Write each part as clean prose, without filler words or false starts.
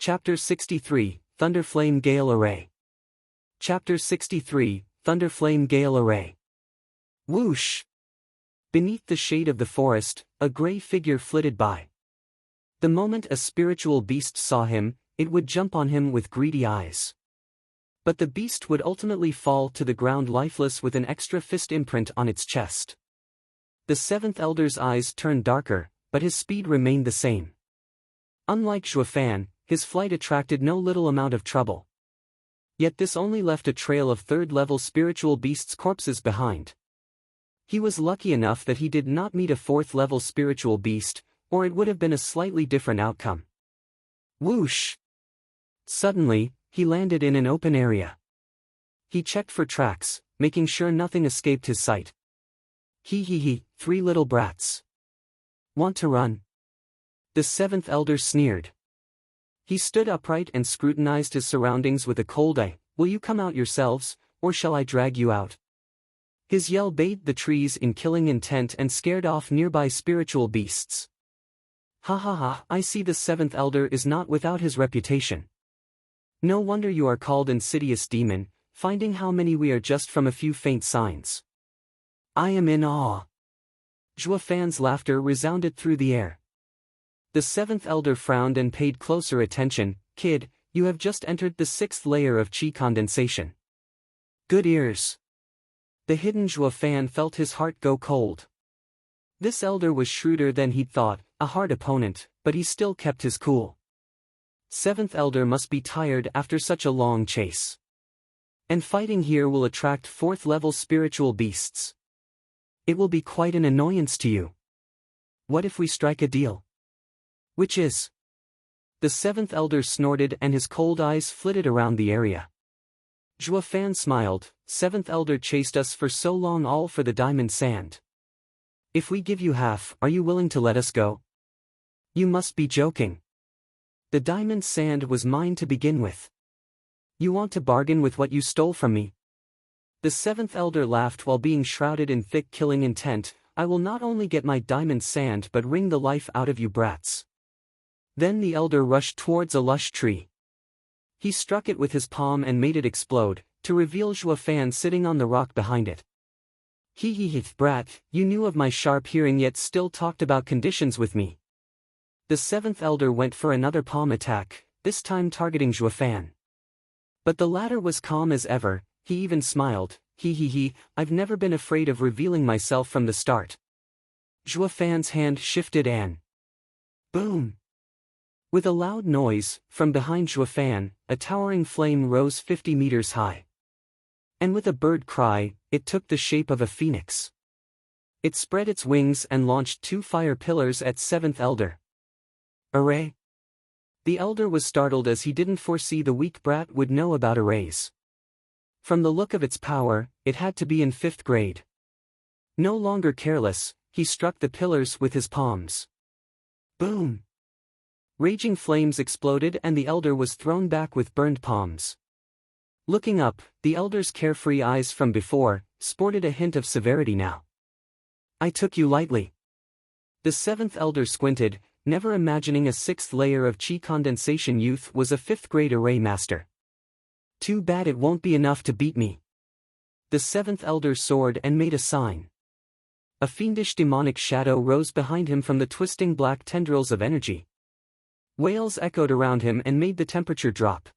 Chapter 63, Thunderflame Gale Array. Chapter 63, Thunderflame Gale Array. Whoosh! Beneath the shade of the forest, a gray figure flitted by. The moment a spiritual beast saw him, it would jump on him with greedy eyes. But the beast would ultimately fall to the ground lifeless with an extra fist imprint on its chest. The seventh elder's eyes turned darker, but his speed remained the same. Unlike Zhuofan, his flight attracted no little amount of trouble. Yet this only left a trail of third-level spiritual beasts' corpses behind. He was lucky enough that he did not meet a fourth-level spiritual beast, or it would have been a slightly different outcome. Whoosh! Suddenly, he landed in an open area. He checked for tracks, making sure nothing escaped his sight. He, 3 little brats. Want to run? The seventh elder sneered. He stood upright and scrutinized his surroundings with a cold eye. Will you come out yourselves, or shall I drag you out? His yell bathed the trees in killing intent and scared off nearby spiritual beasts. Ha, I see the seventh elder is not without his reputation. No wonder you are called insidious demon, finding how many we are just from a few faint signs. I am in awe. Zhuofan's laughter resounded through the air. The seventh elder frowned and paid closer attention. Kid, you have just entered the 6th layer of qi condensation. Good ears. The hidden Zhuofan felt his heart go cold. This elder was shrewder than he'd thought, a hard opponent, but he still kept his cool. Seventh elder must be tired after such a long chase. And fighting here will attract 4th-level spiritual beasts. It will be quite an annoyance to you. What if we strike a deal? Which is? The seventh elder snorted and his cold eyes flitted around the area. Zhuofan smiled. Seventh elder chased us for so long, all for the diamond sand. If we give you half, are you willing to let us go? You must be joking. The diamond sand was mine to begin with. You want to bargain with what you stole from me? The seventh elder laughed while being shrouded in thick killing intent. I will not only get my diamond sand but wring the life out of you brats. Then the elder rushed towards a lush tree. He struck it with his palm and made it explode, to reveal Zhuofan sitting on the rock behind it. Brat, you knew of my sharp hearing yet still talked about conditions with me. The seventh elder went for another palm attack, this time targeting Zhuofan. But the latter was calm as ever. He even smiled. I've never been afraid of revealing myself from the start. Zhuofan's hand shifted and... boom! With a loud noise, from behind Zhuofan, a towering flame rose 50 meters high. And with a bird cry, it took the shape of a phoenix. It spread its wings and launched 2 fire pillars at seventh elder. Array? The elder was startled as he didn't foresee the weak brat would know about arrays. From the look of its power, it had to be in 5th grade. No longer careless, he struck the pillars with his palms. Boom! Raging flames exploded and the elder was thrown back with burned palms. Looking up, the elder's carefree eyes from before sported a hint of severity now. I took you lightly. The seventh elder squinted, never imagining a 6th layer of qi condensation youth was a 5th grade array master. Too bad it won't be enough to beat me. The seventh elder soared and made a sign. A fiendish demonic shadow rose behind him from the twisting black tendrils of energy. Wails echoed around him and made the temperature drop.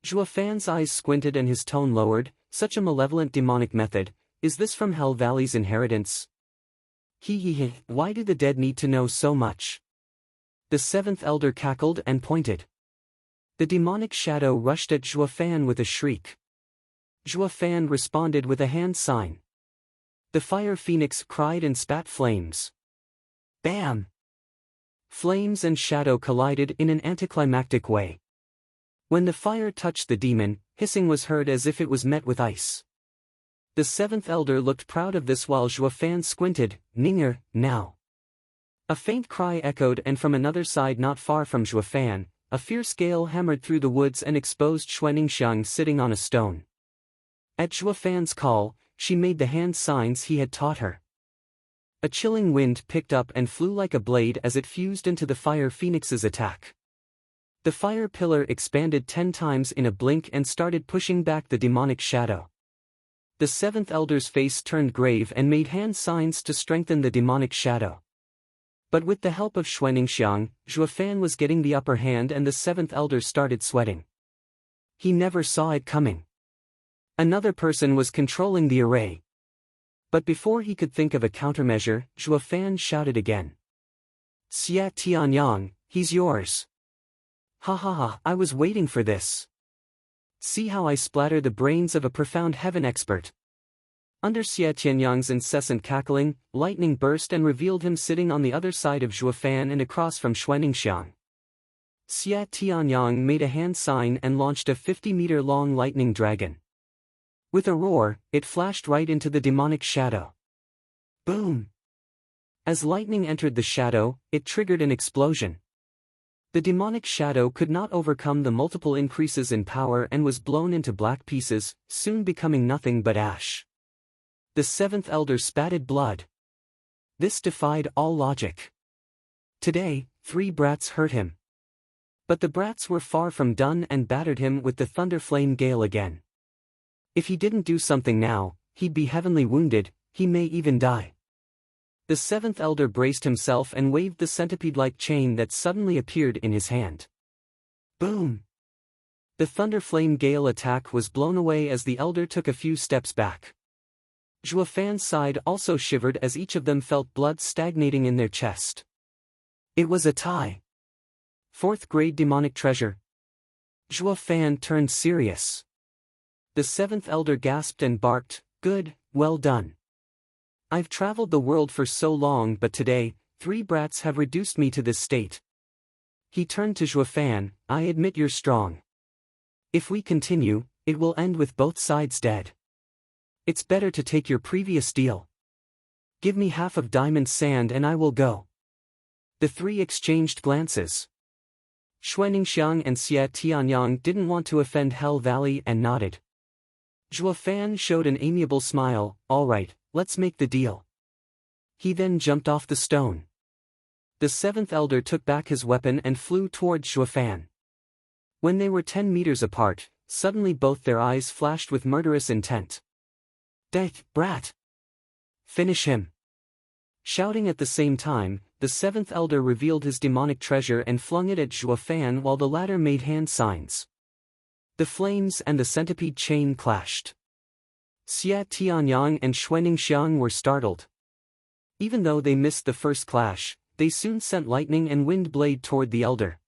Zhuofan's eyes squinted and his tone lowered. Such a malevolent demonic method, is this from Hell Valley's inheritance? Why do the dead need to know so much? The seventh elder cackled and pointed. The demonic shadow rushed at Zhuofan with a shriek. Zhuofan responded with a hand sign. The fire phoenix cried and spat flames. Bam! Flames and shadow collided in an anticlimactic way. When the fire touched the demon, hissing was heard as if it was met with ice. The seventh elder looked proud of this while Zhuofan squinted. Ninger, now. A faint cry echoed and from another side not far from Zhuofan, a fierce gale hammered through the woods and exposed Xuaningxiang sitting on a stone. At Zhuofan's call, she made the hand signs he had taught her. A chilling wind picked up and flew like a blade as it fused into the fire phoenix's attack. The fire pillar expanded 10 times in a blink and started pushing back the demonic shadow. The seventh elder's face turned grave and made hand signs to strengthen the demonic shadow. But with the help of Xuaningxiang, Zhuofan was getting the upper hand and the seventh elder started sweating. He never saw it coming. Another person was controlling the array. But before he could think of a countermeasure, Zhuofan shouted again. "Xia Tianyang, he's yours. Ha ha ha, I was waiting for this. See how I splatter the brains of a profound heaven expert." Under Xia Tianyang's incessant cackling, lightning burst and revealed him sitting on the other side of Zhuofan and across from Xuaningxiang. Xia Tianyang made a hand sign and launched a 50-meter-long lightning dragon. With a roar, it flashed right into the demonic shadow. Boom! As lightning entered the shadow, it triggered an explosion. The demonic shadow could not overcome the multiple increases in power and was blown into black pieces, soon becoming nothing but ash. The seventh elder spatted blood. This defied all logic. Today, 3 brats hurt him. But the brats were far from done and battered him with the thunder flame gale again. If he didn't do something now, he'd be heavily wounded, he may even die. The seventh elder braced himself and waved the centipede-like chain that suddenly appeared in his hand. Boom! The thunder flame gale attack was blown away as the elder took a few steps back. Zhuofan's side also shivered as each of them felt blood stagnating in their chest. It was a tie. 4th grade demonic treasure. Zhuofan turned serious. The seventh elder gasped and barked, "Good, well done. I've traveled the world for so long, but today, 3 brats have reduced me to this state." He turned to Zhuofan, "I admit you're strong. If we continue, it will end with both sides dead. It's better to take your previous deal. Give me half of diamond sand and I will go." The 3 exchanged glances. Xuaningxiang and Xia Tianyang didn't want to offend Hell Valley and nodded. Zhuofan showed an amiable smile, "All right, let's make the deal." He then jumped off the stone. The seventh elder took back his weapon and flew towards Zhuofan. When they were 10 meters apart, suddenly both their eyes flashed with murderous intent. "Death, brat! Finish him!" Shouting at the same time, the seventh elder revealed his demonic treasure and flung it at Zhuofan while the latter made hand signs. The flames and the centipede chain clashed. Xia Tianyang and Xuaningxiang were startled. Even though they missed the first clash, they soon sent lightning and wind blade toward the elder.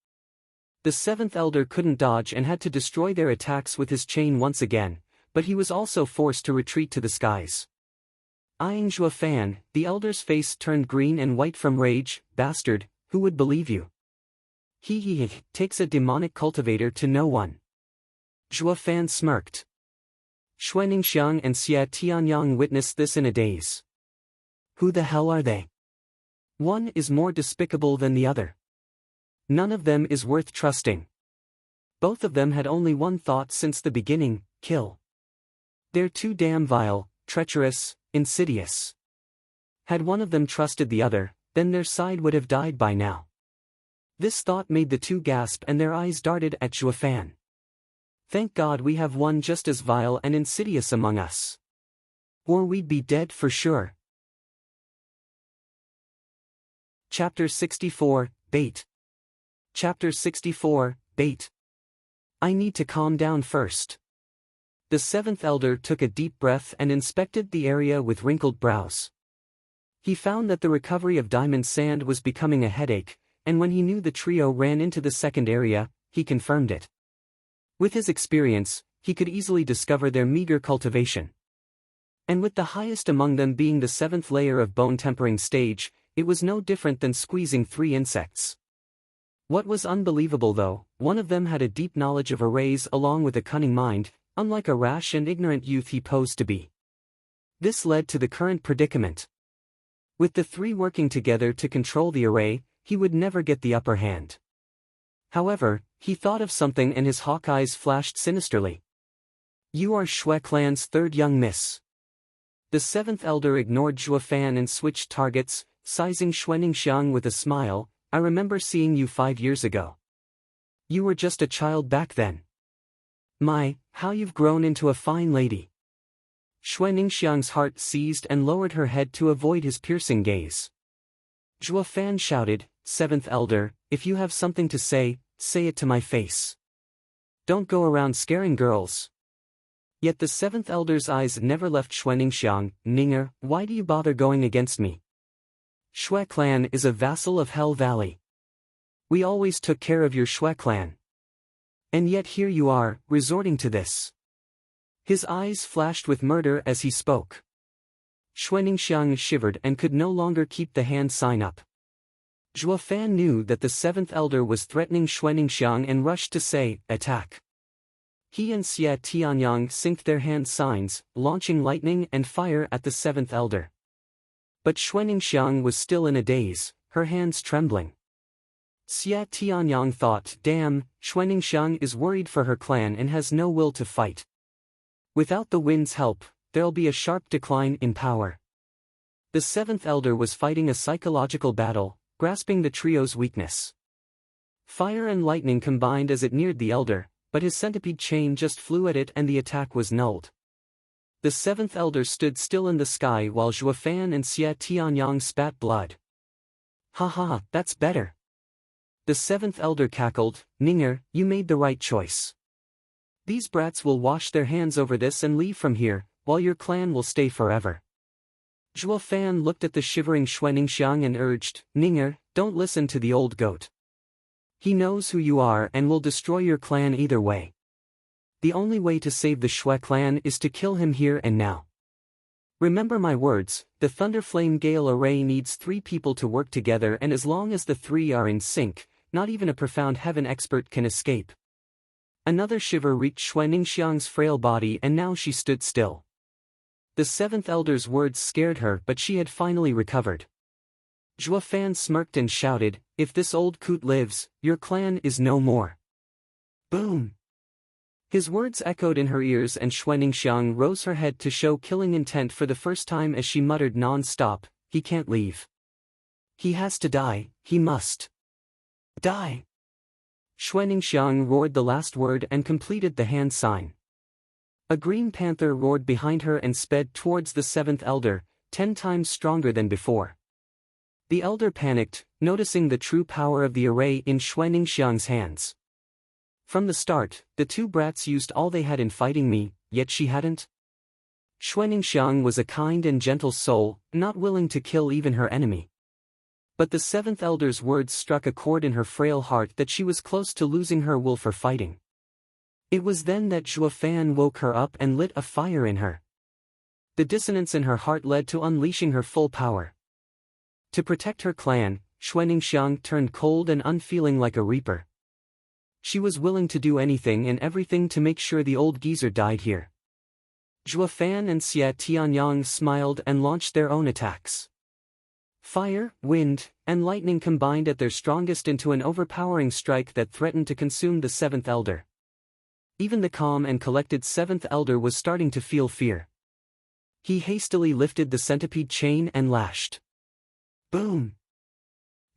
The seventh elder couldn't dodge and had to destroy their attacks with his chain once again, but he was also forced to retreat to the skies. Eyeing Zhuofan, the elder's face turned green and white from rage. "Bastard, who would believe you? He takes a demonic cultivator to no one." Zhuofan smirked. Xuaningxiang and Xia Tianyang witnessed this in a daze. Who the hell are they? One is more despicable than the other. None of them is worth trusting. Both of them had only one thought since the beginning: kill. They're too damn vile, treacherous, insidious. Had one of them trusted the other, then their side would have died by now. This thought made the 2 gasp and their eyes darted at Zhuofan. Thank God we have one just as vile and insidious among us. Or we'd be dead for sure. Chapter 64, Bait. Chapter 64, Bait. I need to calm down first. The seventh elder took a deep breath and inspected the area with wrinkled brows. He found that the recovery of diamond sand was becoming a headache, and when he knew the trio ran into the second area, he confirmed it. With his experience, he could easily discover their meager cultivation. And with the highest among them being the 7th layer of bone tempering stage, it was no different than squeezing 3 insects. What was unbelievable though, one of them had a deep knowledge of arrays along with a cunning mind, unlike a rash and ignorant youth he posed to be. This led to the current predicament. With the 3 working together to control the array, he would never get the upper hand. However, he thought of something and his hawk eyes flashed sinisterly. "You are Shui clan's 3rd young miss." The 7th elder ignored Zhuofan and switched targets, sizing Xuaningxiang with a smile. "I remember seeing you 5 years ago. You were just a child back then. My, how you've grown into a fine lady. Xue Ningxiang's heart seized and lowered her head to avoid his piercing gaze. Zhuo Fan shouted, "Seventh Elder, if you have something to say it to my face. Don't go around scaring girls." Yet the seventh elder's eyes never left Xue Ningxiang. "Ninger, why do you bother going against me? Xue clan is a vassal of Hell Valley. We always took care of your Xue clan. And yet here you are, resorting to this." His eyes flashed with murder as he spoke. Xue Ningxiang shivered and could no longer keep the hand sign up. Zhuo Fan knew that the seventh elder was threatening Xue Ningxiang and rushed to say, "Attack." He and Xie Tianyang synced their hand signs, launching lightning and fire at the seventh elder. But Xue Ningxiang was still in a daze, her hands trembling. Xie Tianyang thought, "Damn, Xue Ningxiang is worried for her clan and has no will to fight. Without the wind's help, there'll be a sharp decline in power." The seventh elder was fighting a psychological battle, grasping the trio's weakness. Fire and lightning combined as it neared the elder, but his centipede chain just flew at it and the attack was nulled. The seventh elder stood still in the sky while Zhuo Fan and Xie Tianyang spat blood. "Ha ha, that's better." The seventh elder cackled, "Ninger, you made the right choice. These brats will wash their hands over this and leave from here, while your clan will stay forever." Zhuo Fan looked at the shivering Xue Ningxiang and urged, "Ninger, don't listen to the old goat. He knows who you are and will destroy your clan either way. The only way to save the Xue clan is to kill him here and now. Remember my words, the Thunderflame Gale Array needs 3 people to work together, and as long as the 3 are in sync, not even a profound heaven expert can escape." Another shiver reached Xue Ningxiang's frail body and now she stood still. The seventh elder's words scared her, but she had finally recovered. Zhuo Fan smirked and shouted, "If this old coot lives, your clan is no more." Boom! His words echoed in her ears and Xue Ningxiang rose her head to show killing intent for the first time as she muttered non-stop, "He can't leave. He has to die, he must die." Xue Ningxiang roared the last word and completed the hand sign. A green panther roared behind her and sped towards the seventh elder, 10 times stronger than before. The elder panicked, noticing the true power of the array in Xue Ningxiang's hands. From the start, the 2 brats used all they had in fighting me, yet she hadn't. Xue Ningxiang was a kind and gentle soul, not willing to kill even her enemy. But the seventh elder's words struck a chord in her frail heart that she was close to losing her will for fighting. It was then that Zhuo Fan woke her up and lit a fire in her. The dissonance in her heart led to unleashing her full power. To protect her clan, Xue Ningxiang turned cold and unfeeling like a reaper. She was willing to do anything and everything to make sure the old geezer died here. Zhuo Fan and Xie Tianyang smiled and launched their own attacks. Fire, wind, and lightning combined at their strongest into an overpowering strike that threatened to consume the seventh elder. Even the calm and collected seventh elder was starting to feel fear. He hastily lifted the centipede chain and lashed. Boom!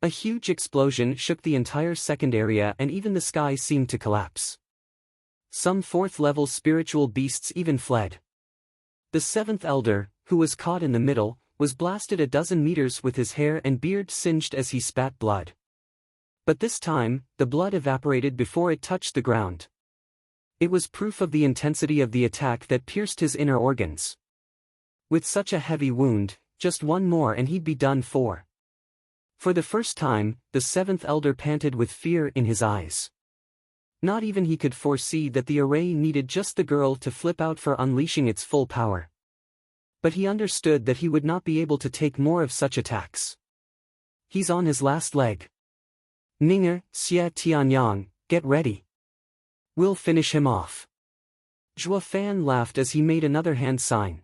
A huge explosion shook the entire second area and even the sky seemed to collapse. Some 4th-level spiritual beasts even fled. The seventh elder, who was caught in the middle, was blasted a dozen meters with his hair and beard singed as he spat blood. But this time, the blood evaporated before it touched the ground. It was proof of the intensity of the attack that pierced his inner organs. With such a heavy wound, just one more and he'd be done for. For the first time, the seventh elder panted with fear in his eyes. Not even he could foresee that the array needed just the girl to flip out for unleashing its full power. But he understood that he would not be able to take more of such attacks. He's on his last leg. Ninger, Xie Tianyang, get ready. We'll finish him off. Zhuo Fan laughed as he made another hand sign.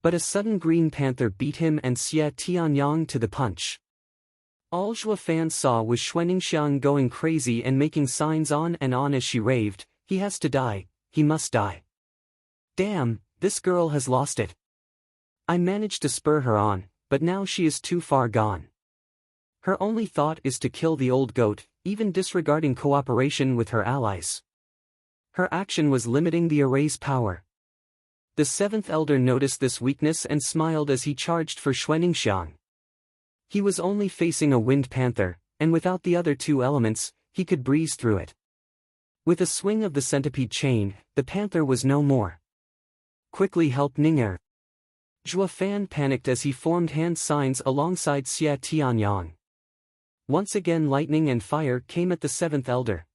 But a sudden green panther beat him and Xie Tianyang to the punch. All Zhuo Fan saw was Xue Ningxiang going crazy and making signs on and on as she raved, "He has to die, he must die. Damn, this girl has lost it. I managed to spur her on, but now she is too far gone. Her only thought is to kill the old goat, even disregarding cooperation with her allies. Her action was limiting the array's power. The seventh elder noticed this weakness and smiled as he charged for Xuaningxiang. He was only facing a wind panther, and without the other two elements, he could breeze through it. With a swing of the centipede chain, the panther was no more. Quickly help Ning'er. Zhuo Fan panicked as he formed hand signs alongside Xia Tianyang. Once again lightning and fire came at the seventh elder.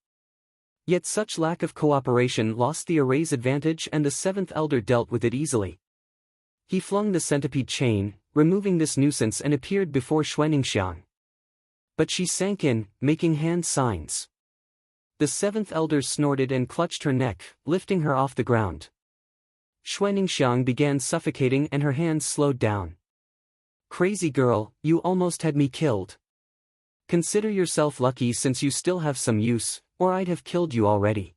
Yet such lack of cooperation lost the array's advantage and the seventh elder dealt with it easily. He flung the centipede chain, removing this nuisance, and appeared before Xuaningxiang. But she sank in, making hand signs. The seventh elder snorted and clutched her neck, lifting her off the ground. Xuaningxiang began suffocating and her hands slowed down. Crazy girl, you almost had me killed. Consider yourself lucky since you still have some use, or I'd have killed you already.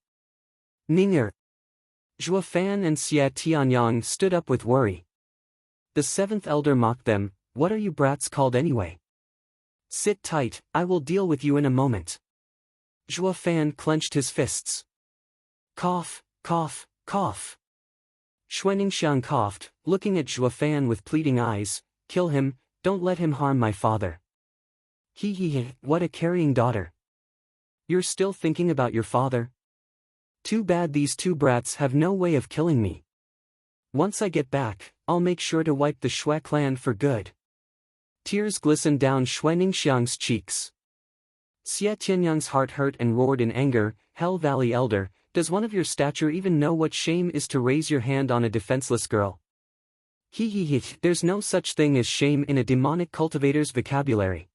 Ning'er. Zhuo Fan and Xia Tianyang stood up with worry. The seventh elder mocked them, what are you brats called anyway? Sit tight, I will deal with you in a moment. Zhuo Fan clenched his fists. Cough, cough, cough. Xuaningxiang coughed, looking at Zhuo Fan with pleading eyes, kill him, don't let him harm my father. He, what a carrying daughter. You're still thinking about your father? Too bad these two brats have no way of killing me. Once I get back, I'll make sure to wipe the Shui clan for good. Tears glistened down Xuaningxiang's cheeks. Xia Tianyang's heart hurt and roared in anger, Hell Valley Elder, does one of your stature even know what shame is to raise your hand on a defenseless girl? There's no such thing as shame in a demonic cultivator's vocabulary.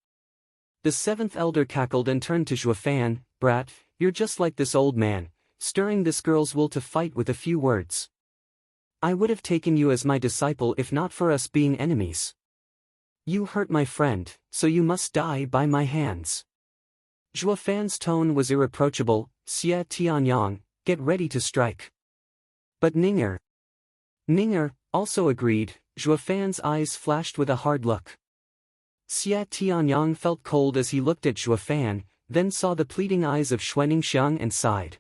The seventh elder cackled and turned to Zhuo Fan, brat, you're just like this old man, stirring this girl's will to fight with a few words. I would have taken you as my disciple if not for us being enemies. You hurt my friend, so you must die by my hands. Zhuo Fan's tone was irreproachable, Xia Tianyang, get ready to strike. But Ning'er also agreed. Zhuo Fan's eyes flashed with a hard look. Xia Tianyang felt cold as he looked at Zhuo Fan, then saw the pleading eyes of Xuaningxiang and sighed.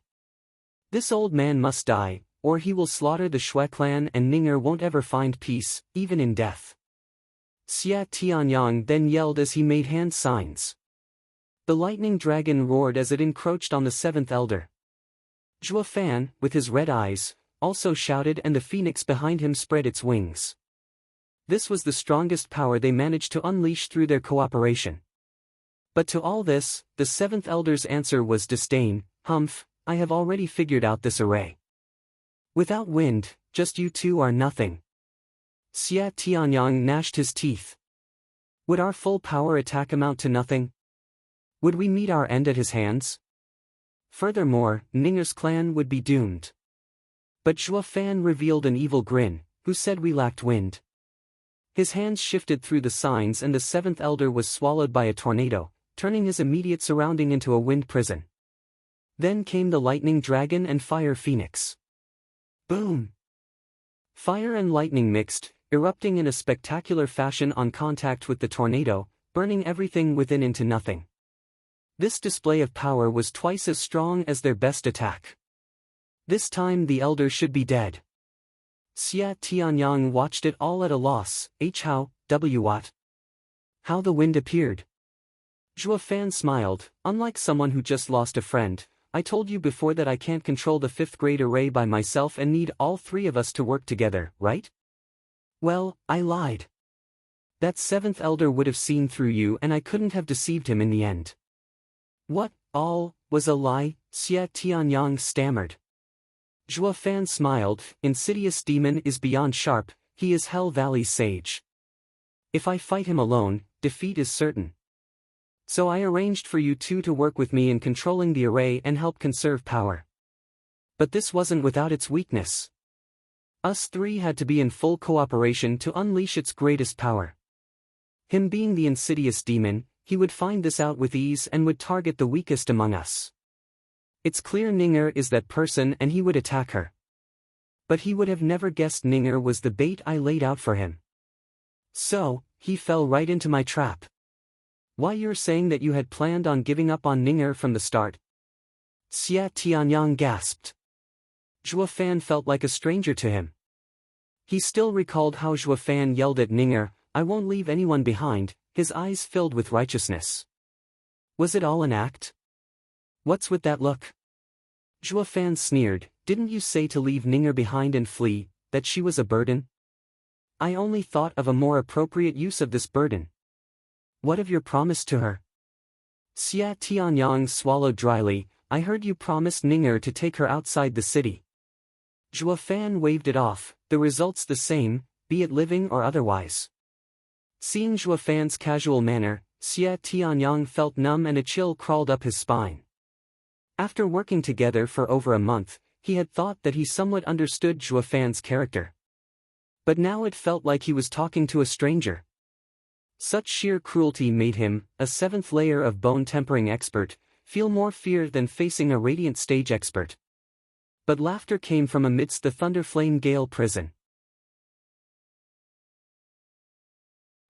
This old man must die, or he will slaughter the Shui clan and Ning'er won't ever find peace, even in death. Xia Tianyang then yelled as he made hand signs. The lightning dragon roared as it encroached on the seventh elder. Zhuo Fan, with his red eyes, also shouted and the phoenix behind him spread its wings. This was the strongest power they managed to unleash through their cooperation. But to all this, the seventh elder's answer was disdain, humph, I have already figured out this array. Without wind, just you two are nothing. Xia Tianyang gnashed his teeth. Would our full power attack amount to nothing? Would we meet our end at his hands? Furthermore, Ning'er's clan would be doomed. But Zhuo Fan revealed an evil grin, who said we lacked wind. His hands shifted through the signs and the seventh elder was swallowed by a tornado, turning his immediate surrounding into a wind prison. Then came the lightning dragon and fire phoenix. Boom! Fire and lightning mixed, erupting in a spectacular fashion on contact with the tornado, burning everything within into nothing. This display of power was twice as strong as their best attack. This time the elder should be dead. Xia Tianyang watched it all at a loss. How the wind appeared. Zhuo Fan smiled, unlike someone who just lost a friend, I told you before that I can't control the fifth grade array by myself and need all three of us to work together, right? Well, I lied. That seventh elder would have seen through you and I couldn't have deceived him in the end. What, all, was a lie? Xia Tianyang stammered. Zhuo Fan smiled, insidious demon is beyond sharp, he is Hell Valley's sage. If I fight him alone, defeat is certain. So I arranged for you two to work with me in controlling the array and help conserve power. But this wasn't without its weakness. Us three had to be in full cooperation to unleash its greatest power. Him being the insidious demon, he would find this out with ease and would target the weakest among us. It's clear Ning'er is that person and he would attack her. But he would have never guessed Ning'er was the bait I laid out for him. So, he fell right into my trap. Why, you're saying that you had planned on giving up on Ninger from the start? Xia Tianyang gasped. Zhuo Fan felt like a stranger to him. He still recalled how Zhuo Fan yelled at Ninger, "I won't leave anyone behind," his eyes filled with righteousness. Was it all an act? What's with that look? Zhuo Fan sneered, "Didn't you say to leave Ninger behind and flee, that she was a burden? I only thought of a more appropriate use of this burden. What of your promise to her?" Xia Tianyang swallowed dryly, "I heard you promised Ninger to take her outside the city." Zhuo Fan waved it off, "The result's the same, be it living or otherwise." Seeing Zhuo Fan's casual manner, Xia Tianyang felt numb and a chill crawled up his spine. After working together for over a month, he had thought that he somewhat understood Zhuo Fan's character. But now it felt like he was talking to a stranger. Such sheer cruelty made him, a seventh layer of bone-tempering expert, feel more fear than facing a radiant stage expert. But laughter came from amidst the Thunderflame Gale prison.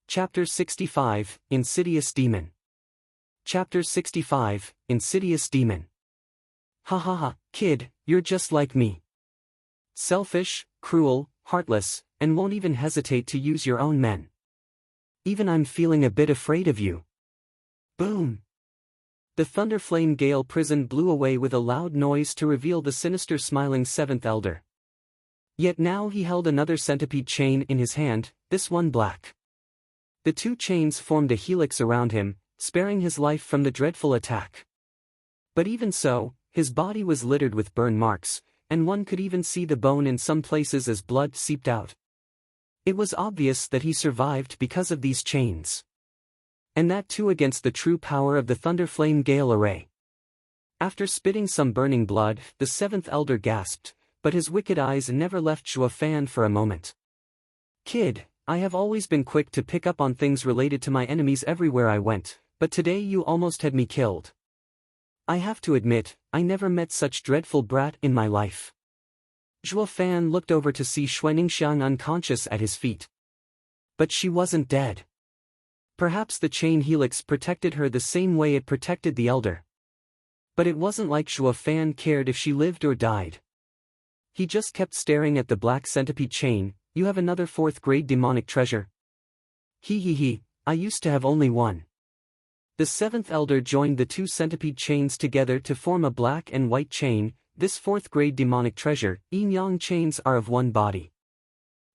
Chapter 65, Insidious Demon. Chapter 65, Insidious Demon. Ha ha ha, kid, you're just like me. Selfish, cruel, heartless, and won't even hesitate to use your own men. Even I'm feeling a bit afraid of you. Boom! The Thunderflame Gale prison blew away with a loud noise to reveal the sinister smiling seventh elder. Yet now he held another centipede chain in his hand, this one black. The two chains formed a helix around him, sparing his life from the dreadful attack. But even so, his body was littered with burn marks, and one could even see the bone in some places as blood seeped out. It was obvious that he survived because of these chains. And that too against the true power of the Thunderflame Gale array. After spitting some burning blood, the seventh elder gasped, but his wicked eyes never left Zhuo Fan for a moment. Kid, I have always been quick to pick up on things related to my enemies everywhere I went, but today you almost had me killed. I have to admit, I never met such dreadful brat in my life. Zhuo Fan looked over to see Xuaningxiang unconscious at his feet. But she wasn't dead. Perhaps the chain helix protected her the same way it protected the elder. But it wasn't like Zhuo Fan cared if she lived or died. He just kept staring at the black centipede chain. You have another fourth-grade demonic treasure? He, I used to have only one. The seventh elder joined the two centipede chains together to form a black and white chain. This fourth-grade demonic treasure, yin-yang chains are of one body.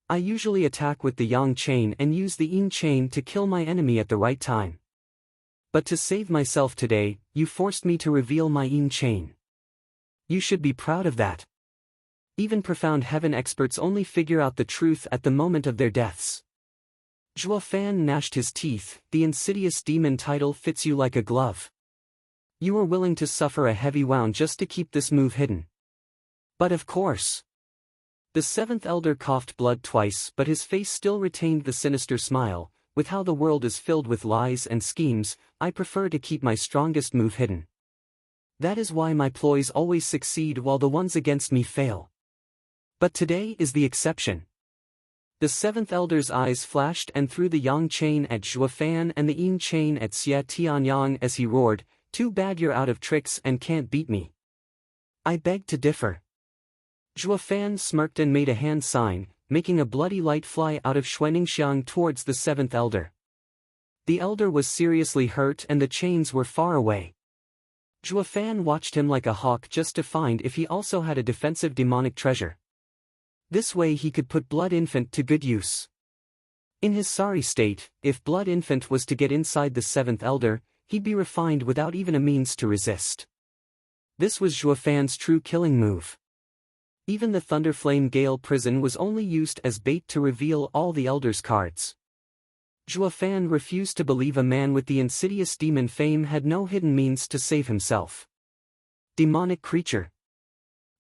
I usually attack with the yang chain and use the yin chain to kill my enemy at the right time. But to save myself today, you forced me to reveal my yin chain. You should be proud of that. Even profound heaven experts only figure out the truth at the moment of their deaths. Zhuo Fan gnashed his teeth. The insidious demon title fits you like a glove. You were willing to suffer a heavy wound just to keep this move hidden. But of course. The seventh elder coughed blood twice, but his face still retained the sinister smile. With how the world is filled with lies and schemes, I prefer to keep my strongest move hidden. That is why my ploys always succeed while the ones against me fail. But today is the exception. The seventh elder's eyes flashed and threw the yang chain at Zhuo Fan and the yin chain at Xia Tianyang as he roared, "Too bad you're out of tricks and can't beat me." I beg to differ. Zhuo Fan smirked and made a hand sign, making a bloody light fly out of Xuaningxiang towards the seventh elder. The elder was seriously hurt and the chains were far away. Zhuo Fan watched him like a hawk just to find if he also had a defensive demonic treasure. This way he could put Blood Infant to good use. In his sorry state, if Blood Infant was to get inside the seventh elder, he'd be refined without even a means to resist. This was Zhuo Fan's true killing move. Even the Thunderflame Gale prison was only used as bait to reveal all the elder's cards. Zhuo Fan refused to believe a man with the insidious demon fame had no hidden means to save himself. Demonic creature.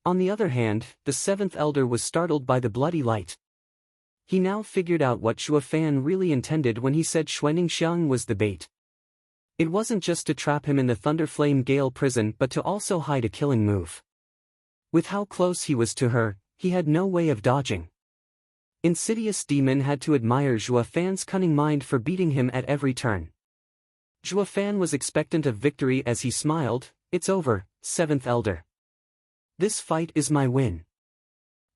On the other hand, the seventh elder was startled by the bloody light. He now figured out what Zhuo Fan really intended when he said Xuaningxiang was the bait. It wasn't just to trap him in the Thunderflame Gale prison but to also hide a killing move. With how close he was to her, he had no way of dodging. Insidious Demon had to admire Zhuo Fan's cunning mind for beating him at every turn. Zhuofan was expectant of victory as he smiled. It's over, seventh elder. This fight is my win.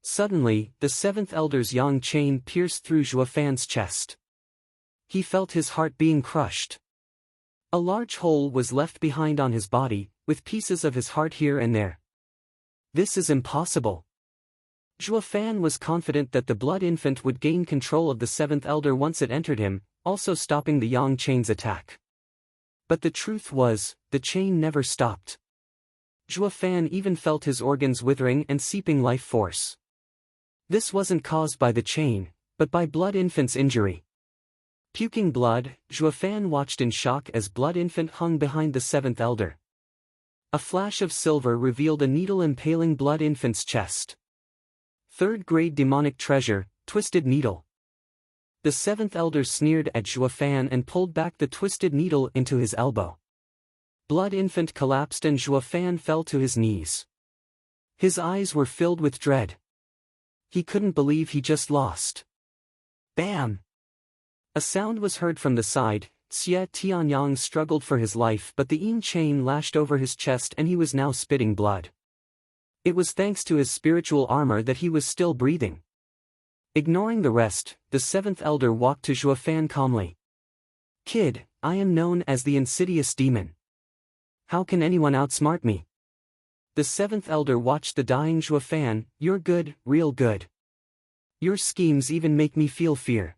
Suddenly, the seventh elder's yang chain pierced through Zhuofan's chest. He felt his heart being crushed. A large hole was left behind on his body, with pieces of his heart here and there. This is impossible. Zhuofan was confident that the blood infant would gain control of the seventh elder once it entered him, also stopping the yang chain's attack. But the truth was, the chain never stopped. Zhuofan even felt his organs withering and seeping life force. This wasn't caused by the chain, but by blood infant's injury. Puking blood, Zhuofan watched in shock as blood infant hung behind the seventh elder. A flash of silver revealed a needle impaling blood infant's chest. Third-grade demonic treasure, twisted needle. The seventh elder sneered at Zhuofan and pulled back the twisted needle into his elbow. Blood infant collapsed and Zhuofan fell to his knees. His eyes were filled with dread. He couldn't believe he just lost. Bam! A sound was heard from the side. Xie Tianyang struggled for his life, but the yin chain lashed over his chest and he was now spitting blood. It was thanks to his spiritual armor that he was still breathing. Ignoring the rest, the seventh elder walked to Zhuofan calmly. Kid, I am known as the insidious demon. How can anyone outsmart me? The seventh elder watched the dying Zhuofan. You're good, real good. Your schemes even make me feel fear.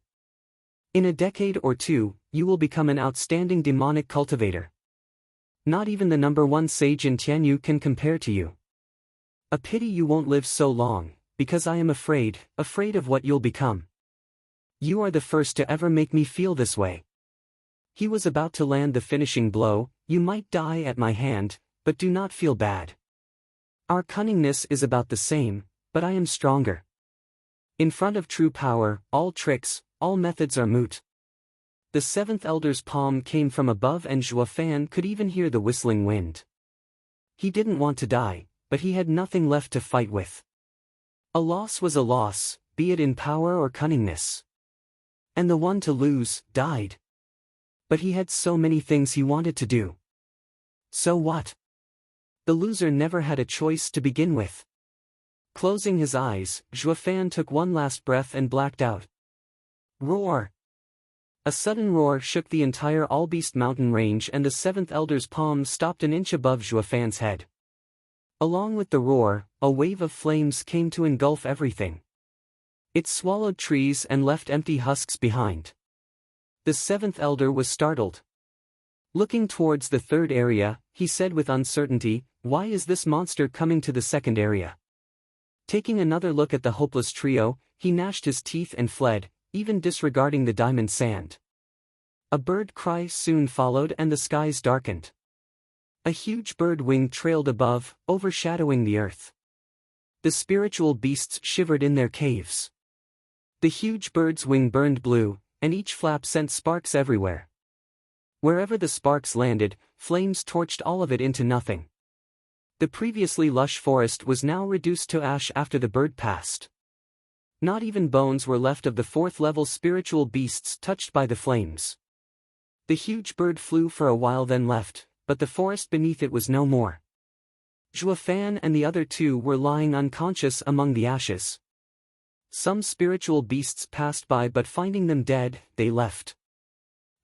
In a decade or two, you will become an outstanding demonic cultivator. Not even the #1 sage in Tianyu can compare to you. A pity you won't live so long, because I am afraid of what you'll become. You are the first to ever make me feel this way. He was about to land the finishing blow. You might die at my hand, but do not feel bad. Our cunningness is about the same, but I am stronger. In front of true power, all tricks, all methods are moot. The seventh elder's palm came from above and Zhuofan could even hear the whistling wind. He didn't want to die, but he had nothing left to fight with. A loss was a loss, be it in power or cunningness. And the one to lose, died. But he had so many things he wanted to do. So what? The loser never had a choice to begin with. Closing his eyes, Zhuofan took one last breath and blacked out. Roar! A sudden roar shook the entire Allbeast mountain range and the seventh elder's palm stopped an inch above Zhuofan's head. Along with the roar, a wave of flames came to engulf everything. It swallowed trees and left empty husks behind. The seventh elder was startled. Looking towards the third area, he said with uncertainty, "Why is this monster coming to the second area?" Taking another look at the hopeless trio, he gnashed his teeth and fled, even disregarding the diamond sand. A bird cry soon followed and the skies darkened. A huge bird wing trailed above, overshadowing the earth. The spiritual beasts shivered in their caves. The huge bird's wing burned blue, and each flap sent sparks everywhere. Wherever the sparks landed, flames torched all of it into nothing. The previously lush forest was now reduced to ash after the bird passed. Not even bones were left of the fourth-level spiritual beasts touched by the flames. The huge bird flew for a while then left, but the forest beneath it was no more. Zhuofan and the other two were lying unconscious among the ashes. Some spiritual beasts passed by but finding them dead, they left.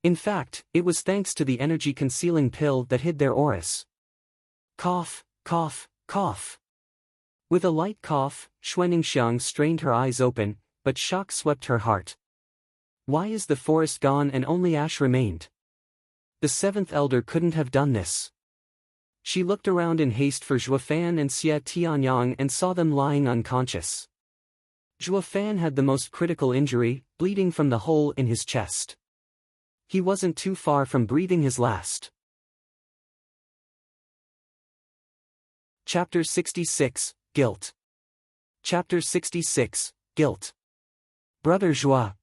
In fact, it was thanks to the energy-concealing pill that hid their auras. Cough, cough, cough. With a light cough, Xuaningxiang strained her eyes open, but shock swept her heart. Why is the forest gone and only ash remained? The seventh elder couldn't have done this. She looked around in haste for Zhuofan and Xie Tianyang and saw them lying unconscious. Zhuofan had the most critical injury, bleeding from the hole in his chest. He wasn't too far from breathing his last. Chapter 66, Guilt. Chapter 66, Guilt. Brother Zhua.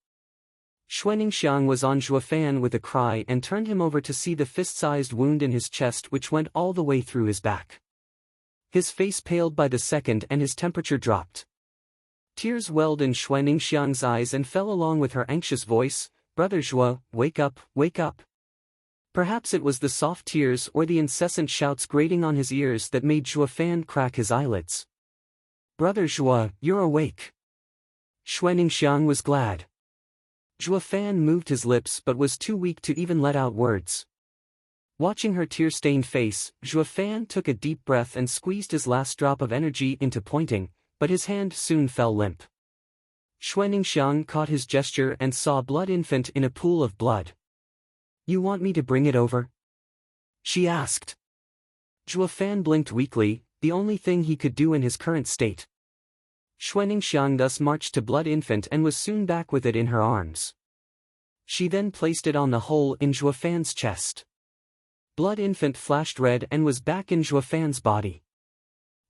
Xuaningxiang was on Zhuofan with a cry and turned him over to see the fist-sized wound in his chest which went all the way through his back. His face paled by the second and his temperature dropped. Tears welled in Xuaningxiang's eyes and fell along with her anxious voice, "Brother Zhua, wake up, wake up." Perhaps it was the soft tears or the incessant shouts grating on his ears that made Fan crack his eyelids. "Brother Zhuo, you're awake." Xuaningxiang was glad. Fan moved his lips but was too weak to even let out words. Watching her tear-stained face, Fan took a deep breath and squeezed his last drop of energy into pointing, but his hand soon fell limp. Xuaningxiang caught his gesture and saw Blood Infant in a pool of blood. "You want me to bring it over?" she asked. Fan blinked weakly, the only thing he could do in his current state. Xuaningxiang thus marched to Blood Infant and was soon back with it in her arms. She then placed it on the hole in Fan's chest. Blood Infant flashed red and was back in Fan's body.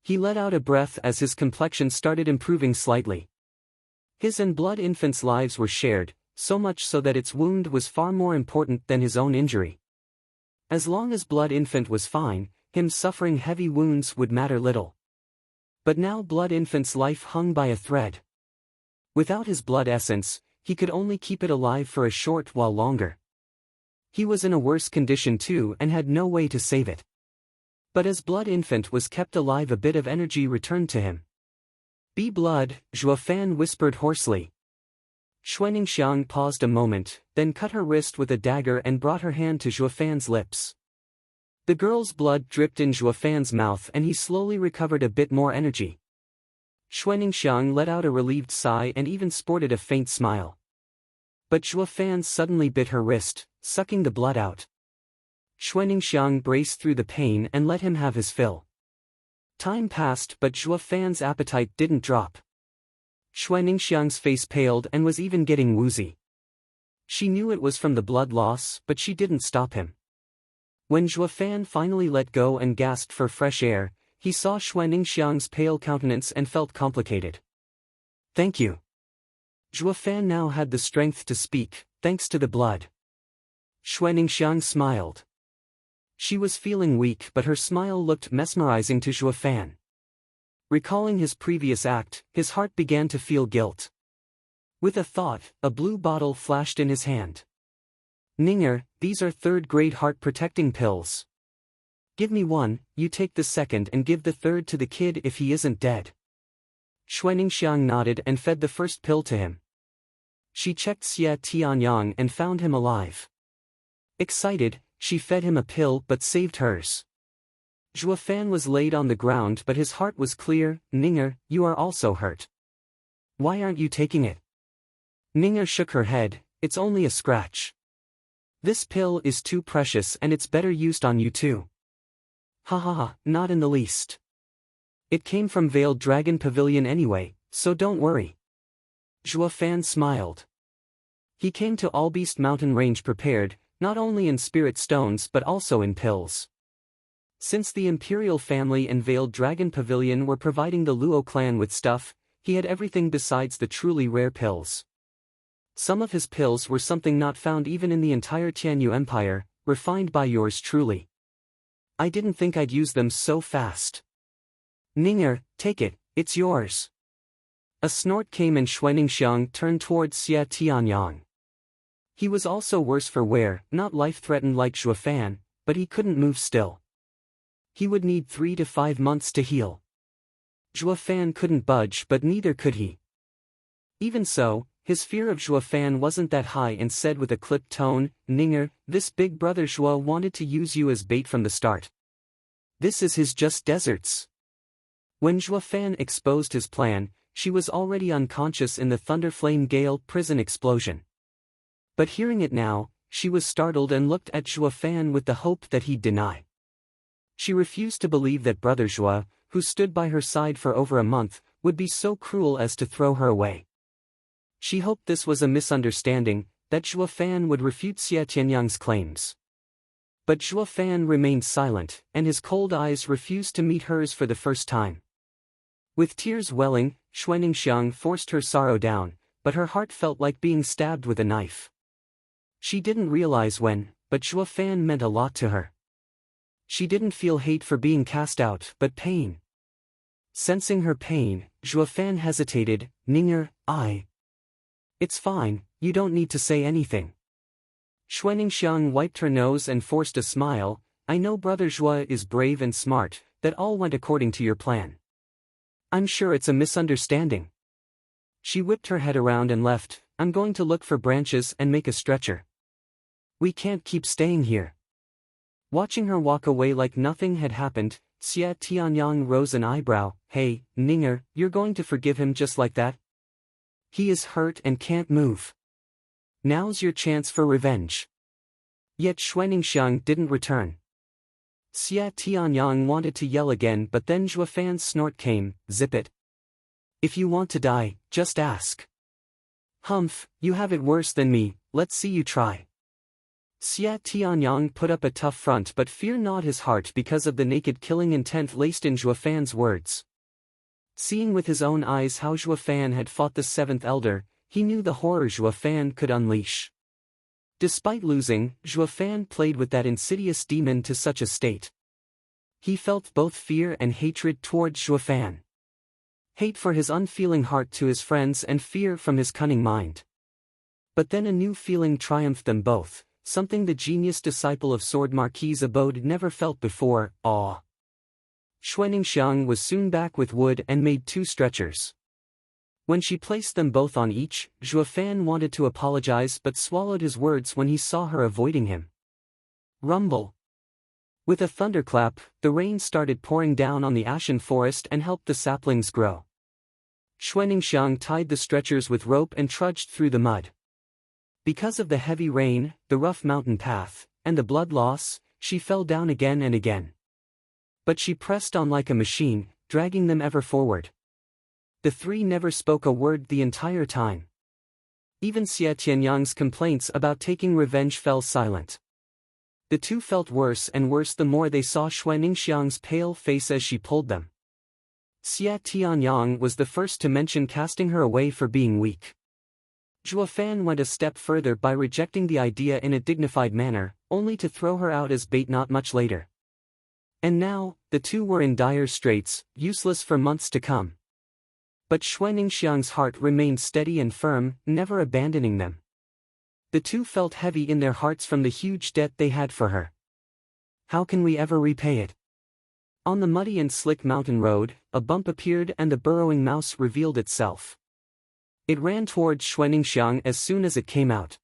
He let out a breath as his complexion started improving slightly. His and Blood Infant's lives were shared, so much so that its wound was far more important than his own injury. As long as Blood Infant was fine, him suffering heavy wounds would matter little. But now Blood Infant's life hung by a thread. Without his blood essence, he could only keep it alive for a short while longer. He was in a worse condition too and had no way to save it. But as Blood Infant was kept alive, a bit of energy returned to him. "Be blood," Fan whispered hoarsely. Xuaningxiang paused a moment, then cut her wrist with a dagger and brought her hand to Fan's lips. The girl's blood dripped in Fan's mouth and he slowly recovered a bit more energy. Xuaningxiang let out a relieved sigh and even sported a faint smile. But Fan suddenly bit her wrist, sucking the blood out. Xuaningxiang braced through the pain and let him have his fill. Time passed but Fan's appetite didn't drop. Xuaningxiang's face paled and was even getting woozy. She knew it was from the blood loss, but she didn't stop him. When Fan finally let go and gasped for fresh air, he saw Xuaningxiang's pale countenance and felt complicated. "Thank you." Fan now had the strength to speak, thanks to the blood. Xuaningxiang smiled. She was feeling weak but her smile looked mesmerizing to Fan. Recalling his previous act, his heart began to feel guilt. With a thought, a blue bottle flashed in his hand. "Ninger, these are third-grade heart-protecting pills. Give me one, you take the second and give the third to the kid if he isn't dead." Xuaningxiang nodded and fed the first pill to him. She checked Xie Tianyang and found him alive. Excited, she fed him a pill but saved hers. Fan was laid on the ground but his heart was clear. "Ninger, you are also hurt. Why aren't you taking it?" Ninger shook her head, "It's only a scratch. This pill is too precious and it's better used on you too." "Ha ha ha, not in the least. It came from Veiled Dragon Pavilion anyway, so don't worry." Fan smiled. He came to Allbeast Mountain Range prepared, not only in spirit stones but also in pills. Since the Imperial family and Veiled Dragon Pavilion were providing the Luo clan with stuff, he had everything besides the truly rare pills. Some of his pills were something not found even in the entire Tianyu Empire, refined by yours truly. "I didn't think I'd use them so fast." "Ninger, take it, it's yours." A snort came and Xuaningxiang turned towards Xie Tianyang. He was also worse for wear, not life-threatened like Fan, but he couldn't move still. He would need 3 to 5 months to heal. Fan couldn't budge but neither could he. Even so, his fear of Fan wasn't that high and said with a clipped tone, "Ninger, this big brother Zhuo wanted to use you as bait from the start. This is his just deserts." When Fan exposed his plan, she was already unconscious in the Thunderflame Gale prison explosion. But hearing it now, she was startled and looked at Fan with the hope that he'd deny. She refused to believe that Brother Zhuo, who stood by her side for over a month, would be so cruel as to throw her away. She hoped this was a misunderstanding, that Fan would refute Xie Tianyang's claims. But Fan remained silent, and his cold eyes refused to meet hers for the first time. With tears welling, Xuaningxiang forced her sorrow down, but her heart felt like being stabbed with a knife. She didn't realize when, but Fan meant a lot to her. She didn't feel hate for being cast out, but pain. Sensing her pain, Fan hesitated. "Ninger, It's fine, you don't need to say anything." Xuaningxiang wiped her nose and forced a smile. I know Brother Zhua is brave and smart, that all went according to your plan. I'm sure it's a misunderstanding. She whipped her head around and left. I'm going to look for branches and make a stretcher. We can't keep staying here. Watching her walk away like nothing had happened, Xia Tianyang rose an eyebrow. Hey, Ninger, you're going to forgive him just like that? He is hurt and can't move. Now's your chance for revenge. Yet Xuaningxiang didn't return. Xia Tianyang wanted to yell again, but then Zhuofan's snort came. Zip it. If you want to die, just ask. Humph, you have it worse than me, let's see you try. Xia Tianyang put up a tough front, but fear gnawed his heart because of the naked killing intent laced in Zhuofan's words. Seeing with his own eyes how Zhuofan had fought the seventh elder, he knew the horror Zhuofan could unleash. Despite losing, Zhuofan played with that insidious demon to such a state. He felt both fear and hatred towards Zhuofan. Hate for his unfeeling heart to his friends and fear from his cunning mind. But then a new feeling triumphed them both, something the genius disciple of Sword Marquis Abode never felt before: awe. Xuaningxiang was soon back with wood and made 2 stretchers. When she placed them both on each, Zhuofan wanted to apologize but swallowed his words when he saw her avoiding him. Rumble. With a thunderclap, the rain started pouring down on the ashen forest and helped the saplings grow. Xuaningxiang tied the stretchers with rope and trudged through the mud. Because of the heavy rain, the rough mountain path, and the blood loss, she fell down again and again. But she pressed on like a machine, dragging them ever forward. The 3 never spoke a word the entire time. Even Xia Tianyang's complaints about taking revenge fell silent. The 2 felt worse and worse the more they saw Xuaningxiang's pale face as she pulled them. Xia Tianyang was the first to mention casting her away for being weak. Zhuofan went a step further by rejecting the idea in a dignified manner, only to throw her out as bait not much later. And now, the 2 were in dire straits, useless for months to come. But Xuaningxiang's heart remained steady and firm, never abandoning them. The 2 felt heavy in their hearts from the huge debt they had for her. How can we ever repay it? On the muddy and slick mountain road, a bump appeared and the burrowing mouse revealed itself. It ran towards Xuaningxiang as soon as it came out.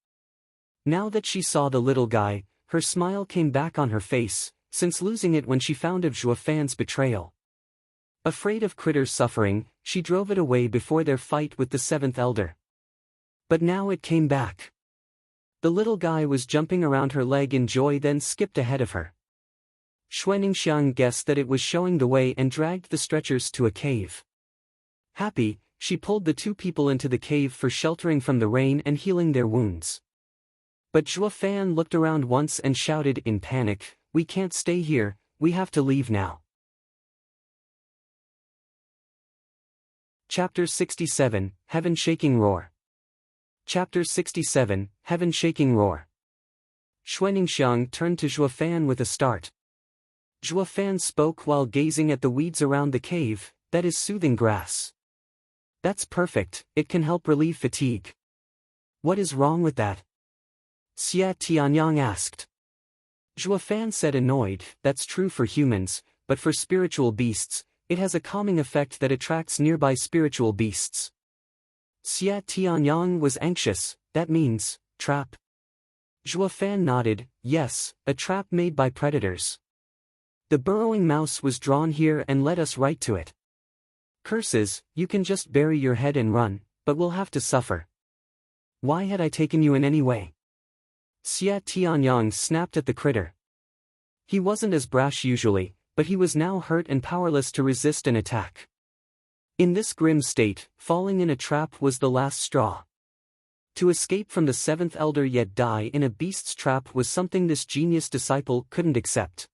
Now that she saw the little guy, her smile came back on her face, since losing it when she found of Zhuofan's betrayal. Afraid of Critter's suffering, she drove it away before their fight with the 7th elder. But now it came back. The little guy was jumping around her leg in joy, then skipped ahead of her. Xuaningxiang guessed that it was showing the way and dragged the stretchers to a cave. Happy, she pulled the 2 people into the cave for sheltering from the rain and healing their wounds. But Zhuofan looked around once and shouted in panic, "We can't stay here, we have to leave now." Chapter 67, Heaven-Shaking Roar. Chapter 67, Heaven-Shaking Roar. Xuaningxiang turned to Zhuofan with a start. Zhuofan spoke while gazing at the weeds around the cave. That is soothing grass. That's perfect, it can help relieve fatigue. What is wrong with that? Xia Tianyang asked. Zhuofan said annoyed, that's true for humans, but for spiritual beasts, it has a calming effect that attracts nearby spiritual beasts. Xia Tianyang was anxious, that means, trap. Zhuofan nodded, yes, a trap made by predators. The burrowing mouse was drawn here and led us right to it. Curses, you can just bury your head and run, but we'll have to suffer. Why had I taken you in any way? Xia Tianyang snapped at the critter. He wasn't as brash usually, but he was now hurt and powerless to resist an attack. In this grim state, falling in a trap was the last straw. To escape from the 7th elder yet die in a beast's trap was something this genius disciple couldn't accept.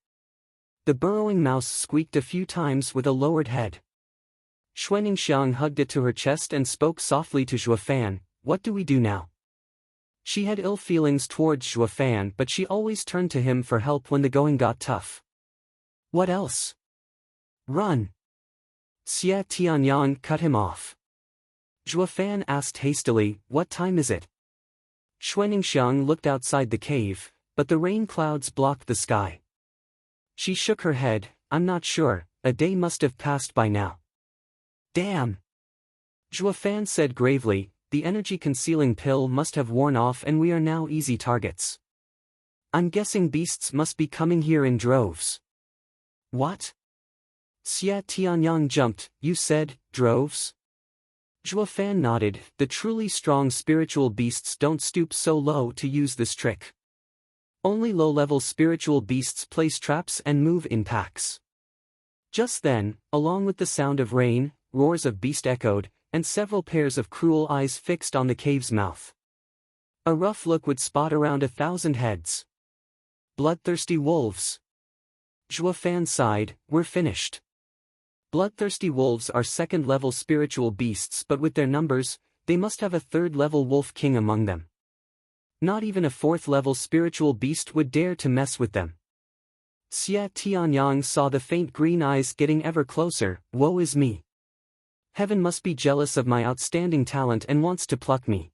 The burrowing mouse squeaked a few times with a lowered head. Xuaningxiang hugged it to her chest and spoke softly to Zhuofan, what do we do now? She had ill feelings towards Zhuofan, but she always turned to him for help when the going got tough. What else? Run. Xia Tianyang cut him off. Zhuofan asked hastily, what time is it? Xuaningxiang looked outside the cave, but the rain clouds blocked the sky. She shook her head. I'm not sure, a day must have passed by now. Damn! Zhuofan said gravely, the energy-concealing pill must have worn off and we are now easy targets. I'm guessing beasts must be coming here in droves. What? Xia Tianyang jumped. You said, droves? Zhuofan nodded. The truly strong spiritual beasts don't stoop so low to use this trick. Only low-level spiritual beasts place traps and move in packs. Just then, along with the sound of rain, roars of beast echoed, and several pairs of cruel eyes fixed on the cave's mouth. A rough look would spot around 1,000 heads. Bloodthirsty wolves. Zhuofan sighed, we're finished. Bloodthirsty wolves are second-level spiritual beasts, but with their numbers, they must have a third-level wolf king among them. Not even a fourth-level spiritual beast would dare to mess with them. Xia Tianyang saw the faint green eyes getting ever closer. Woe is me. Heaven must be jealous of my outstanding talent and wants to pluck me.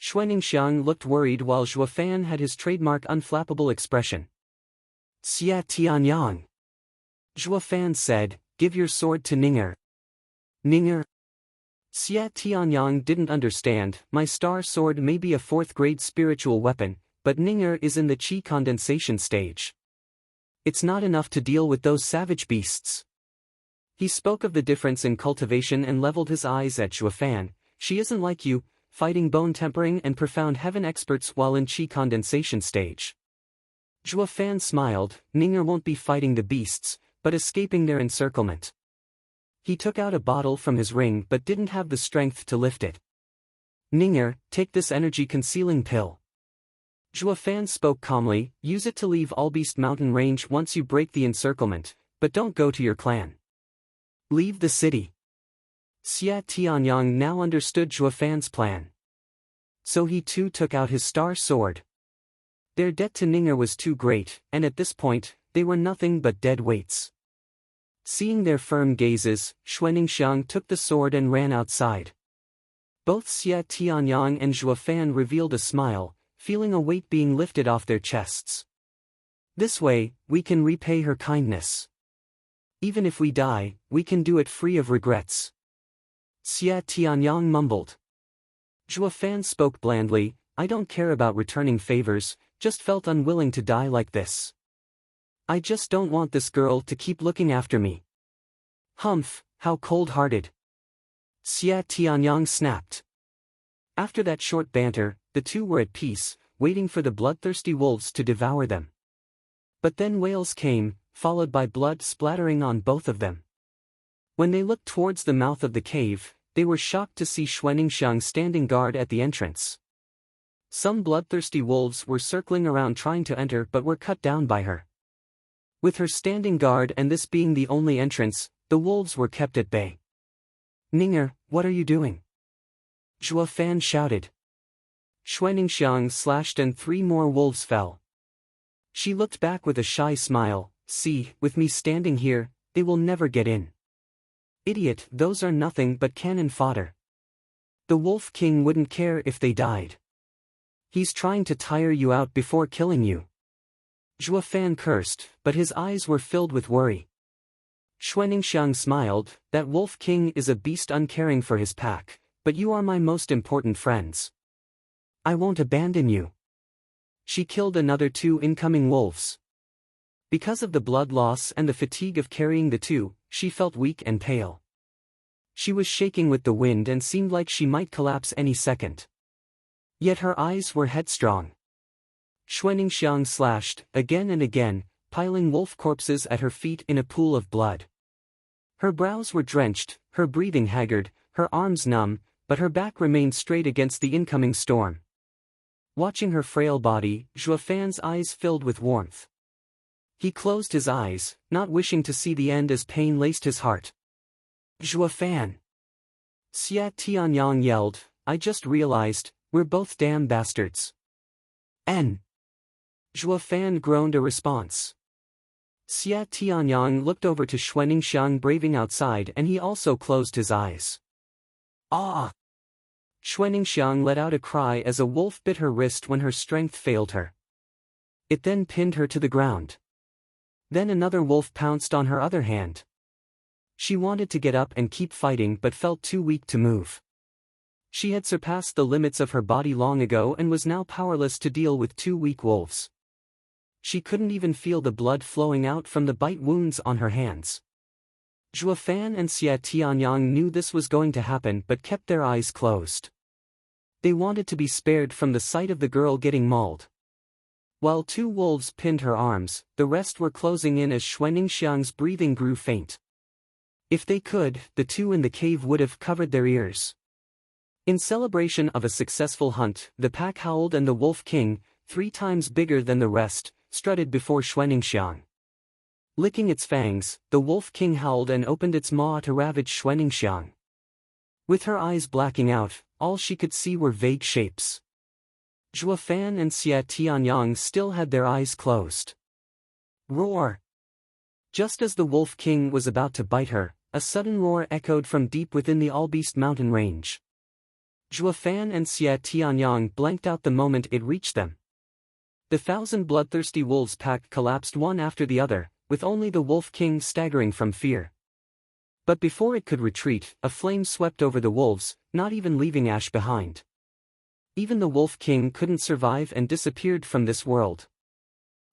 Xuaningxiang looked worried while Zhuofan had his trademark unflappable expression. Xia Tianyang. Zhuofan said, give your sword to Ninger. Ninger? Xia Tianyang didn't understand. My star sword may be a fourth-grade spiritual weapon, but Ninger is in the chi condensation stage. It's not enough to deal with those savage beasts. He spoke of the difference in cultivation and leveled his eyes at Zhuofan. She isn't like you, fighting bone tempering and profound heaven experts while in chi condensation stage. Zhuofan smiled. Ninger won't be fighting the beasts, but escaping their encirclement. He took out a bottle from his ring but didn't have the strength to lift it. Ninger, take this energy-concealing pill. Zhuofan spoke calmly, use it to leave Allbeast Mountain Range once you break the encirclement, but don't go to your clan. Leave the city. Xia Tianyang now understood Zhuofan's plan. So he too took out his star sword. Their debt to Ninger was too great, and at this point, they were nothing but dead weights. Seeing their firm gazes, Xuaningxiang took the sword and ran outside. Both Xia Tianyang and Zhuofan revealed a smile, feeling a weight being lifted off their chests. This way, we can repay her kindness. Even if we die, we can do it free of regrets. Xia Tianyang mumbled. Zhuofan spoke blandly, I don't care about returning favors, just felt unwilling to die like this. I just don't want this girl to keep looking after me. Humph, how cold-hearted. Xia Tianyang snapped. After that short banter, the two were at peace, waiting for the bloodthirsty wolves to devour them. But then wails came, followed by blood splattering on both of them. When they looked towards the mouth of the cave, they were shocked to see Xuaningxiang standing guard at the entrance. Some bloodthirsty wolves were circling around trying to enter but were cut down by her. With her standing guard and this being the only entrance, the wolves were kept at bay. Ninger, what are you doing? Zhuofan shouted. Xuaningxiang slashed and 3 more wolves fell. She looked back with a shy smile. See, with me standing here, they will never get in. Idiot, those are nothing but cannon fodder. The Wolf King wouldn't care if they died. He's trying to tire you out before killing you. Zhuofan cursed, but his eyes were filled with worry. Xuaningxiang smiled, that Wolf King is a beast uncaring for his pack, but you are my most important friends. I won't abandon you. She killed another 2 incoming wolves. Because of the blood loss and the fatigue of carrying the 2, she felt weak and pale. She was shaking with the wind and seemed like she might collapse any second. Yet her eyes were headstrong. Xuaningxiang slashed, again and again, piling wolf corpses at her feet in a pool of blood. Her brows were drenched, her breathing haggard, her arms numb, but her back remained straight against the incoming storm. Watching her frail body, Zhuofan's eyes filled with warmth. He closed his eyes, not wishing to see the end as pain laced his heart. Zhuofan! Xia Tianyang yelled, I just realized, we're both damn bastards. N. Zhuofan groaned a response. Xia Tianyang looked over to Xuaningxiang braving outside and he also closed his eyes. Ah! Xuaningxiang let out a cry as a wolf bit her wrist when her strength failed her. It then pinned her to the ground. Then another wolf pounced on her other hand. She wanted to get up and keep fighting but felt too weak to move. She had surpassed the limits of her body long ago and was now powerless to deal with two weak wolves. She couldn't even feel the blood flowing out from the bite wounds on her hands. Zhuo Fan and Xia Tianyang knew this was going to happen but kept their eyes closed. They wanted to be spared from the sight of the girl getting mauled. While two wolves pinned her arms, the rest were closing in as Xuaningxiang's breathing grew faint. If they could, the two in the cave would have covered their ears. In celebration of a successful hunt, the pack howled and the Wolf King, 3 times bigger than the rest, strutted before Xuaningxiang. Licking its fangs, the Wolf King howled and opened its maw to ravage Xuaningxiang. With her eyes blacking out, all she could see were vague shapes. Zhuo Fan and Xia Tianyang still had their eyes closed. Roar! Just as the Wolf King was about to bite her, a sudden roar echoed from deep within the Allbeast mountain range. Zhuo Fan and Xia Tianyang blanked out the moment it reached them. The 1,000 bloodthirsty wolves pack collapsed one after the other, with only the Wolf King staggering from fear. But before it could retreat, a flame swept over the wolves, not even leaving ash behind. Even the Wolf King couldn't survive and disappeared from this world.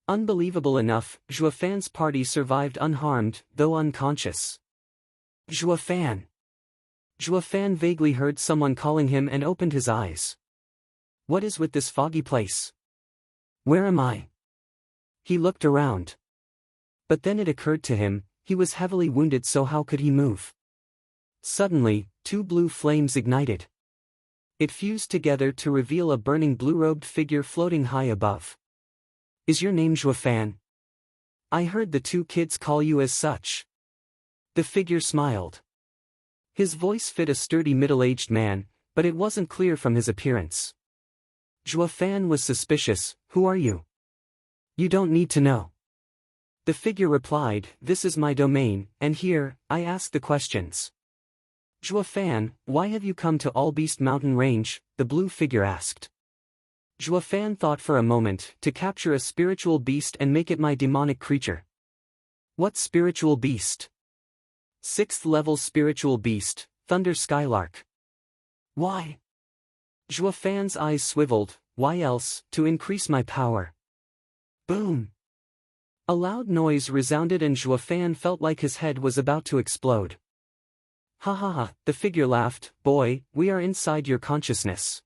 Unbelievable enough, Zhuo Fan's party survived unharmed, though unconscious. Zhuo Fan! Zhuo Fan vaguely heard someone calling him and opened his eyes. What is with this foggy place? Where am I? He looked around. But then it occurred to him, he was heavily wounded, so how could he move? Suddenly, 2 blue flames ignited. It fused together to reveal a burning blue-robed figure floating high above. Is your name Zhuo Fan? I heard the 2 kids call you as such. The figure smiled. His voice fit a sturdy middle-aged man, but it wasn't clear from his appearance. Zhuo Fan was suspicious. Who are you? You don't need to know. The figure replied, this is my domain, and here, I ask the questions. Zhuo Fan, why have you come to Allbeast Mountain Range? The blue figure asked. Zhuo Fan thought for a moment, to capture a spiritual beast and make it my demonic creature. What spiritual beast? 6th level spiritual beast, Thunder Skylark. Why? Zhuo Fan's eyes swiveled. Why else? To increase my power. Boom! A loud noise resounded and Zhuo Fan felt like his head was about to explode. Ha ha ha, the figure laughed. Boy, we are inside your consciousness.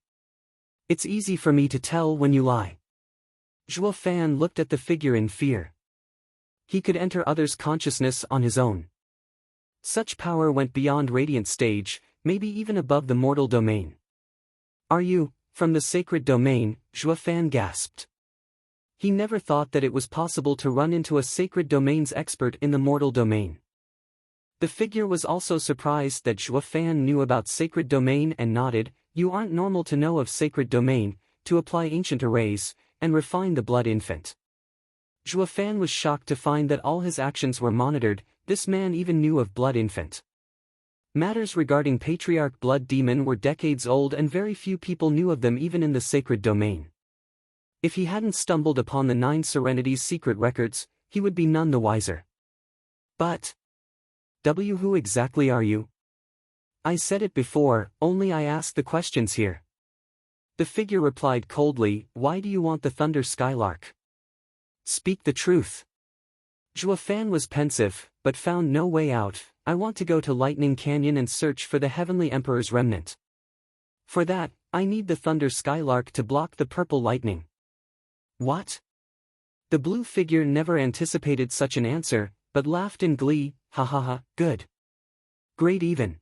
It's easy for me to tell when you lie. Zhuo Fan looked at the figure in fear. He could enter others' consciousness on his own. Such power went beyond Radiant Stage, maybe even above the mortal domain. Are you, from the sacred domain? Zhuo Fan gasped. He never thought that it was possible to run into a sacred domain's expert in the mortal domain. The figure was also surprised that Zhuo Fan knew about sacred domain and nodded. You aren't normal to know of sacred domain, to apply ancient arrays, and refine the blood infant. Zhuo Fan was shocked to find that all his actions were monitored. This man even knew of blood infant. Matters regarding Patriarch Blood Demon were decades old and very few people knew of them even in the sacred domain. If he hadn't stumbled upon the 9 Serenities secret records, he would be none the wiser. But... who exactly are you? I said it before, only I ask the questions here. The figure replied coldly, why do you want the Thunder Skylark? Speak the truth. Zhuo Fan was pensive, but found no way out. I want to go to Lightning Canyon and search for the Heavenly Emperor's remnant. For that, I need the Thunder Skylark to block the purple lightning. What? The blue figure never anticipated such an answer, but laughed in glee. Ha ha ha, good. Great even.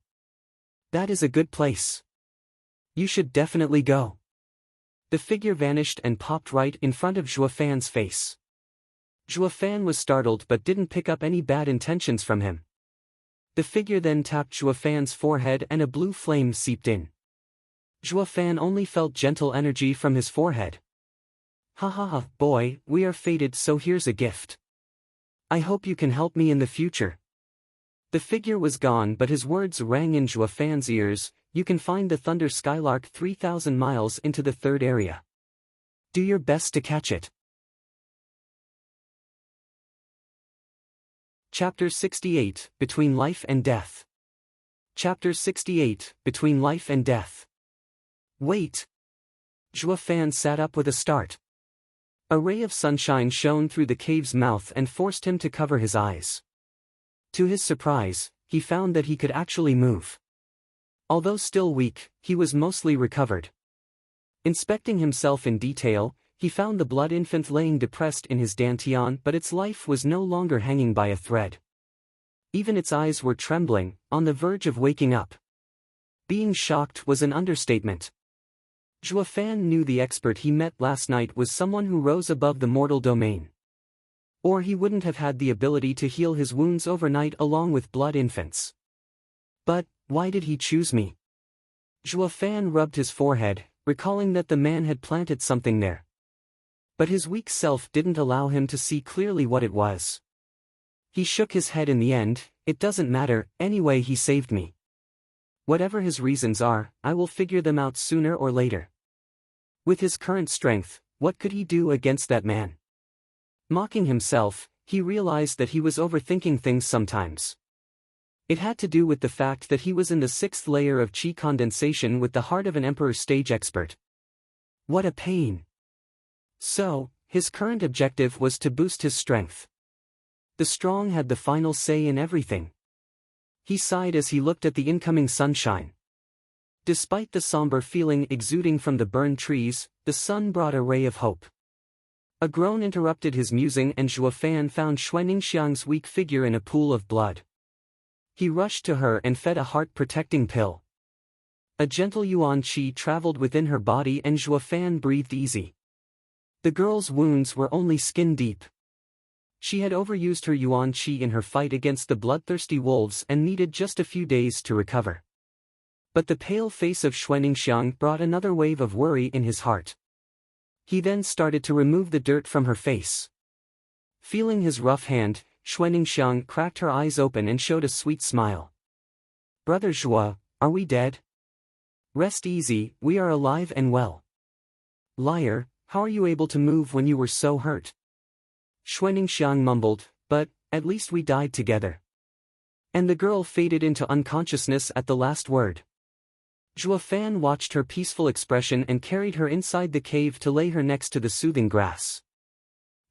That is a good place. You should definitely go. The figure vanished and popped right in front of Zhuo Fan's face. Zhuo Fan was startled but didn't pick up any bad intentions from him. The figure then tapped Zhuo Fan's forehead and a blue flame seeped in. Zhuo Fan only felt gentle energy from his forehead. Ha ha ha, boy, we are fated, so here's a gift. I hope you can help me in the future. The figure was gone but his words rang in Zhuo Fan's ears. you can find the Thunder Skylark 3,000 miles into the third area. Do your best to catch it. Chapter 68, Between Life and Death. Chapter 68, Between Life and Death. Wait! Zhuo Fan sat up with a start. A ray of sunshine shone through the cave's mouth and forced him to cover his eyes. To his surprise, he found that he could actually move. Although still weak, he was mostly recovered. Inspecting himself in detail, he found the blood infant laying depressed in his dantian, but its life was no longer hanging by a thread. Even its eyes were trembling, on the verge of waking up. Being shocked was an understatement. Zhuo Fan knew the expert he met last night was someone who rose above the mortal domain. Or he wouldn't have had the ability to heal his wounds overnight along with blood infants. But, why did he choose me? Zhuo Fan rubbed his forehead, recalling that the man had planted something there. But his weak self didn't allow him to see clearly what it was. He shook his head in the end. It doesn't matter, anyway he saved me. Whatever his reasons are, I will figure them out sooner or later. With his current strength, what could he do against that man? Mocking himself, he realized that he was overthinking things sometimes. It had to do with the fact that he was in the 6th layer of chi condensation with the heart of an emperor stage expert. What a pain! So, his current objective was to boost his strength. The strong had the final say in everything. He sighed as he looked at the incoming sunshine. Despite the somber feeling exuding from the burned trees, the sun brought a ray of hope. A groan interrupted his musing and Zhuo Fan found Xuaningxiang's weak figure in a pool of blood. He rushed to her and fed a heart-protecting pill. A gentle yuan qi traveled within her body and Zhuo Fan breathed easy. The girl's wounds were only skin-deep. She had overused her yuan qi in her fight against the bloodthirsty wolves and needed just a few days to recover. But the pale face of Xuaningxiang brought another wave of worry in his heart. He then started to remove the dirt from her face. Feeling his rough hand, Xuaningxiang cracked her eyes open and showed a sweet smile. Brother Zhuo, are we dead? Rest easy, we are alive and well. Liar, how are you able to move when you were so hurt? Xuaningxiang mumbled, but, at least we died together. And the girl faded into unconsciousness at the last word. Zhuo Fan watched her peaceful expression and carried her inside the cave to lay her next to the soothing grass.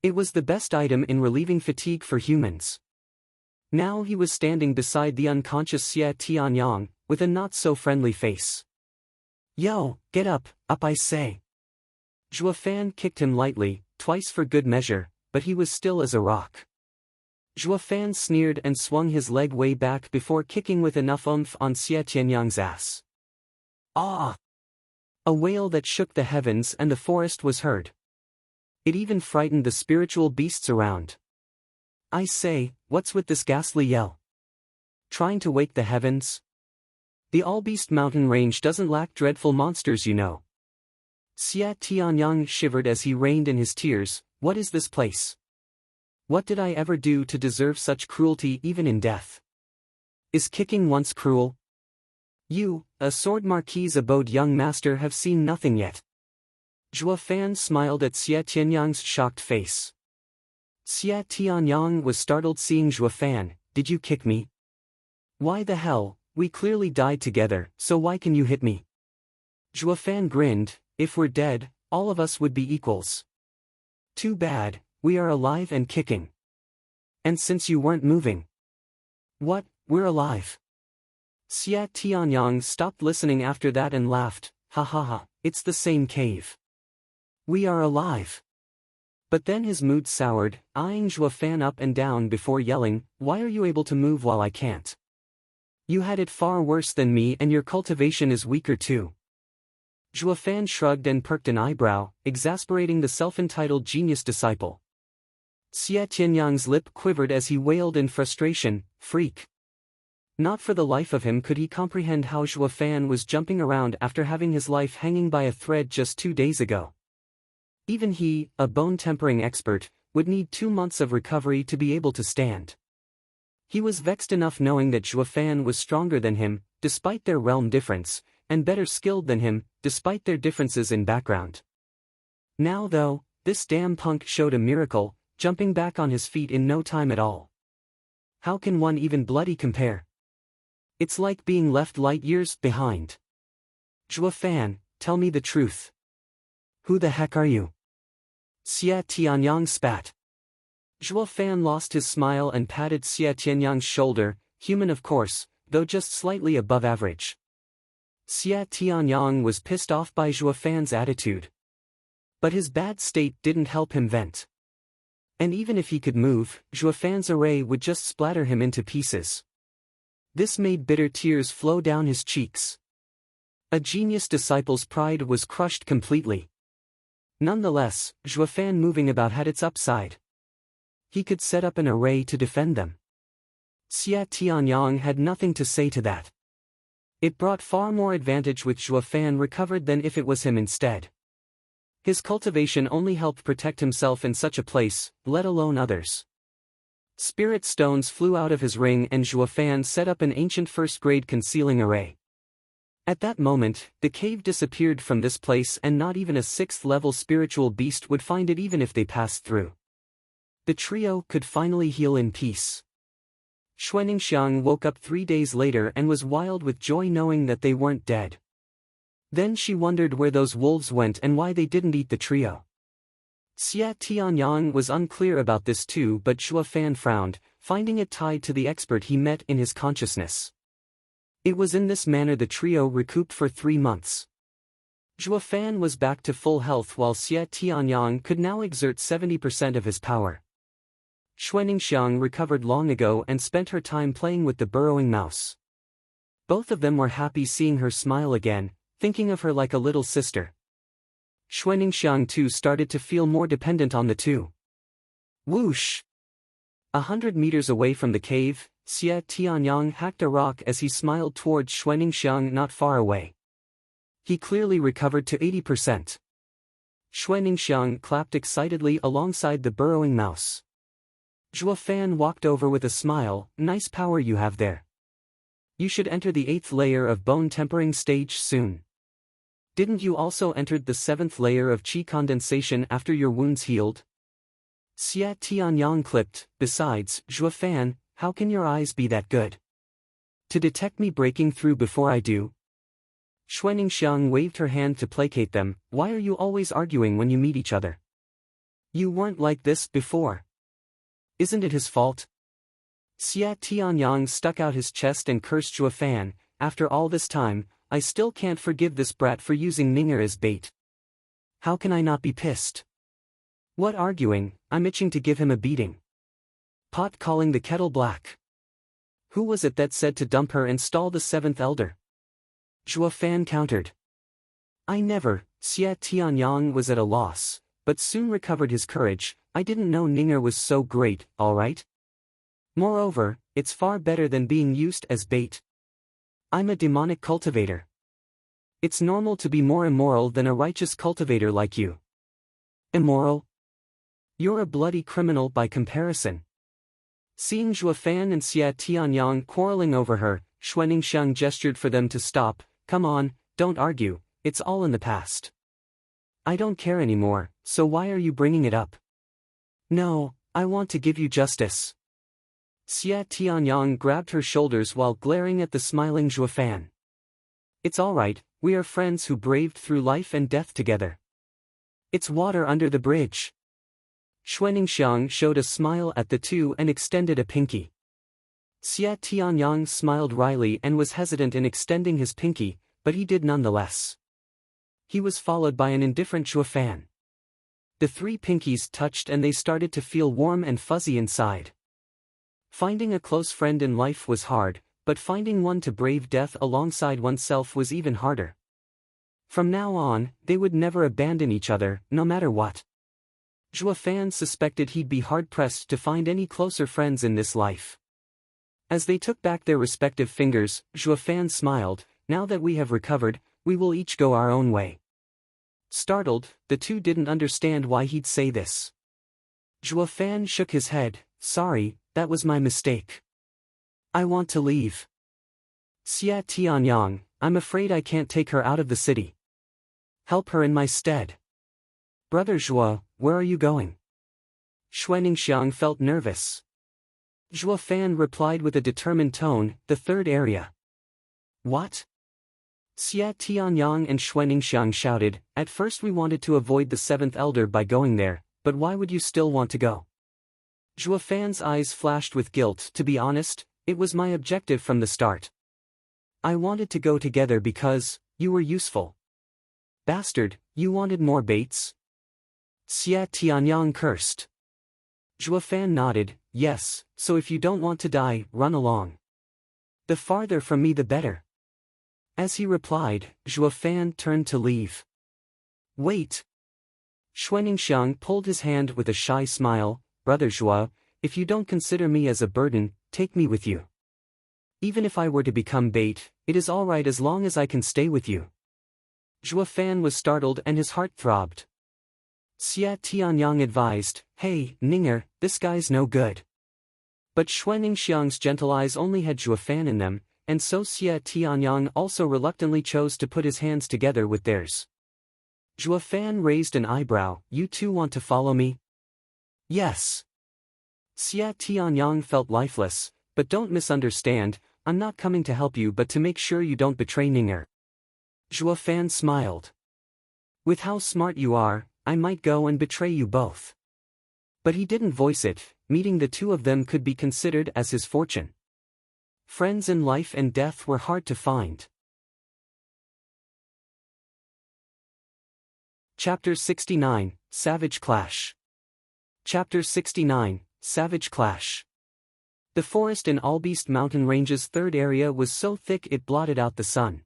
It was the best item in relieving fatigue for humans. Now he was standing beside the unconscious Xie Tianyang, with a not-so-friendly face. Yo, get up I say. Zhuo Fan kicked him lightly, twice for good measure, but he was still as a rock. Zhuo Fan sneered and swung his leg way back before kicking with enough oomph on Xie Tianyang's ass. Ah! A wail that shook the heavens and the forest was heard. It even frightened the spiritual beasts around. I say, what's with this ghastly yell? Trying to wake the heavens? The All-Beast mountain range doesn't lack dreadful monsters, you know. Xie Tianyang shivered as he reined in his tears. What is this place? What did I ever do to deserve such cruelty even in death? Is kicking once cruel? You, a sword marquise abode young master, have seen nothing yet. Zhuo Fan smiled at Xie Tianyang's shocked face. Xie Tianyang was startled seeing Zhuo Fan. Did you kick me? Why the hell, we clearly died together, so why can you hit me? Zhuo Fan grinned. If we're dead, all of us would be equals. Too bad, we are alive and kicking. And since you weren't moving. What, we're alive? Xie Tianyang stopped listening after that and laughed. Ha ha ha, it's the same cave. We are alive. But then his mood soured, eyeing Zhuo Fan up and down before yelling, why are you able to move while I can't? You had it far worse than me and your cultivation is weaker too. Zhuo Fan shrugged and perked an eyebrow, exasperating the self-entitled genius disciple. Xie Tianyang's lip quivered as he wailed in frustration, freak. Not for the life of him could he comprehend how Zhuo Fan was jumping around after having his life hanging by a thread just 2 days ago. Even he, a bone-tempering expert, would need 2 months of recovery to be able to stand. He was vexed enough knowing that Zhuo Fan was stronger than him, despite their realm difference, and better skilled than him, despite their differences in background. Now though, this damn punk showed a miracle, jumping back on his feet in no time at all. How can one even bloody compare? It's like being left light years behind. Zhuo Fan, tell me the truth. Who the heck are you? Xie Tianyang spat. Zhuo Fan lost his smile and patted Xie Tianyang's shoulder, human of course, though just slightly above average. Xie Tianyang was pissed off by Zhuo Fan's attitude. But his bad state didn't help him vent. And even if he could move, Zhuo Fan's array would just splatter him into pieces. This made bitter tears flow down his cheeks. A genius disciple's pride was crushed completely. Nonetheless, Zhuo Fan moving about had its upside. He could set up an array to defend them. Xie Tianyang had nothing to say to that. It brought far more advantage with Zhuo Fan recovered than if it was him instead. His cultivation only helped protect himself in such a place, let alone others. Spirit stones flew out of his ring and Zhuo Fan set up an ancient first-grade concealing array. At that moment, the cave disappeared from this place and not even a 6th-level spiritual beast would find it even if they passed through. The trio could finally heal in peace. Xuaningxiang woke up 3 days later and was wild with joy knowing that they weren't dead. Then she wondered where those wolves went and why they didn't eat the trio. Xie Tianyang was unclear about this too, but Zhuo Fan frowned, finding it tied to the expert he met in his consciousness. It was in this manner the trio recouped for 3 months. Zhuo Fan was back to full health while Xie Tianyang could now exert 70% of his power. Xuaningxiang recovered long ago and spent her time playing with the burrowing mouse. Both of them were happy seeing her smile again, thinking of her like a little sister. Xuaningxiang too started to feel more dependent on the two. Whoosh! 100 meters away from the cave, Xie Tianyang hacked a rock as he smiled towards Xuaningxiang not far away. He clearly recovered to 80%. Xuaningxiang clapped excitedly alongside the burrowing mouse. Zhuo Fan walked over with a smile, nice power you have there. You should enter the 8th layer of bone tempering stage soon. Didn't you also enter the 7th layer of qi condensation after your wounds healed? Xie Tianyang clipped, besides, Zhuo Fan, how can your eyes be that good? To detect me breaking through before I do? Xuaningxiang waved her hand to placate them, why are you always arguing when you meet each other? You weren't like this before. Isn't it his fault? Xie Tianyang stuck out his chest and cursed Zhuo Fan, after all this time, I still can't forgive this brat for using Ninger as bait. How can I not be pissed? What arguing, I'm itching to give him a beating. Pot calling the kettle black. Who was it that said to dump her and stall the 7th elder? Zhuo Fan countered. I never. Xie Tianyang was at a loss, but soon recovered his courage. I didn't know Ninger was so great, alright? Moreover, it's far better than being used as bait. I'm a demonic cultivator. It's normal to be more immoral than a righteous cultivator like you. Immoral? You're a bloody criminal by comparison. Seeing Zhuo Fan and Xie Tianyang quarreling over her, Xuaningxiang gestured for them to stop. Come on, don't argue, it's all in the past. I don't care anymore, so why are you bringing it up? No, I want to give you justice. Xie Tianyang grabbed her shoulders while glaring at the smiling Zhuo Fan. It's alright, we are friends who braved through life and death together. It's water under the bridge. Xuaningxiang showed a smile at the two and extended a pinky. Xie Tianyang smiled wryly and was hesitant in extending his pinky, but he did nonetheless. He was followed by an indifferent Zhuo Fan. The 3 pinkies touched and they started to feel warm and fuzzy inside. Finding a close friend in life was hard, but finding one to brave death alongside oneself was even harder. From now on, they would never abandon each other, no matter what. Zhuo Fan suspected he'd be hard-pressed to find any closer friends in this life. As they took back their respective fingers, Zhuo Fan smiled, now that we have recovered, we will each go our own way. Startled, the two didn't understand why he'd say this. Zhuo Fan shook his head, sorry, that was my mistake. I want to leave. Xia Tianyang, I'm afraid I can't take her out of the city. Help her in my stead. Brother Zhuo, where are you going? Xuaningxiang felt nervous. Zhuo Fan replied with a determined tone, the third area. What? Xia Tianyang and Xuaningxiang shouted, at first we wanted to avoid the seventh elder by going there, but why would you still want to go? Zhuo Fan's eyes flashed with guilt. To be honest, it was my objective from the start. I wanted to go together because, you were useful. Bastard, you wanted more baits? Xia Tianyang cursed. Zhuo Fan nodded, yes, so if you don't want to die, run along. The farther from me the better. As he replied, Zhuo Fan turned to leave. Wait. Xuaningxiang pulled his hand with a shy smile, Brother Zhuo, if you don't consider me as a burden, take me with you. Even if I were to become bait, it is all right as long as I can stay with you. Zhuo Fan was startled and his heart throbbed. Xia Tianyang advised, hey, Ninger, this guy's no good. But Xuaningxiang's gentle eyes only had Zhuo Fan in them, and so Xia Tianyang also reluctantly chose to put his hands together with theirs. Zhuo Fan raised an eyebrow, you two want to follow me? Yes. Xia Tianyang felt lifeless, but don't misunderstand, I'm not coming to help you but to make sure you don't betray Ninger. Zhuo Fan smiled. With how smart you are, I might go and betray you both. But he didn't voice it, meeting the two of them could be considered as his fortune. Friends in life and death were hard to find. Chapter 69, Savage Clash. Chapter 69, Savage Clash. The forest in Albeast mountain range's third area was so thick it blotted out the sun.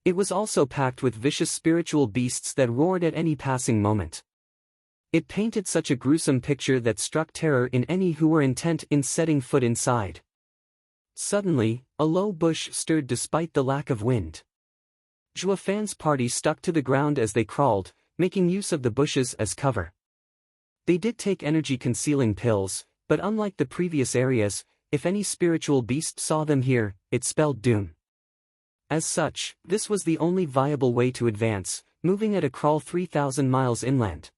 It was also packed with vicious spiritual beasts that roared at any passing moment. It painted such a gruesome picture that struck terror in any who were intent in setting foot inside. Suddenly, a low bush stirred despite the lack of wind. Zhuo Fan's party stuck to the ground as they crawled, making use of the bushes as cover. They did take energy-concealing pills, but unlike the previous areas, if any spiritual beast saw them here, it spelled doom. As such, this was the only viable way to advance, moving at a crawl 3,000 miles inland.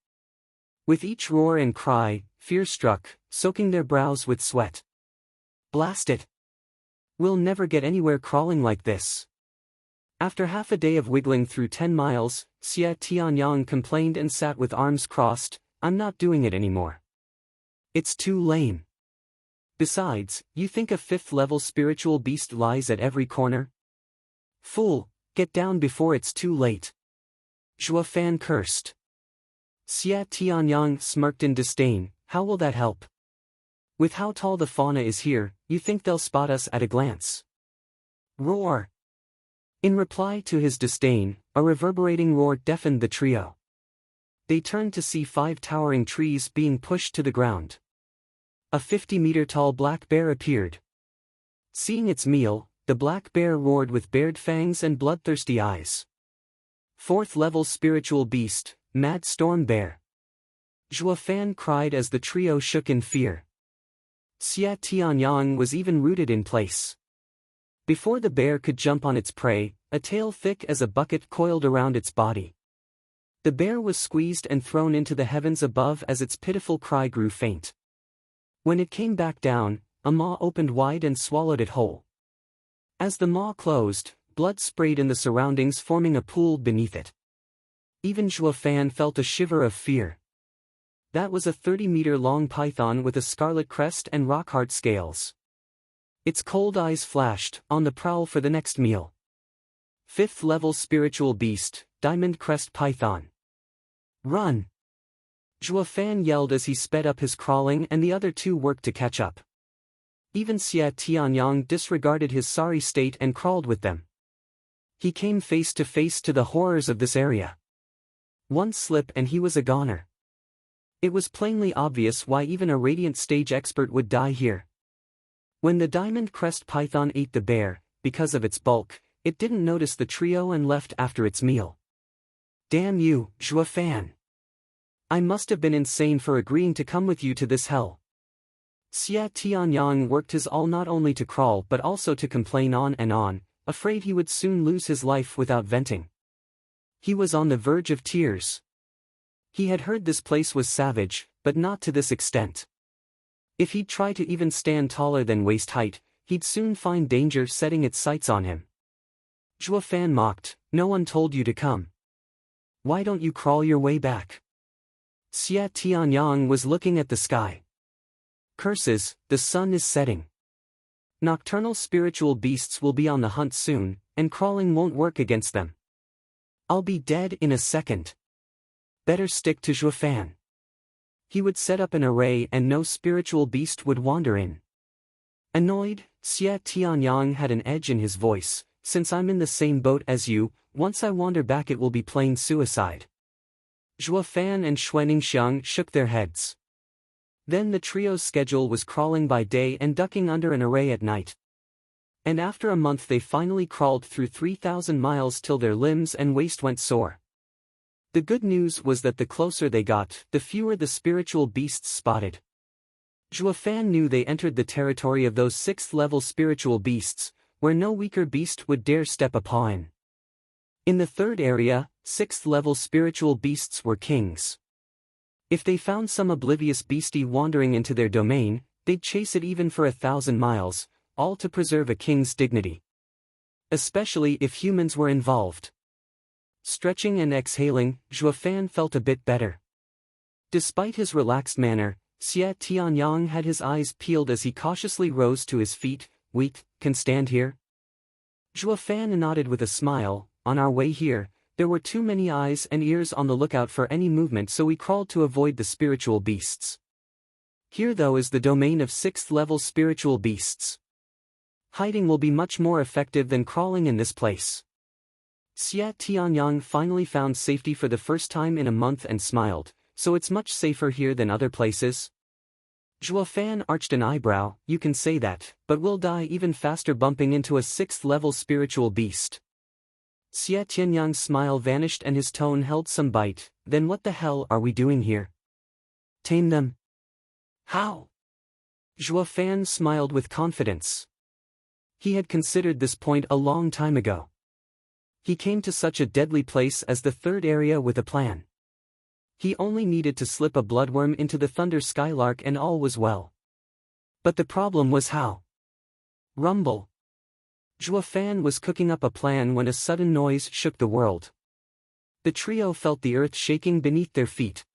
With each roar and cry, fear struck, soaking their brows with sweat. Blast it! We'll never get anywhere crawling like this. After half a day of wiggling through 10 miles, Xia Tianyang complained and sat with arms crossed, I'm not doing it anymore. It's too lame. Besides, you think a fifth-level spiritual beast lies at every corner? Fool, get down before it's too late. Zhuo Fan cursed. Xia Tianyang smirked in disdain, how will that help? With how tall the fauna is here, you think they'll spot us at a glance. Roar! In reply to his disdain, a reverberating roar deafened the trio. They turned to see 5 towering trees being pushed to the ground. A 50-meter-tall black bear appeared. Seeing its meal, the black bear roared with bared fangs and bloodthirsty eyes. 4th-level spiritual beast, Mad Storm Bear. Zhuo Fan cried as the trio shook in fear. Xia Tianyang was even rooted in place. Before the bear could jump on its prey, a tail thick as a bucket coiled around its body. The bear was squeezed and thrown into the heavens above as its pitiful cry grew faint. When it came back down, a maw opened wide and swallowed it whole. As the maw closed, blood sprayed in the surroundings, forming a pool beneath it. Even Zhuo Fan felt a shiver of fear. That was a 30-meter-long python with a scarlet crest and rock-hard scales. Its cold eyes flashed, on the prowl for the next meal. 5th-level spiritual beast, Diamond Crest Python. Run! Zhuo Fan yelled as he sped up his crawling, and the other two worked to catch up. Even Xia Tianyang disregarded his sorry state and crawled with them. He came face to face to the horrors of this area. One slip and he was a goner. It was plainly obvious why even a radiant stage expert would die here. When the Diamond Crest Python ate the bear, because of its bulk, it didn't notice the trio and left after its meal. Damn you, Zhuo Fan! I must have been insane for agreeing to come with you to this hell. Xia Tianyang worked his all not only to crawl but also to complain on, afraid he would soon lose his life without venting. He was on the verge of tears. He had heard this place was savage, but not to this extent. If he'd try to even stand taller than waist height, he'd soon find danger setting its sights on him. Zhuo Fan mocked, "No one told you to come. Why don't you crawl your way back?" Xia Tianyang was looking at the sky. "Curses, the sun is setting. Nocturnal spiritual beasts will be on the hunt soon, and crawling won't work against them. I'll be dead in a second. Better stick to Zhuo Fan. He would set up an array and no spiritual beast would wander in." Annoyed, Xia Tianyang had an edge in his voice, "Since I'm in the same boat as you, once I wander back it will be plain suicide." Zhuo Fan and Xuaningxiang shook their heads. Then the trio's schedule was crawling by day and ducking under an array at night. And after a month they finally crawled through 3,000 miles till their limbs and waist went sore. The good news was that the closer they got, the fewer the spiritual beasts spotted. Zhuo Fan knew they entered the territory of those 6th-level spiritual beasts, where no weaker beast would dare step a paw in. In the third area, 6th-level spiritual beasts were kings. If they found some oblivious beastie wandering into their domain, they'd chase it even for 1,000 miles, all to preserve a king's dignity. Especially if humans were involved. Stretching and exhaling, Zhuo Fan felt a bit better. Despite his relaxed manner, Xia Tianyang had his eyes peeled as he cautiously rose to his feet. "We can stand here?" Zhuo Fan nodded with a smile. "On our way here, there were too many eyes and ears on the lookout for any movement, so we crawled to avoid the spiritual beasts. Here though is the domain of 6th-level spiritual beasts. Hiding will be much more effective than crawling in this place." Xia Tianyang finally found safety for the first time in a month and smiled, "So it's much safer here than other places?" Zhuo Fan arched an eyebrow. "You can say that, but we'll die even faster bumping into a 6th-level spiritual beast." Xia Tianyang's smile vanished and his tone held some bite. "Then what the hell are we doing here? Tame them?" "How?" Zhuo Fan smiled with confidence. He had considered this point a long time ago. He came to such a deadly place as the third area with a plan. He only needed to slip a bloodworm into the thunder skylark and all was well. But the problem was how. Rumble. Zhuo Fan was cooking up a plan when a sudden noise shook the world. The trio felt the earth shaking beneath their feet.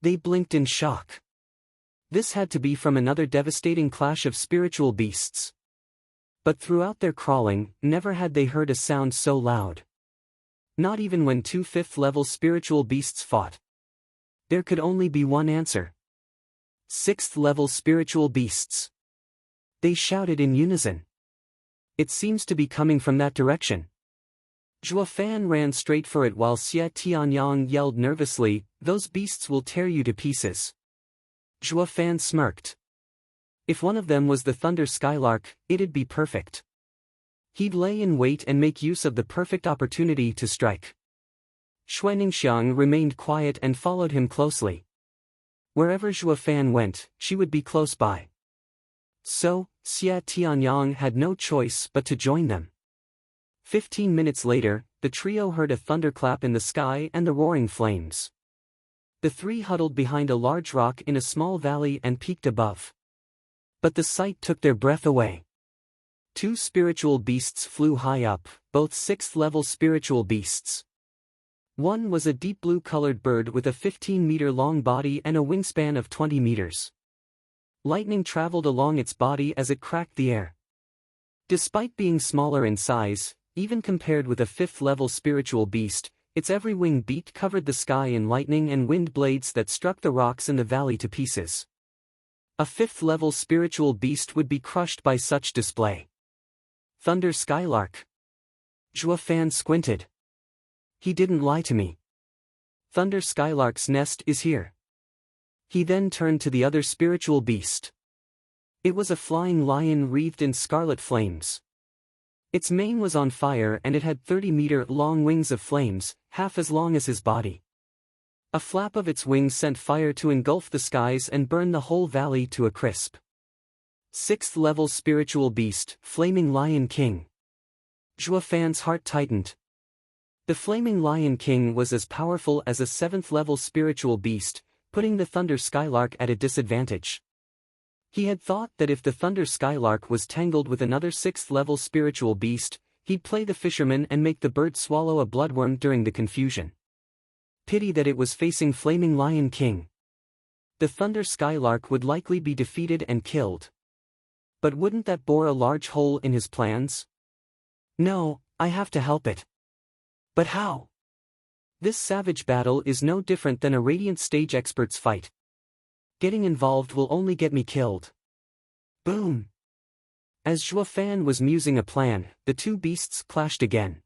They blinked in shock. This had to be from another devastating clash of spiritual beasts. But throughout their crawling, never had they heard a sound so loud. Not even when 2 5th-level spiritual beasts fought. There could only be one answer. 6th-level spiritual beasts. They shouted in unison. "It seems to be coming from that direction." Zhuo Fan ran straight for it while Xia Tianyang yelled nervously, "Those beasts will tear you to pieces." Zhuo Fan smirked. If one of them was the thunder skylark, it'd be perfect. He'd lay in wait and make use of the perfect opportunity to strike. Xuaningxiang remained quiet and followed him closely. Wherever Zhuo Fan went, she would be close by. So, Xia Tianyang had no choice but to join them. 15 minutes later, the trio heard a thunderclap in the sky and the roaring flames. The three huddled behind a large rock in a small valley and peeked above. But the sight took their breath away. 2 spiritual beasts flew high up, both 6th-level spiritual beasts. One was a deep blue-colored bird with a 15-meter-long body and a wingspan of 20 meters. Lightning traveled along its body as it cracked the air. Despite being smaller in size, even compared with a 5th-level spiritual beast, its every wing beat covered the sky in lightning and wind blades that struck the rocks in the valley to pieces. A 5th-level spiritual beast would be crushed by such display. Thunder Skylark. Zhuo Fan squinted. He didn't lie to me. Thunder Skylark's nest is here. He then turned to the other spiritual beast. It was a flying lion wreathed in scarlet flames. Its mane was on fire and it had 30-meter-long wings of flames, half as long as his body. A flap of its wings sent fire to engulf the skies and burn the whole valley to a crisp. 6th-level spiritual beast, Flaming Lion King. Zhua Fan's heart tightened. The Flaming Lion King was as powerful as a 7th-level spiritual beast, putting the Thunder Skylark at a disadvantage. He had thought that if the Thunder Skylark was tangled with another 6th-level spiritual beast, he'd play the fisherman and make the bird swallow a bloodworm during the confusion. Pity that it was facing Flaming Lion King. The Thunder Skylark would likely be defeated and killed. But wouldn't that bore a large hole in his plans? No, I have to help it. But how? This savage battle is no different than a Radiant Stage Expert's fight. Getting involved will only get me killed. Boom! As Zhua Fan was musing a plan, the two beasts clashed again.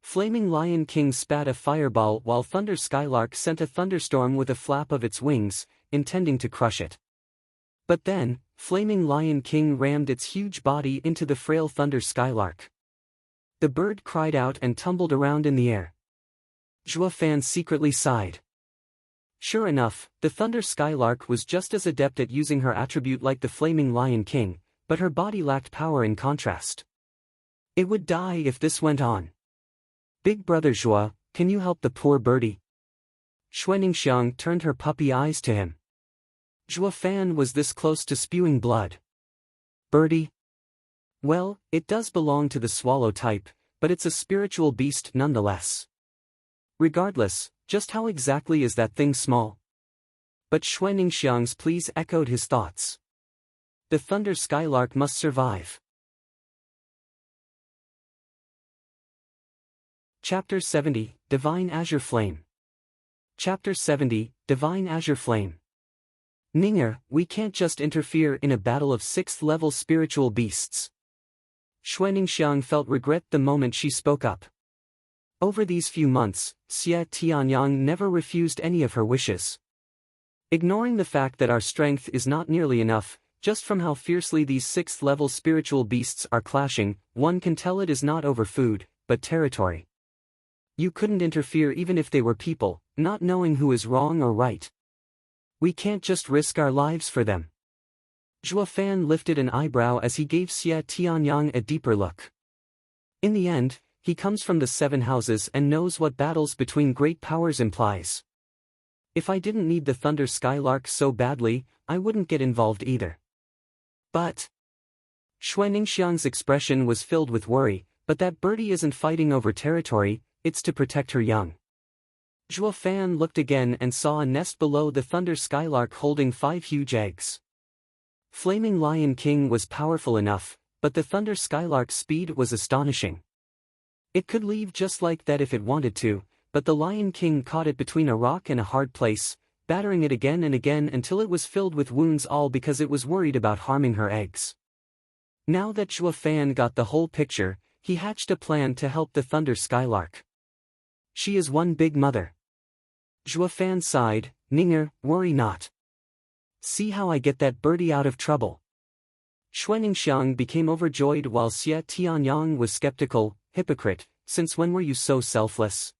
Flaming Lion King spat a fireball while Thunder Skylark sent a thunderstorm with a flap of its wings, intending to crush it. But then, Flaming Lion King rammed its huge body into the frail Thunder Skylark. The bird cried out and tumbled around in the air. Zhua Fan secretly sighed. Sure enough, the Thunder Skylark was just as adept at using her attribute like the Flaming Lion King, but her body lacked power in contrast. It would die if this went on. Big Brother Zhua, can you help the poor birdie? Xuaningxiang turned her puppy eyes to him. Zhua Fan was this close to spewing blood. Birdie? Well, it does belong to the swallow type, but it's a spiritual beast nonetheless. Regardless, just how exactly is that thing small? But Xuaningxiang's pleas echoed his thoughts. The Thunder Skylark must survive. Chapter 70, Divine Azure Flame. Chapter 70, Divine Azure Flame. Ning'er, we can't just interfere in a battle of 6th-level spiritual beasts. Xuaningxiang felt regret the moment she spoke up. Over these few months, Xie Tianyang never refused any of her wishes. Ignoring the fact that our strength is not nearly enough, just from how fiercely these 6th-level spiritual beasts are clashing, one can tell it is not over food, but territory. You couldn't interfere even if they were people, not knowing who is wrong or right. We can't just risk our lives for them. Zhua Fan lifted an eyebrow as he gave Xie Tianyang a deeper look. In the end, he comes from the 7 houses and knows what battles between great powers implies. If I didn't need the Thunder Skylark so badly, I wouldn't get involved either. But... Xuaningxiang's expression was filled with worry, but that birdie isn't fighting over territory, it's to protect her young. Zhua Fan looked again and saw a nest below the Thunder Skylark holding 5 huge eggs. Flaming Lion King was powerful enough, but the Thunder Skylark's speed was astonishing. It could leave just like that if it wanted to, but the Lion King caught it between a rock and a hard place, battering it again and again until it was filled with wounds, all because it was worried about harming her eggs. Now that Zhua Fan got the whole picture, he hatched a plan to help the Thunder Skylark. She is one big mother. Zhua Fan sighed, Ning'er, worry not. See how I get that birdie out of trouble. Xuaningxiang became overjoyed while Xie Tianyang was skeptical. Hypocrite, since when were you so selfless?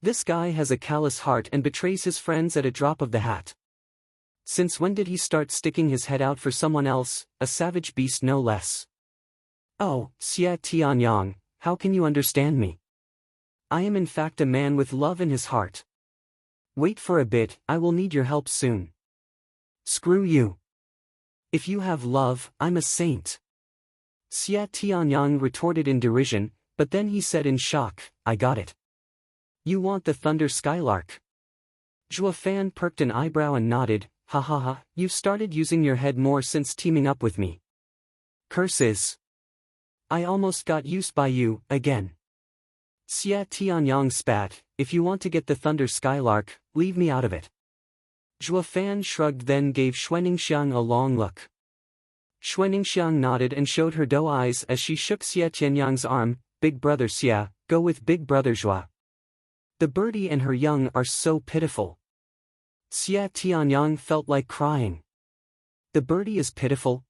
This guy has a callous heart and betrays his friends at a drop of the hat. Since when did he start sticking his head out for someone else, a savage beast no less? Oh, Xie Tianyang, how can you understand me? I am in fact a man with love in his heart. Wait for a bit, I will need your help soon. Screw you. If you have love, I'm a saint. Xie Tianyang retorted in derision, but then he said in shock, I got it. You want the Thunder Skylark? Zhua Fan perked an eyebrow and nodded, ha ha ha, you've started using your head more since teaming up with me. Curses. I almost got used by you, again. Xie Tianyang spat, if you want to get the Thunder Skylark, leave me out of it. Zhua Fan shrugged, then gave Xuaningxiang a long look. Xuaningxiang nodded and showed her doe eyes as she shook Xie Tianyang's arm, Big Brother Xie, go with Big Brother Zhua. The birdie and her young are so pitiful. Xie Tianyang felt like crying. The birdie is pitiful?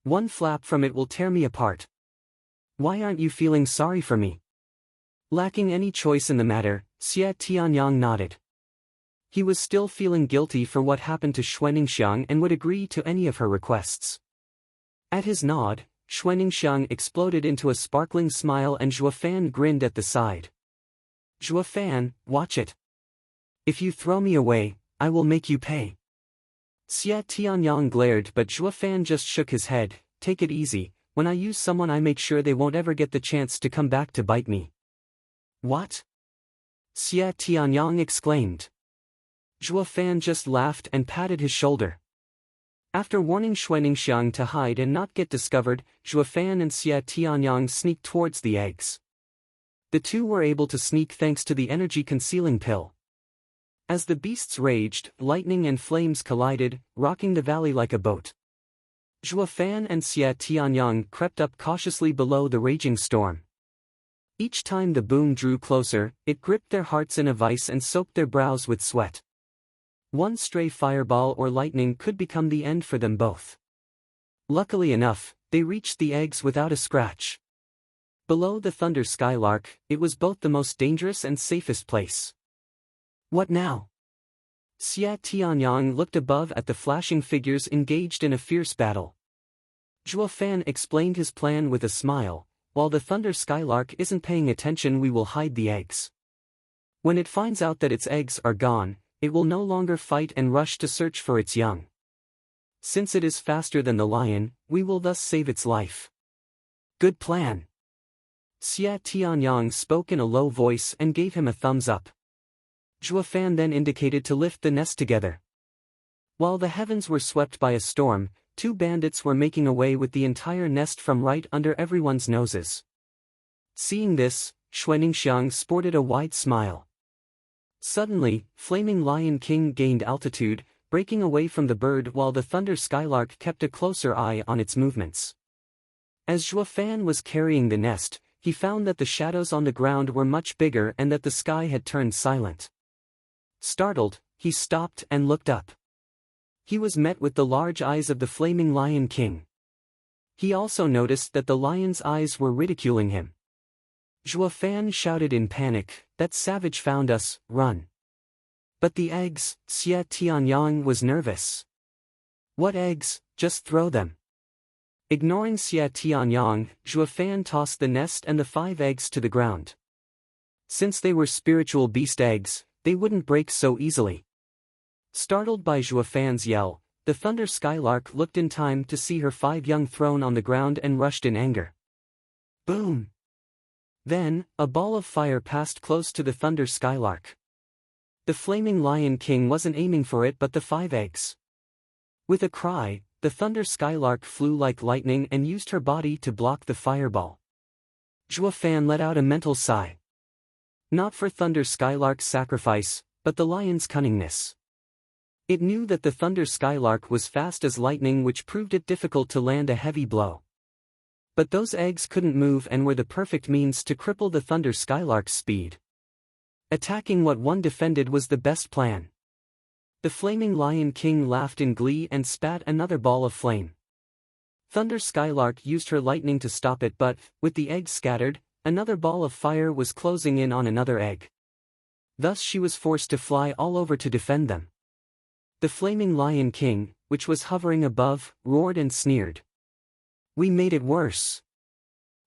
One flap from it will tear me apart. Why aren't you feeling sorry for me? Lacking any choice in the matter, Xie Tianyang nodded. He was still feeling guilty for what happened to Xuaningxiang and would agree to any of her requests. At his nod, Xuaningxiang exploded into a sparkling smile and Zhuofan grinned at the side. Zhuofan, watch it. If you throw me away, I will make you pay. Xia Tianyang glared but Zhuofan just shook his head. Take it easy, when I use someone I make sure they won't ever get the chance to come back to bite me. What? Xia Tianyang exclaimed. Zhuofan just laughed and patted his shoulder. After warning Xuaningxiang to hide and not get discovered, Zhuofan and Xia Tianyang sneaked towards the eggs. The two were able to sneak thanks to the energy-concealing pill. As the beasts raged, lightning and flames collided, rocking the valley like a boat. Zhuofan and Xia Tianyang crept up cautiously below the raging storm. Each time the boom drew closer, it gripped their hearts in a vice and soaked their brows with sweat. One stray fireball or lightning could become the end for them both. Luckily enough, they reached the eggs without a scratch. Below the Thunder Skylark, it was both the most dangerous and safest place. What now? Xia Tianyang looked above at the flashing figures engaged in a fierce battle. Zhuofan explained his plan with a smile. While the Thunder Skylark isn't paying attention, we will hide the eggs. When it finds out that its eggs are gone, it will no longer fight and rush to search for its young. Since it is faster than the lion, we will thus save its life. Good plan. Xia Tianyang spoke in a low voice and gave him a thumbs up. Zhuofan then indicated to lift the nest together. While the heavens were swept by a storm, two bandits were making away with the entire nest from right under everyone's noses. Seeing this, Xuaningxiang sported a wide smile. Suddenly, Flaming Lion King gained altitude, breaking away from the bird while the Thunder Skylark kept a closer eye on its movements. As Zhuofan was carrying the nest, he found that the shadows on the ground were much bigger and that the sky had turned silent. Startled, he stopped and looked up. He was met with the large eyes of the Flaming Lion King. He also noticed that the lion's eyes were ridiculing him. Zhuofan shouted in panic, "That savage found us, run." But the eggs, Xia Tianyang was nervous. What eggs? Just throw them. Ignoring Xia Tianyang, Zhuofan tossed the nest and the 5 eggs to the ground. Since they were spiritual beast eggs, they wouldn't break so easily. Startled by Zhuofan's yell, the Thunder Skylark looked in time to see her 5 young thrown on the ground and rushed in anger. Boom! Then, a ball of fire passed close to the Thunder Skylark. The Flaming Lion King wasn't aiming for it but the 5 eggs. With a cry, the Thunder Skylark flew like lightning and used her body to block the fireball. Zhuofan let out a mental sigh. Not for Thunder Skylark's sacrifice, but the lion's cunningness. It knew that the Thunder Skylark was fast as lightning, which proved it difficult to land a heavy blow. But those eggs couldn't move and were the perfect means to cripple the Thunder Skylark's speed. Attacking what one defended was the best plan. The Flaming Lion King laughed in glee and spat another ball of flame. Thunder Skylark used her lightning to stop it, but, with the eggs scattered, another ball of fire was closing in on another egg. Thus she was forced to fly all over to defend them. The Flaming Lion King, which was hovering above, roared and sneered. We made it worse.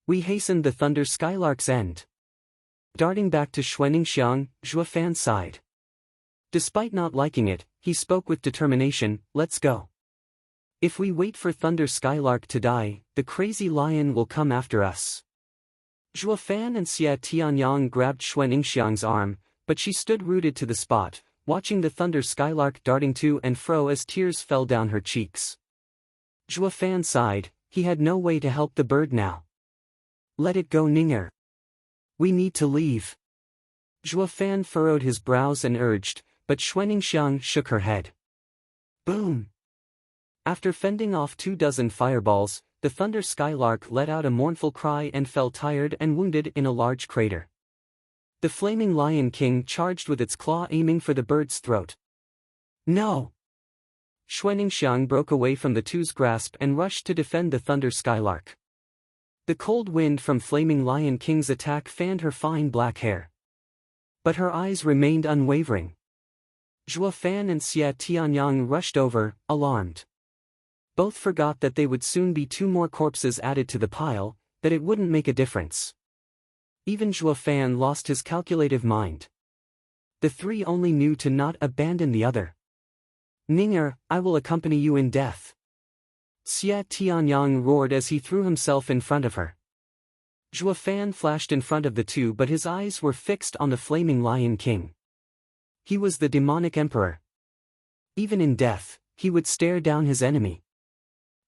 We hastened the Thunder Skylark's end. Darting back to Xuaningxiang, Zhuofan sighed. Despite not liking it, he spoke with determination, let's go. If we wait for Thunder Skylark to die, the crazy lion will come after us. Zhuofan and Xia Tianyang grabbed Xuaningxiang's arm, but she stood rooted to the spot, watching the Thunder Skylark darting to and fro as tears fell down her cheeks. Zhuofan sighed, he had no way to help the bird now. Let it go, Ninger. We need to leave. Zhuofan furrowed his brows and urged, but Xuaningxiang shook her head. Boom! After fending off 24 fireballs, the Thunder Skylark let out a mournful cry and fell tired and wounded in a large crater. The Flaming Lion King charged with its claw, aiming for the bird's throat. No! Xuaningxiang broke away from the two's grasp and rushed to defend the Thunder Skylark. The cold wind from Flaming Lion King's attack fanned her fine black hair. But her eyes remained unwavering. Zhuofan and Xia Tianyang rushed over, alarmed. Both forgot that they would soon be 2 more corpses added to the pile, that it wouldn't make a difference. Even Zhuo Fan lost his calculative mind. The 3 only knew to not abandon the other. Ninger, I will accompany you in death. Xia Tianyang roared as he threw himself in front of her. Zhuo Fan flashed in front of the 2, but his eyes were fixed on the Flaming Lion King. He was the demonic emperor. Even in death, he would stare down his enemy.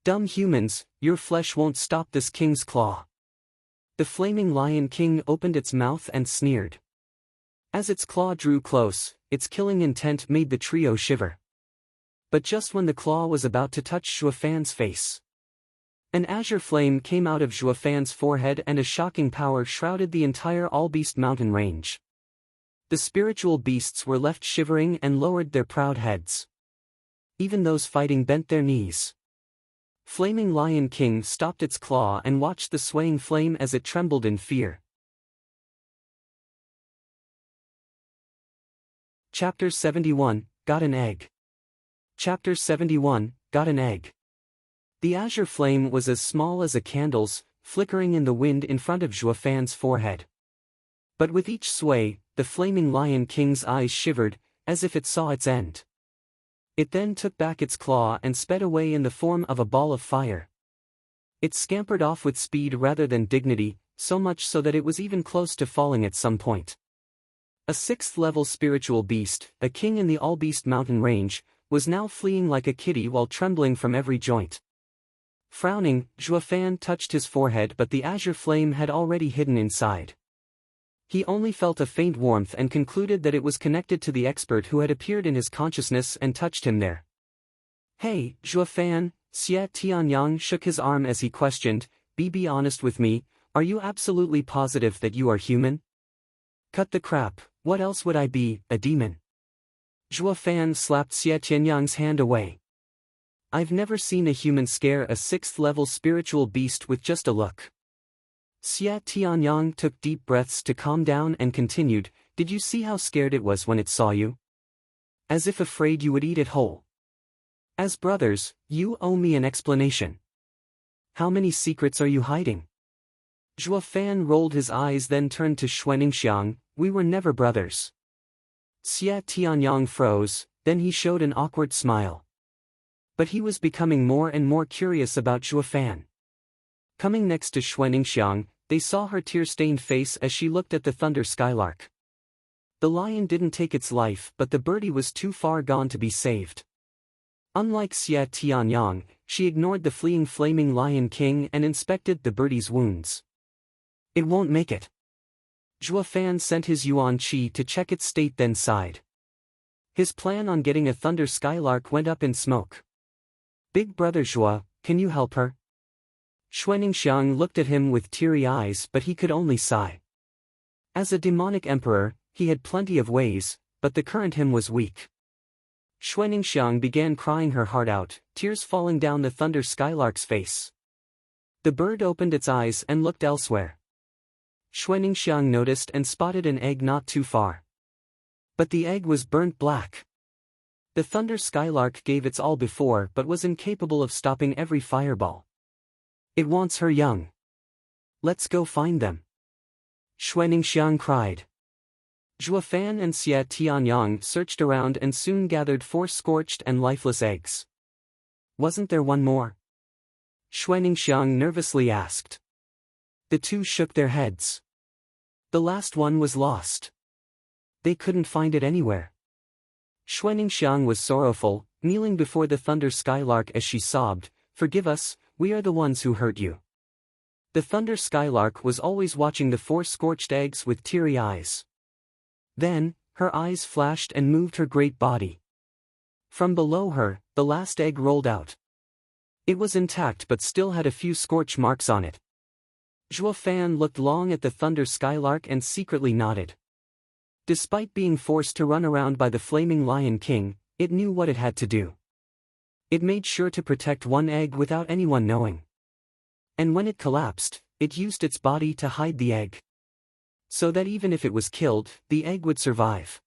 Dumb humans, your flesh won't stop this king's claw. The Flaming Lion King opened its mouth and sneered. As its claw drew close, its killing intent made the trio shiver. But just when the claw was about to touch Zhuo Fan's face, an azure flame came out of Zhuo Fan's forehead and a shocking power shrouded the entire All-Beast mountain range. The spiritual beasts were left shivering and lowered their proud heads. Even those fighting bent their knees. Flaming Lion King stopped its claw and watched the swaying flame as it trembled in fear. Chapter 71, Got an Egg. Chapter 71, Got an Egg. The azure flame was as small as a candle's, flickering in the wind in front of Zhuo Fan's forehead. But with each sway, the Flaming Lion King's eyes shivered, as if it saw its end. It then took back its claw and sped away in the form of a ball of fire. It scampered off with speed rather than dignity, so much so that it was even close to falling at some point. A 6th-level spiritual beast, a king in the All-Beast mountain range, was now fleeing like a kitty while trembling from every joint. Frowning, Zhuo Fan touched his forehead, but the azure flame had already hidden inside. He only felt a faint warmth and concluded that it was connected to the expert who had appeared in his consciousness and touched him there. Hey, Zhuo Fan, Xia Tianyang shook his arm as he questioned, be honest with me, are you absolutely positive that you are human? Cut the crap, what else would I be, a demon? Zhuo Fan slapped Xia Tianyang's hand away. I've never seen a human scare a 6th-level spiritual beast with just a look. Xia Tianyang took deep breaths to calm down and continued, did you see how scared it was when it saw you? As if afraid you would eat it whole. As brothers, you owe me an explanation. How many secrets are you hiding? Zhuo Fan rolled his eyes, then turned to Xuaningxiang, we were never brothers. Xia Tianyang froze, then he showed an awkward smile. But he was becoming more and more curious about Zhuo Fan. Coming next to Xuaningxiang, they saw her tear-stained face as she looked at the thunder skylark. The lion didn't take its life, but the birdie was too far gone to be saved. Unlike Xia Tianyang, she ignored the fleeing Flaming Lion King and inspected the birdie's wounds. It won't make it. Zhuo Fan sent his Yuan Qi to check its state, then sighed. His plan on getting a thunder skylark went up in smoke. Big brother Zhuo, can you help her? Xuaningxiang looked at him with teary eyes, but he could only sigh. As a demonic emperor, he had plenty of ways, but the current him was weak. Xuaningxiang began crying her heart out, tears falling down the thunder skylark's face. The bird opened its eyes and looked elsewhere. Xuaningxiang noticed and spotted an egg not too far. But the egg was burnt black. The thunder skylark gave its all before but was incapable of stopping every fireball. It wants her young. Let's go find them. Xuaningxiang cried. Zhuo Fan and Xia Tianyang searched around and soon gathered 4 scorched and lifeless eggs. Wasn't there one more? Xuaningxiang nervously asked. The 2 shook their heads. The last one was lost. They couldn't find it anywhere. Xuaningxiang was sorrowful, kneeling before the thunder skylark as she sobbed, forgive us, we are the ones who hurt you. The thunder skylark was always watching the 4 scorched eggs with teary eyes. Then, her eyes flashed and moved her great body. From below her, the last egg rolled out. It was intact but still had a few scorch marks on it. Zhuo Fan looked long at the thunder skylark and secretly nodded. Despite being forced to run around by the Flaming Lion King, it knew what it had to do. It made sure to protect one egg without anyone knowing. And when it collapsed, it used its body to hide the egg. So that even if it was killed, the egg would survive.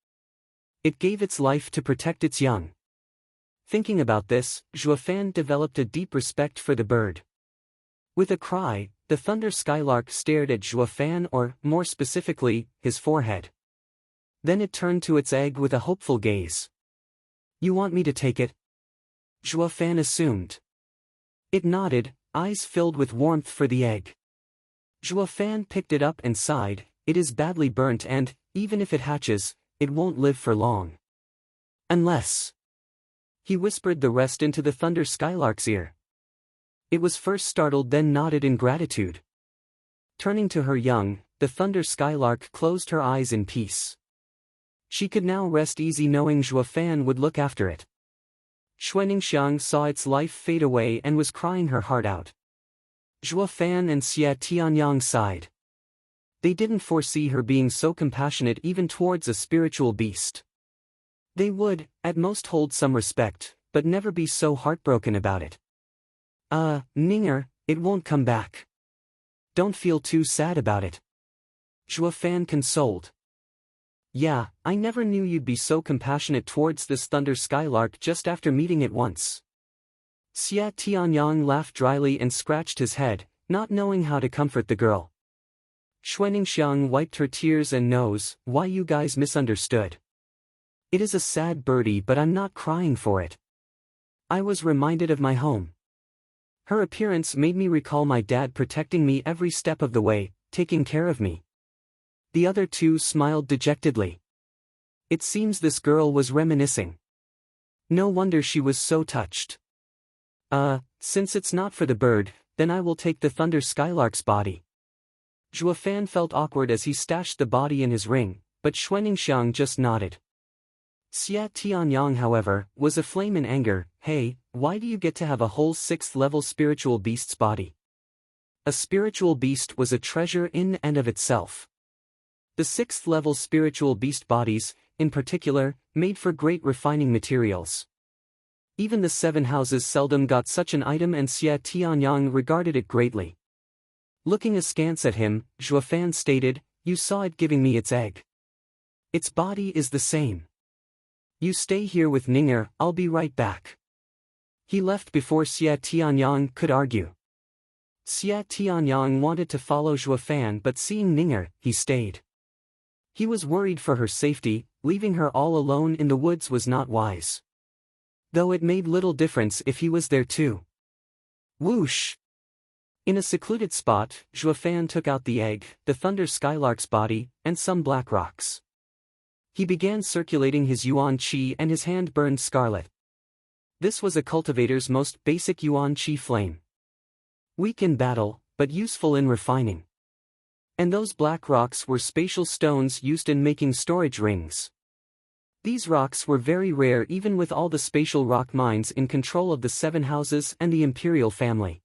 It gave its life to protect its young. Thinking about this, Zhuofan developed a deep respect for the bird. With a cry, the thunder skylark stared at Zhuofan, or, more specifically, his forehead. Then it turned to its egg with a hopeful gaze. "You want me to take it?" Zhuofan assumed. It nodded, eyes filled with warmth for the egg. Zhuofan picked it up and sighed. "It is badly burnt and, even if it hatches, it won't live for long. Unless..." He whispered the rest into the thunder skylark's ear. It was first startled, then nodded in gratitude. Turning to her young, the thunder skylark closed her eyes in peace. She could now rest easy knowing Zhuofan would look after it. Xuaningxiang saw its life fade away and was crying her heart out. Zhuofan and Xia Tianyang sighed. They didn't foresee her being so compassionate even towards a spiritual beast. They would, at most, hold some respect, but never be so heartbroken about it. Ninger, it won't come back. Don't feel too sad about it." Zhuofan consoled. "Yeah, I never knew you'd be so compassionate towards this thunder skylark just after meeting it once." Xia Tianyang laughed dryly and scratched his head, not knowing how to comfort the girl. Xuaningxiang wiped her tears and knows why you guys misunderstood. It is a sad birdie, but I'm not crying for it. I was reminded of my home. Her appearance made me recall my dad protecting me every step of the way, taking care of me. The other two smiled dejectedly. It seems this girl was reminiscing. No wonder she was so touched. Since it's not for the bird, then I will take the thunder skylark's body." Zhuofan felt awkward as he stashed the body in his ring, but Xuaningxiang just nodded. Xia Tianyang, however, was aflame in anger. "Hey, why do you get to have a whole 6th-level spiritual beast's body?" A spiritual beast was a treasure in and of itself. The 6th-level spiritual beast bodies, in particular, made for great refining materials. Even the 7 houses seldom got such an item, and Xia Tianyang regarded it greatly. Looking askance at him, Zhuofan stated, "You saw it giving me its egg. Its body is the same. You stay here with Ninger, I'll be right back." He left before Xia Tianyang could argue. Xia Tianyang wanted to follow Zhuofan, but seeing Ninger, he stayed. He was worried for her safety. Leaving her all alone in the woods was not wise. Though it made little difference if he was there too. Whoosh! In a secluded spot, Zhuofan took out the egg, the thunder skylark's body, and some black rocks. He began circulating his yuan qi and his hand burned scarlet. This was a cultivator's most basic yuan qi flame. Weak in battle, but useful in refining. And those black rocks were spatial stones used in making storage rings. These rocks were very rare even with all the spatial rock mines in control of the 7 houses and the imperial family.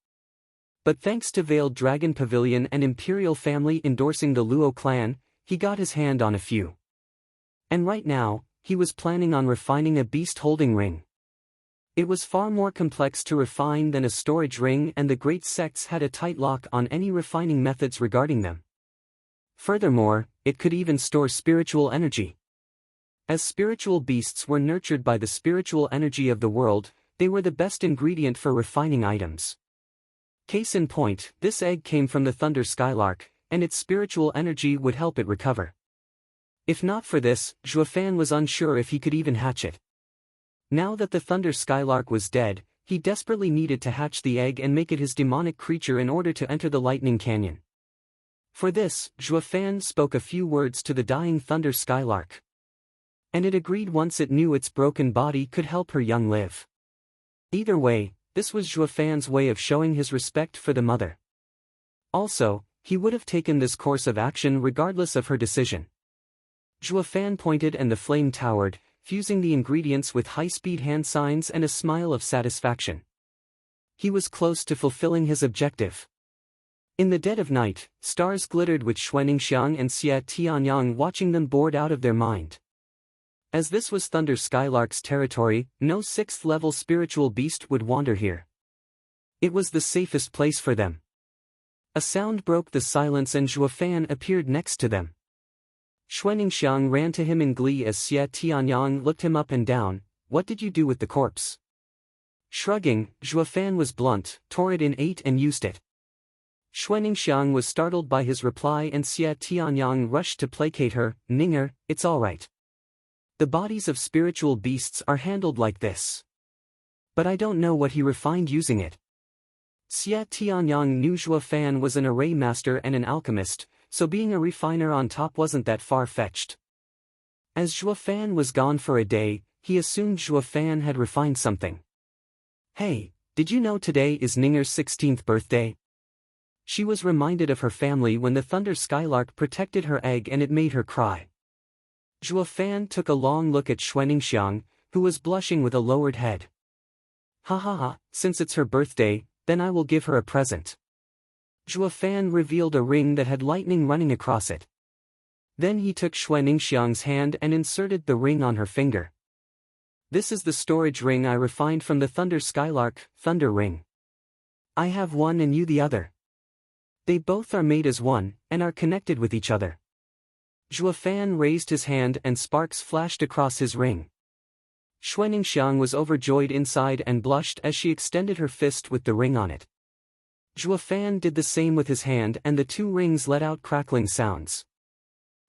But thanks to Veiled Dragon Pavilion and imperial family endorsing the Luo clan, he got his hand on a few. And right now, he was planning on refining a beast-holding ring. It was far more complex to refine than a storage ring, and the great sects had a tight lock on any refining methods regarding them. Furthermore, it could even store spiritual energy. As spiritual beasts were nurtured by the spiritual energy of the world, they were the best ingredient for refining items. Case in point, this egg came from the thunder skylark, and its spiritual energy would help it recover. If not for this, Zhuofan was unsure if he could even hatch it. Now that the thunder skylark was dead, he desperately needed to hatch the egg and make it his demonic creature in order to enter the lightning canyon. For this, Zhuofan spoke a few words to the dying thunder skylark. And it agreed once it knew its broken body could help her young live. Either way, this was Zhuofan's way of showing his respect for the mother. Also, he would have taken this course of action regardless of her decision. Zhuofan pointed and the flame towered, fusing the ingredients with high-speed hand signs and a smile of satisfaction. He was close to fulfilling his objective. In the dead of night, stars glittered with Xuaningxiang and Xia Tianyang watching them bored out of their mind. As this was Thunder Skylark's territory, no 6th-level spiritual beast would wander here. It was the safest place for them. A sound broke the silence and Zhuofan appeared next to them. Xuaningxiang ran to him in glee as Xia Tianyang looked him up and down. "What did you do with the corpse?" Shrugging, Zhuofan was blunt, tore it in 8 and used it. Xuaningxiang was startled by his reply and Xia Tianyang rushed to placate her. Ninger, it's all right. The bodies of spiritual beasts are handled like this. But I don't know what he refined using it. Xia Tianyang knew Zhuofan was an array master and an alchemist, so being a refiner on top wasn't that far-fetched. As Zhuofan was gone for a day, he assumed Zhuofan had refined something. Hey, did you know today is Ninger's 16th birthday? She was reminded of her family when the thunder skylark protected her egg and it made her cry. Zhuofan took a long look at Xuaningxiang, who was blushing with a lowered head. Ha ha ha, since it's her birthday, then I will give her a present. Zhuofan revealed a ring that had lightning running across it. Then he took Xuaningxiang's hand and inserted the ring on her finger. This is the storage ring I refined from the thunder skylark, thunder ring. I have one and you the other. They both are made as one, and are connected with each other. Zhuofan raised his hand and sparks flashed across his ring. Xuaningxiang was overjoyed inside and blushed as she extended her fist with the ring on it. Zhuofan did the same with his hand and the two rings let out crackling sounds.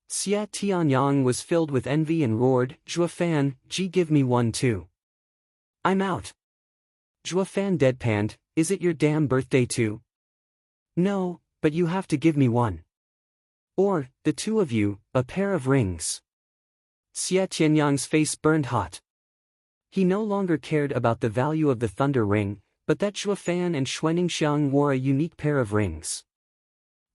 Xia Tianyang was filled with envy and roared, Zhuofan, gee give me one too. I'm out. Zhuofan deadpanned, is it your damn birthday too? No, but you have to give me one. Or, the two of you, a pair of rings. Xia Tianyang's face burned hot. He no longer cared about the value of the thunder ring, but that Zhuofan and Xuaningxiang wore a unique pair of rings.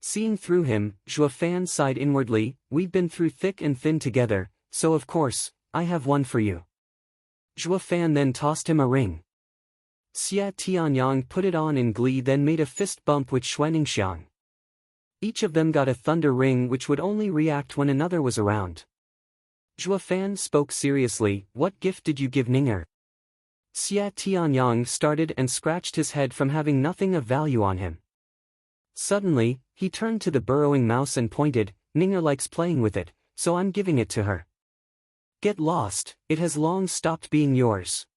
Seeing through him, Zhuofan sighed inwardly, we've been through thick and thin together, so of course, I have one for you. Zhuofan then tossed him a ring. Xia Tianyang put it on in glee then made a fist bump with Xuaningxiang. Each of them got a thunder ring which would only react when another was around. Zhuofan spoke seriously, what gift did you give Ninger? Xia Tianyang started and scratched his head from having nothing of value on him. Suddenly, he turned to the burrowing mouse and pointed, Ninger likes playing with it, so I'm giving it to her. Get lost, it has long stopped being yours.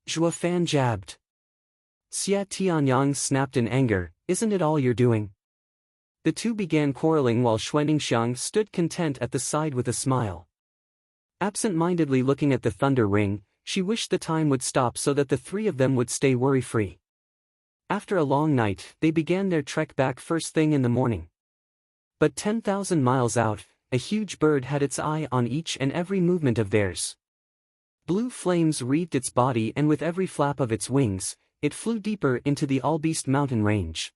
Zhuofan jabbed. Xia Tianyang snapped in anger, isn't it all you're doing? The two began quarreling while Xuaningxiang stood content at the side with a smile. Absent-mindedly looking at the thunder ring, she wished the time would stop so that the three of them would stay worry-free. After a long night, they began their trek back first thing in the morning. But 10,000 miles out, a huge bird had its eye on each and every movement of theirs. Blue flames wreathed its body and with every flap of its wings, it flew deeper into the Albeast mountain range.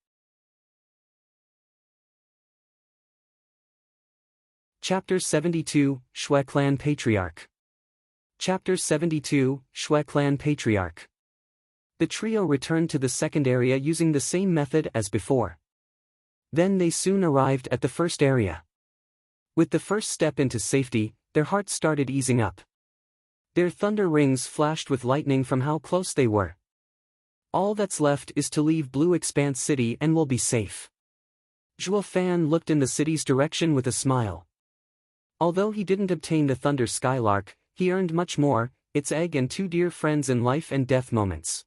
Chapter 72, Shui Clan Patriarch. Chapter 72, Shui Clan Patriarch. The trio returned to the second area using the same method as before. Then they soon arrived at the first area. With the first step into safety, their hearts started easing up. Their thunder rings flashed with lightning from how close they were. All that's left is to leave Blue Expanse City and we'll be safe. Zhuofan looked in the city's direction with a smile. Although he didn't obtain the Thunder Skylark, he earned much more, its egg and two dear friends in life and death moments.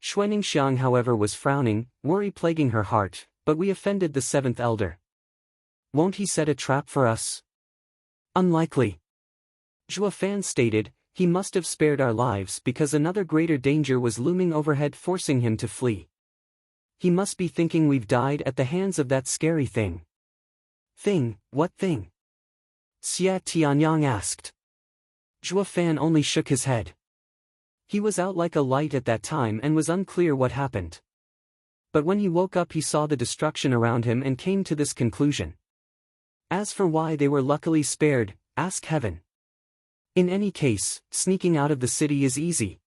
Xuaningxiang however was frowning, worry plaguing her heart, but we offended the seventh elder. Won't he set a trap for us? Unlikely. Zhuofan stated, he must have spared our lives because another greater danger was looming overhead forcing him to flee. He must be thinking we've died at the hands of that scary thing. Thing, what thing? Xia Tianyang asked. Zhuofan only shook his head. He was out like a light at that time and was unclear what happened. But when he woke up he saw the destruction around him and came to this conclusion. As for why they were luckily spared, ask heaven. In any case, sneaking out of the city is easy.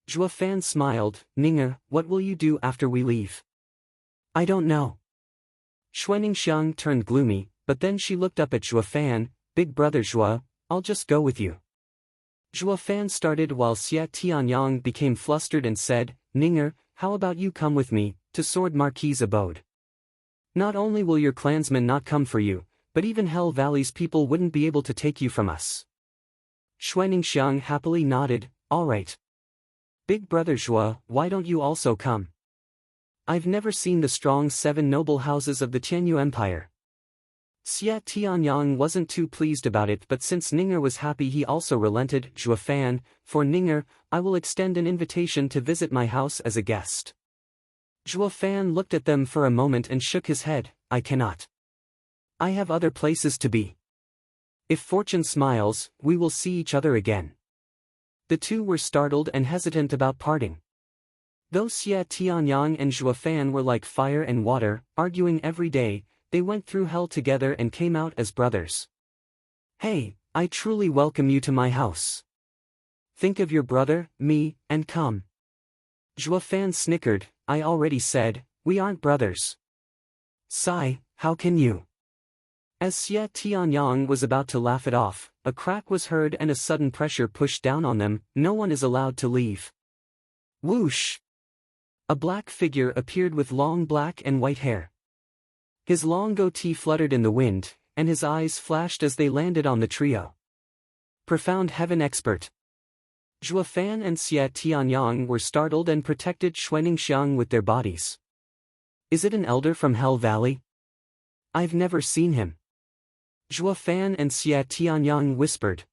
Zhuofan smiled, Ninger, what will you do after we leave? I don't know. Xuaningxiang turned gloomy, but then she looked up at Zhuofan, Big brother Zhuo, I'll just go with you. Zhuofan started while Xia Tianyang became flustered and said, Ninger, how about you come with me, to Sword Marquis's abode? Not only will your clansmen not come for you, but even Hell Valley's people wouldn't be able to take you from us. Xuaningxiang happily nodded, all right. Big brother Zhua, why don't you also come? I've never seen the strong 7 noble houses of the Tianyu Empire. Xie Tianyang wasn't too pleased about it, but since Ninger was happy he also relented. Zhua Fan, for Ninger, I will extend an invitation to visit my house as a guest. Zhua Fan looked at them for a moment and shook his head. I cannot. I have other places to be. If fortune smiles, we will see each other again. The two were startled and hesitant about parting. Though Xie Tianyang and Zhua Fan were like fire and water, arguing every day, they went through hell together and came out as brothers. Hey, I truly welcome you to my house. Think of your brother, me, and come. Zhua Fan snickered. I already said, we aren't brothers. Sigh, how can you? As Xie Tianyang was about to laugh it off, a crack was heard and a sudden pressure pushed down on them. No one is allowed to leave. Whoosh! A black figure appeared with long black and white hair. His long goatee fluttered in the wind, and his eyes flashed as they landed on the trio. Profound Heaven Expert. Zhua Fan and Xie Tianyang were startled and protected Xuaningxiang with their bodies. Is it an elder from Hell Valley? I've never seen him. Zhua Fan and Xie Tianyang whispered.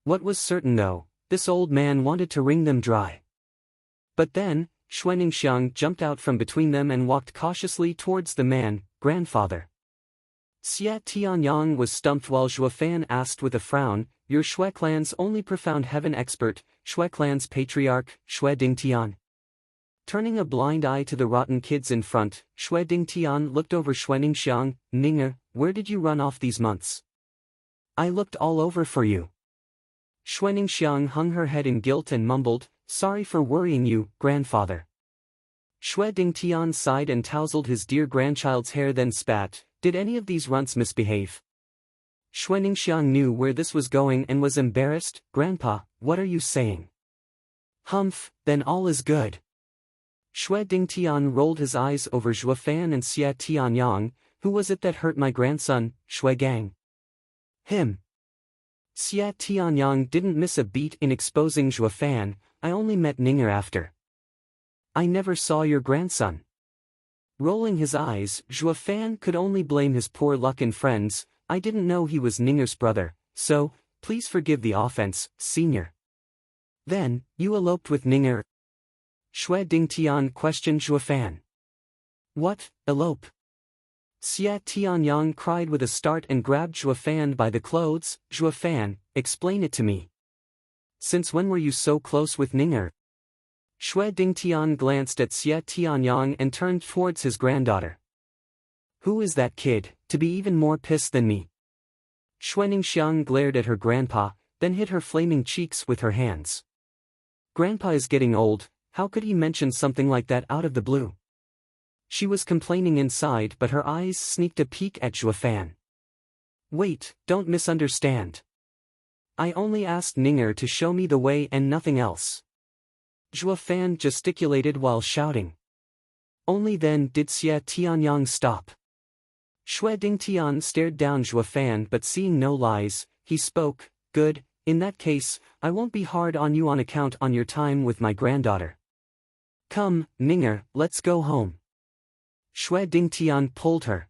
What was certain though, this old man wanted to wring them dry. But then, Xuaningxiang jumped out from between them and walked cautiously towards the man. Grandfather. Xie Tianyang was stumped while Zhua Fan asked with a frown, You're Xue clan's only profound heaven expert, Xue clan's patriarch, Xue Dingtian. Turning a blind eye to the rotten kids in front, Xue Dingtian looked over Xuaningxiang. Ninger, where did you run off these months? I looked all over for you. Xuaningxiang hung her head in guilt and mumbled, Sorry for worrying you, grandfather. Xue Dingtian sighed and tousled his dear grandchild's hair, then spat, Did any of these runts misbehave? Xuaningxiang knew where this was going and was embarrassed. Grandpa, what are you saying? Humph, then all is good. Xue Dingtian rolled his eyes over Zhua Fan and Xie Tianyang. Who was it that hurt my grandson, Xue Gang? Him. Xie Tianyang didn't miss a beat in exposing Zhua Fan. I only met Ninger after. I never saw your grandson. Rolling his eyes, Zhua Fan could only blame his poor luck in friends. I didn't know he was Ninger's brother, so, please forgive the offense, senior. Then, you eloped with Ninger? Xue Dingtian questioned Zhua Fan. What, elope? Xie Tianyang cried with a start and grabbed Zhua Fan by the clothes. Zhua Fan, explain it to me. Since when were you so close with Ninger? Xue Dingtian glanced at Xie Tianyang and turned towards his granddaughter. Who is that kid, to be even more pissed than me? Xuaningxiang glared at her grandpa, then hit her flaming cheeks with her hands. Grandpa is getting old, how could he mention something like that out of the blue? She was complaining inside, but her eyes sneaked a peek at Zhua Fan. Wait, don't misunderstand. I only asked Ninger to show me the way and nothing else. Zhua Fan gesticulated while shouting. Only then did Xie Tianyang stop. Xue Dingtian stared down Zhua Fan, but seeing no lies, he spoke, Good, in that case, I won't be hard on you on account on your time with my granddaughter. Come, Ninger, let's go home. Xue Dingtian pulled her.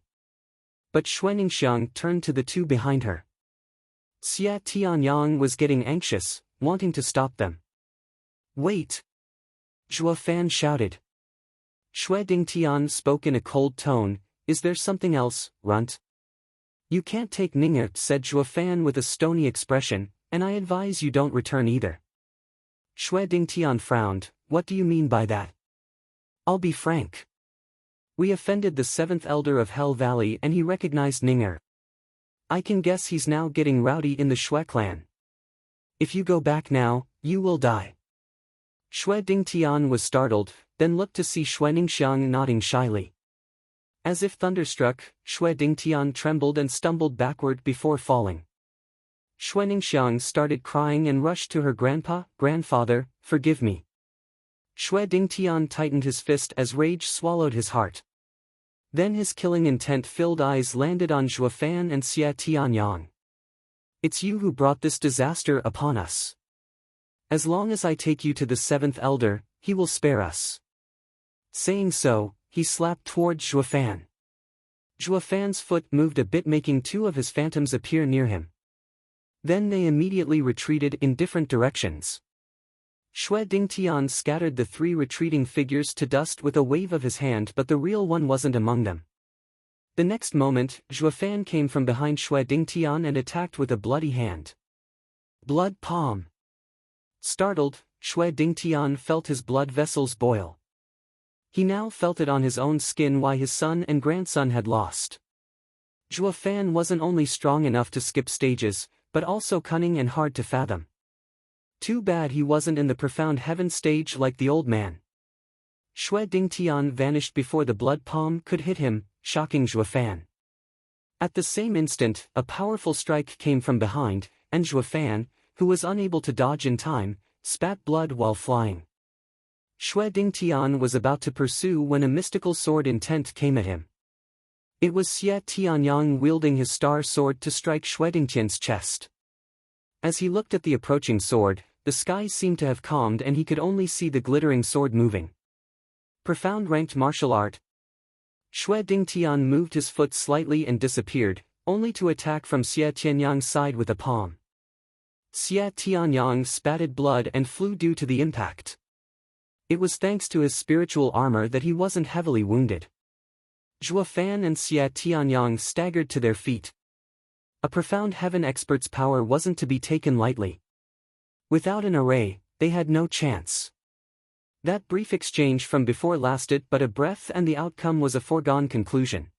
But Xuaningxiang turned to the two behind her. Xie Tianyang was getting anxious, wanting to stop them. Wait! Zhua Fan shouted. Xue Dingtian spoke in a cold tone, Is there something else, runt? You can't take Ninger, said Zhua Fan with a stony expression, and I advise you don't return either. Xue Dingtian frowned, What do you mean by that? I'll be frank. We offended the 7th elder of Hell Valley and he recognized Ninger. I can guess he's now getting rowdy in the Xue clan. If you go back now, you will die. Xue Dingtian was startled, then looked to see Xuaningxiang nodding shyly. As if thunderstruck, Xue Dingtian trembled and stumbled backward before falling. Xuaningxiang started crying and rushed to her grandpa. Grandfather, forgive me. Xue Dingtian tightened his fist as rage swallowed his heart. Then his killing intent-filled eyes landed on Zhua Fan and Xie Tianyang. It's you who brought this disaster upon us. As long as I take you to the seventh elder, he will spare us. Saying so, he slapped toward Zhuofan. Zhuofan's foot moved a bit, making two of his phantoms appear near him. Then they immediately retreated in different directions. Xue Dingtian scattered the three retreating figures to dust with a wave of his hand, but the real one wasn't among them. The next moment, Zhuofan came from behind Xue Dingtian and attacked with a bloody hand. Blood palm. Startled, Xue Dingtian felt his blood vessels boil. He now felt it on his own skin why his son and grandson had lost. Zhuofan wasn't only strong enough to skip stages, but also cunning and hard to fathom. Too bad he wasn't in the profound heaven stage like the old man. Xue Dingtian vanished before the blood palm could hit him, shocking Zhuofan. At the same instant, a powerful strike came from behind, and Zhuofan, who was unable to dodge in time, spat blood while flying. Xue Dingtian was about to pursue when a mystical sword intent came at him. It was Xie Tianyang wielding his star sword to strike Xue Dingtian's chest. As he looked at the approaching sword, the sky seemed to have calmed and he could only see the glittering sword moving. Profound ranked martial art. Xue Dingtian moved his foot slightly and disappeared, only to attack from Xie Tianyang's side with a palm. Xie Tianyang spatted blood and flew due to the impact. It was thanks to his spiritual armor that he wasn't heavily wounded. Zhuofan and Xie Tianyang staggered to their feet. A profound heaven expert's power wasn't to be taken lightly. Without an array, they had no chance. That brief exchange from before lasted but a breath and the outcome was a foregone conclusion.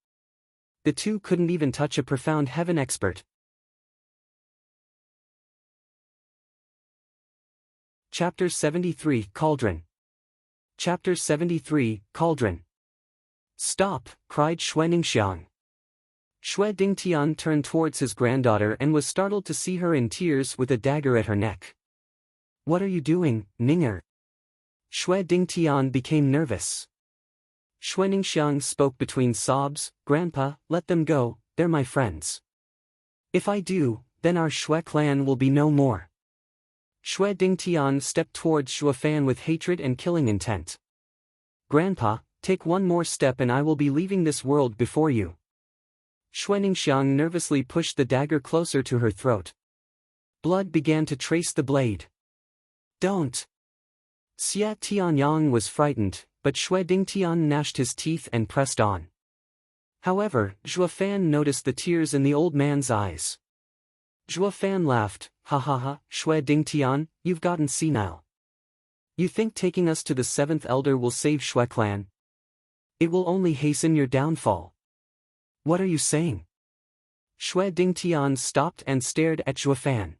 The two couldn't even touch a profound heaven expert. Chapter 73 Cauldron. Chapter 73 Cauldron. Stop, cried Xue Ningxiang. Xue Dingtian turned towards his granddaughter and was startled to see her in tears with a dagger at her neck. What are you doing, Ninger? Xue Dingtian became nervous. Xue Ningxiang spoke between sobs, Grandpa, let them go, they're my friends. If I do, then our Xue clan will be no more. Xue Dingtian stepped towards Zhuofan with hatred and killing intent. Grandpa, take one more step and I will be leaving this world before you. Xue Ningxiang nervously pushed the dagger closer to her throat. Blood began to trace the blade. Don't. Xie Tianyang was frightened, but Xue Dingtian gnashed his teeth and pressed on. However, Zhuofan noticed the tears in the old man's eyes. Zhuofan laughed, ha ha ha, Xue Dingtian, you've gotten senile. You think taking us to the seventh elder will save Xue clan? It will only hasten your downfall. What are you saying? Xue Dingtian stopped and stared at Zhuofan.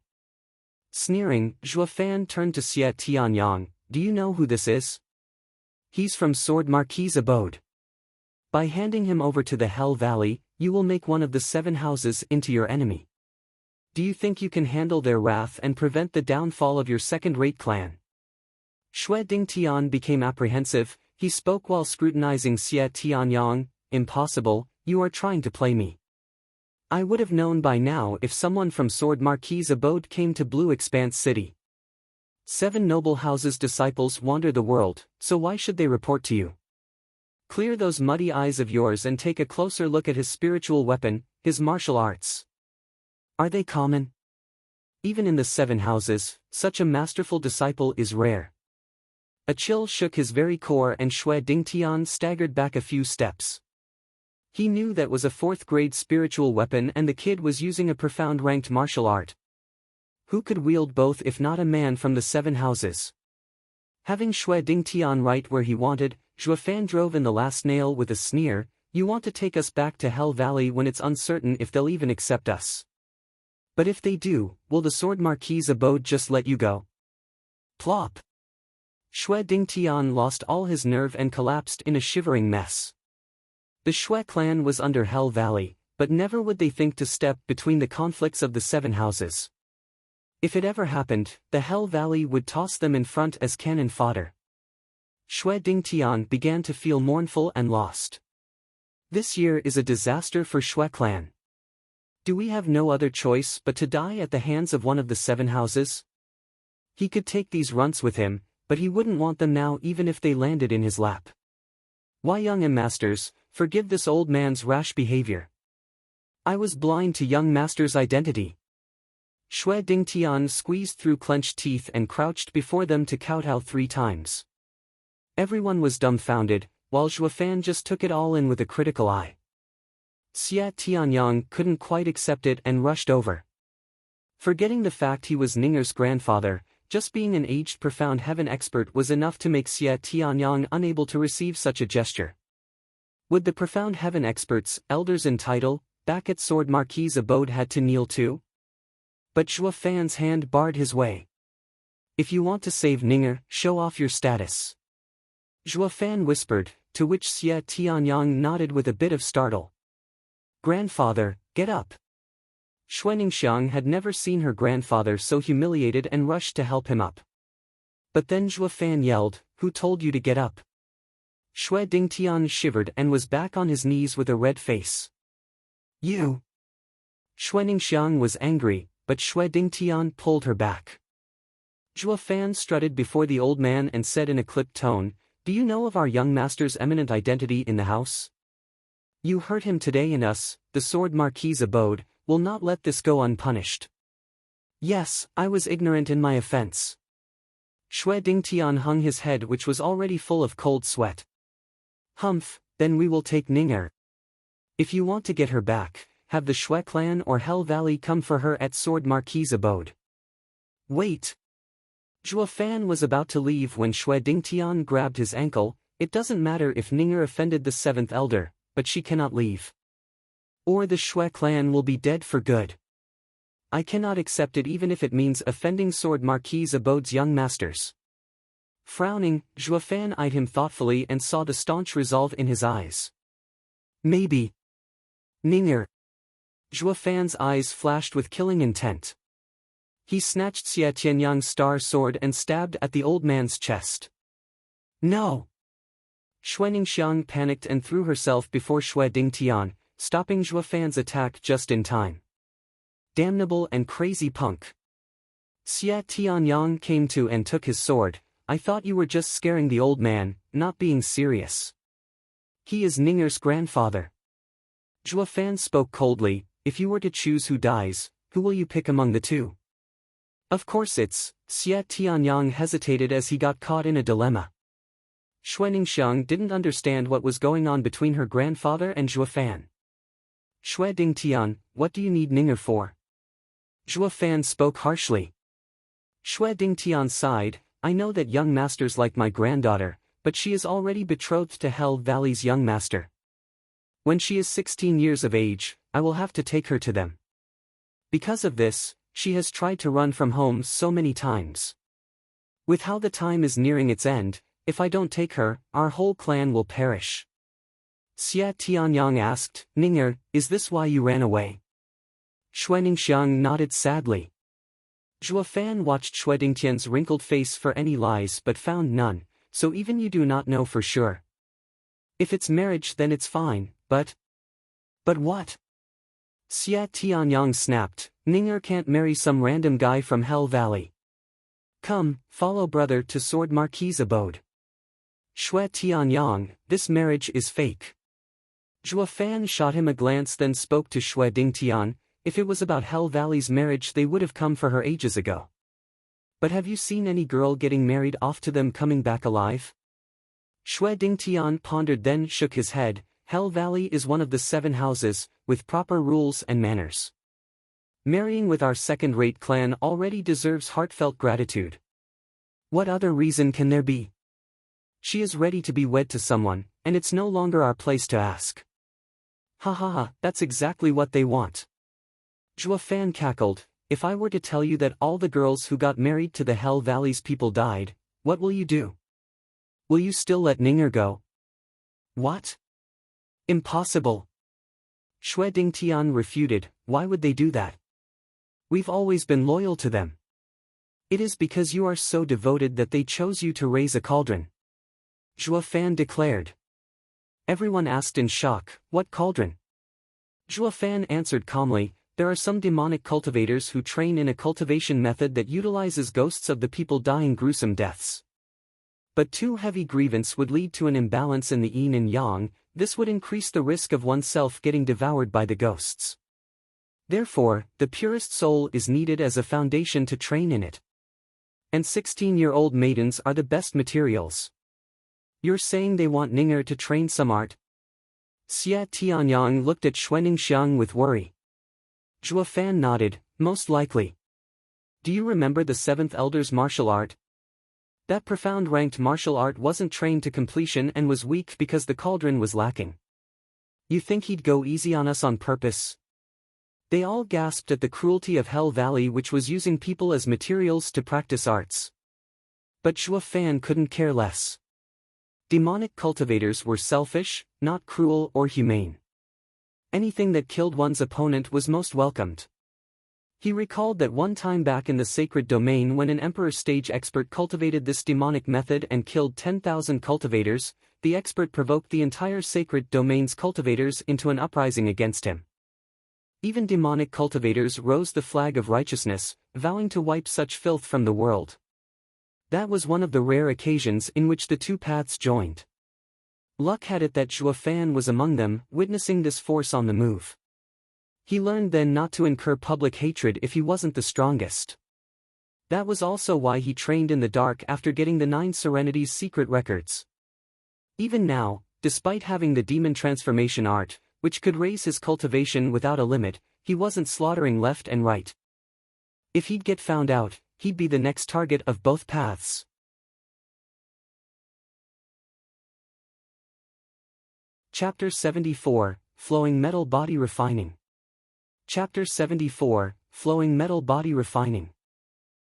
Sneering, Zhuofan turned to Xie Tianyang, do you know who this is? He's from Sword Marquis's abode. By handing him over to the Hell Valley, you will make one of the seven houses into your enemy. Do you think you can handle their wrath and prevent the downfall of your second-rate clan? Xue Dingtian became apprehensive, he spoke while scrutinizing Xie Tianyang, impossible, you are trying to play me. I would have known by now if someone from Sword Marquis's abode came to Blue Expanse City. 7 noble houses' disciples wander the world, so why should they report to you? Clear those muddy eyes of yours and take a closer look at his spiritual weapon, his martial arts. Are they common? Even in the 7 houses, such a masterful disciple is rare. A chill shook his very core and Xue Dingtian staggered back a few steps. He knew that was a 4th-grade spiritual weapon and the kid was using a profound ranked martial art. Who could wield both if not a man from the 7 houses? Having Xue Dingtian right where he wanted, Zhuofan drove in the last nail with a sneer, you want to take us back to Hell Valley when it's uncertain if they'll even accept us. But if they do, will the Sword Marquis's abode just let you go? Plop! Xue Dingtian lost all his nerve and collapsed in a shivering mess. The Xue clan was under Hell Valley, but never would they think to step between the conflicts of the 7 houses. If it ever happened, the Hell Valley would toss them in front as cannon fodder. Xue Dingtian began to feel mournful and lost. This year is a disaster for Xue clan. Do we have no other choice but to die at the hands of one of the 7 houses? He could take these runts with him, but he wouldn't want them now even if they landed in his lap. Why, young masters, forgive this old man's rash behavior. I was blind to young master's identity. Shui Dingtian squeezed through clenched teeth and crouched before them to kowtow 3 times. Everyone was dumbfounded, while Zhuofan just took it all in with a critical eye. Xia Tianyang couldn't quite accept it and rushed over. Forgetting the fact he was Ninger's grandfather, just being an aged profound heaven expert was enough to make Xia Tianyang unable to receive such a gesture. Would the profound heaven experts, elders in title, back at Sword Marquis' abode had to kneel too? But Zhuofan's hand barred his way. If you want to save Ninger, show off your status. Zhuofan whispered, to which Xia Tianyang nodded with a bit of startle. Grandfather, get up. Xuaningxiang had never seen her grandfather so humiliated and rushed to help him up. But then Zhuofan yelled, who told you to get up? Shui Dingtian shivered and was back on his knees with a red face. You! Xuaningxiang was angry, but Shui Dingtian pulled her back. Zhuofan strutted before the old man and said in a clipped tone, do you know of our young master's eminent identity in the house? You heard him today and us, the Sword Marquis' abode, will not let this go unpunished. Yes, I was ignorant in my offense. Shui Dingtian hung his head which was already full of cold sweat. Humph, then we will take Ninger. If you want to get her back, have the Shui clan or Hell Valley come for her at Sword Marquis' abode. Wait. Zhuofan was about to leave when Shui Dingtian grabbed his ankle. It doesn't matter if Ninger offended the 7th elder, but she cannot leave. Or the Shui clan will be dead for good. I cannot accept it even if it means offending Sword Marquis' abode's young masters. Frowning, Zhuofan eyed him thoughtfully and saw the staunch resolve in his eyes. Maybe. Ninger. Zhuofan's eyes flashed with killing intent. He snatched Xia Tianyang's star sword and stabbed at the old man's chest. No! Xuaningxiang panicked and threw herself before Shui Dingtian, stopping Zhuofan's attack just in time. Damnable and crazy punk. Xia Tianyang came to and took his sword. I thought you were just scaring the old man, not being serious. He is Ninger's grandfather. Zhuofan spoke coldly, if you were to choose who dies, who will you pick among the two? Of course it's, Xia Tianyang hesitated as he got caught in a dilemma. Xuaningxiang didn't understand what was going on between her grandfather and Zhuofan. Shui Dingtian, what do you need Ninger for? Zhuofan spoke harshly. Shui Dingtian sighed, I know that young masters like my granddaughter, but she is already betrothed to Hell Valley's young master. When she is 16 years of age, I will have to take her to them. Because of this, she has tried to run from home so many times. With how the time is nearing its end, if I don't take her, our whole clan will perish. Xia Tianyang asked, Ninger, is this why you ran away? Xuaningxiang nodded sadly. Zhuofan watched Shui Dingtian's wrinkled face for any lies but found none, so even you do not know for sure. If it's marriage then it's fine, but... But what? Xia Tianyang snapped, Ninger can't marry some random guy from Hell Valley. Come, follow brother to Sword Marquis' abode. Shui Tianyang, this marriage is fake. Zhuofan shot him a glance then spoke to Shui Dingtian, if it was about Hell Valley's marriage they would have come for her ages ago. But have you seen any girl getting married off to them coming back alive? Shui Dingtian pondered then shook his head, Hell Valley is one of the 7 houses, with proper rules and manners. Marrying with our second-rate clan already deserves heartfelt gratitude. What other reason can there be? She is ready to be wed to someone, and it's no longer our place to ask. Ha ha ha, that's exactly what they want. Zhuofan cackled, if I were to tell you that all the girls who got married to the Hell Valley's people died, what will you do? Will you still let Ninger go? What? Impossible. Shui Dingtian refuted, why would they do that? We've always been loyal to them. It is because you are so devoted that they chose you to raise a cauldron. Zhuofan declared. Everyone asked in shock, what cauldron? Zhuofan answered calmly, there are some demonic cultivators who train in a cultivation method that utilizes ghosts of the people dying gruesome deaths. But too heavy grievance would lead to an imbalance in the yin and yang. This would increase the risk of oneself getting devoured by the ghosts. Therefore, the purest soul is needed as a foundation to train in it. And 16-year-old maidens are the best materials. You're saying they want Ninger to train some art? Xia Tianyang looked at Xuaningxiang with worry. Zhua Fan nodded, most likely. Do you remember the 7th Elder's martial art? That profound ranked martial art wasn't trained to completion and was weak because the cauldron was lacking. You think he'd go easy on us on purpose? They all gasped at the cruelty of Hell Valley, which was using people as materials to practice arts. But Zhua Fan couldn't care less. Demonic cultivators were selfish, not cruel or humane. Anything that killed one's opponent was most welcomed. He recalled that one time back in the sacred domain when an emperor stage expert cultivated this demonic method and killed 10,000 cultivators, the expert provoked the entire sacred domain's cultivators into an uprising against him. Even demonic cultivators rose the flag of righteousness, vowing to wipe such filth from the world. That was one of the rare occasions in which the two paths joined. Luck had it that Zhua Fan was among them, witnessing this force on the move. He learned then not to incur public hatred if he wasn't the strongest. That was also why he trained in the dark after getting the 9 Serenities secret records. Even now, despite having the demon transformation art, which could raise his cultivation without a limit, he wasn't slaughtering left and right. If he'd get found out, he'd be the next target of both paths. Chapter 74, Flowing Metal Body Refining. Chapter 74, Flowing Metal Body Refining.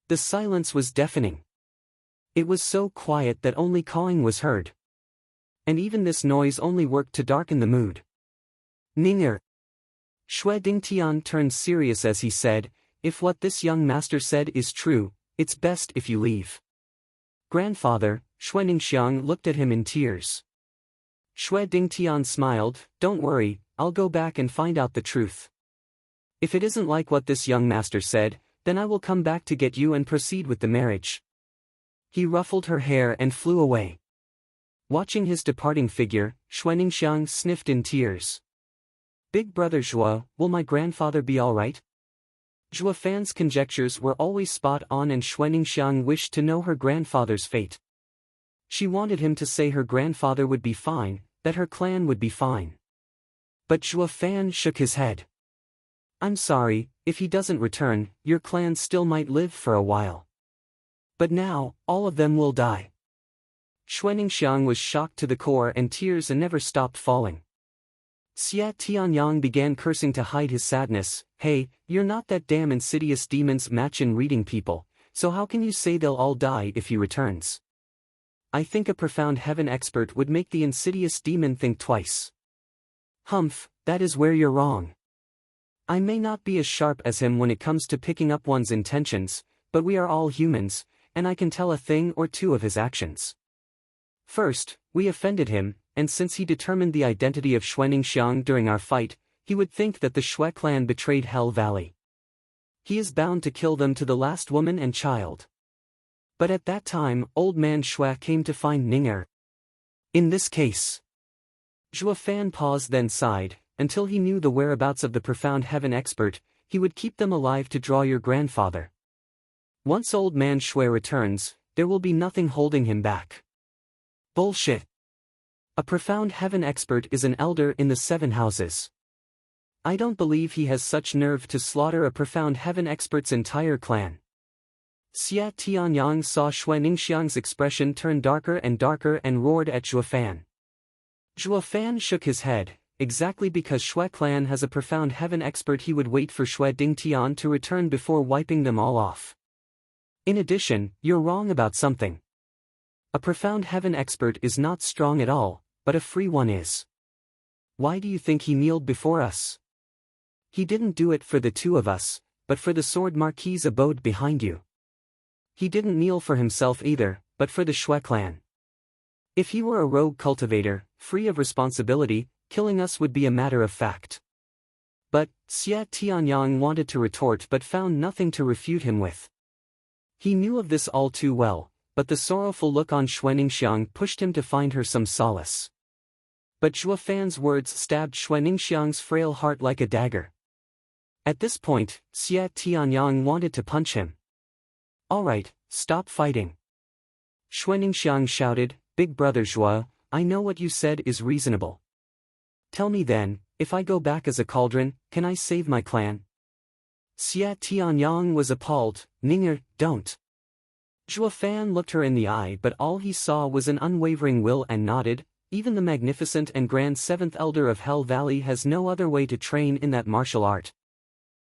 The silence was deafening. It was so quiet that only cawing was heard. And even this noise only worked to darken the mood. Ninger. Xue Dingtian turned serious as he said, if what this young master said is true, it's best if you leave. Grandfather, Xuaningxiang looked at him in tears. Xue Dingtian smiled, don't worry, I'll go back and find out the truth. If it isn't like what this young master said, then I will come back to get you and proceed with the marriage. He ruffled her hair and flew away. Watching his departing figure, Xuaningxiang sniffed in tears. Big brother Zhua, will my grandfather be all right? Zhua Fan's conjectures were always spot on and Xuaningxiang wished to know her grandfather's fate. She wanted him to say her grandfather would be fine, that her clan would be fine. But Zhua Fan shook his head. I'm sorry, if he doesn't return, your clan still might live for a while. But now, all of them will die. Xuaningxiang was shocked to the core and tears never stopped falling. Xia Tianyang began cursing to hide his sadness. Hey, you're not that damn insidious demon's match in reading people, so how can you say they'll all die if he returns? I think a profound heaven expert would make the insidious demon think twice. Humph, that is where you're wrong. I may not be as sharp as him when it comes to picking up one's intentions, but we are all humans, and I can tell a thing or two of his actions. First, we offended him, and since he determined the identity of Xuaningxiang during our fight, he would think that the Xue clan betrayed Hell Valley. He is bound to kill them to the last woman and child. But at that time, old man Xue came to find Ninger. In this case, Zhua Fan paused then sighed, until he knew the whereabouts of the profound heaven expert, he would keep them alive to draw your grandfather. Once old man Xue returns, there will be nothing holding him back. Bullshit. A profound heaven expert is an elder in the 7 houses. I don't believe he has such nerve to slaughter a profound heaven expert's entire clan. Xia Tianyang saw Xuaningxiang's expression turn darker and roared at Zhua Fan. Zhua Fan shook his head. Exactly because Xue clan has a profound heaven expert, he would wait for Xue Dingtian to return before wiping them all off. In addition, you're wrong about something. A profound heaven expert is not strong at all, but a free one is. Why do you think he kneeled before us? He didn't do it for the 2 of us, but for the sword marquis abode behind you. He didn't kneel for himself either, but for the Xue clan. If he were a rogue cultivator, free of responsibility, killing us would be a matter of fact. But, Xia Tianyang wanted to retort but found nothing to refute him with. He knew of this all too well, but the sorrowful look on Xuaningxiang pushed him to find her some solace. But Zhuo Fan's words stabbed Xuaningxiang's frail heart like a dagger. At this point, Xia Tianyang wanted to punch him. "Alright, stop fighting." Xuaningxiang shouted, "Big brother Zhuo, I know what you said is reasonable. Tell me then, if I go back as a cauldron, can I save my clan?" Xia Tianyang was appalled. "Ning'er, don't." Zhuo Fan looked her in the eye, but all he saw was an unwavering will and nodded. Even the magnificent and grand seventh elder of Hell Valley has no other way to train in that martial art.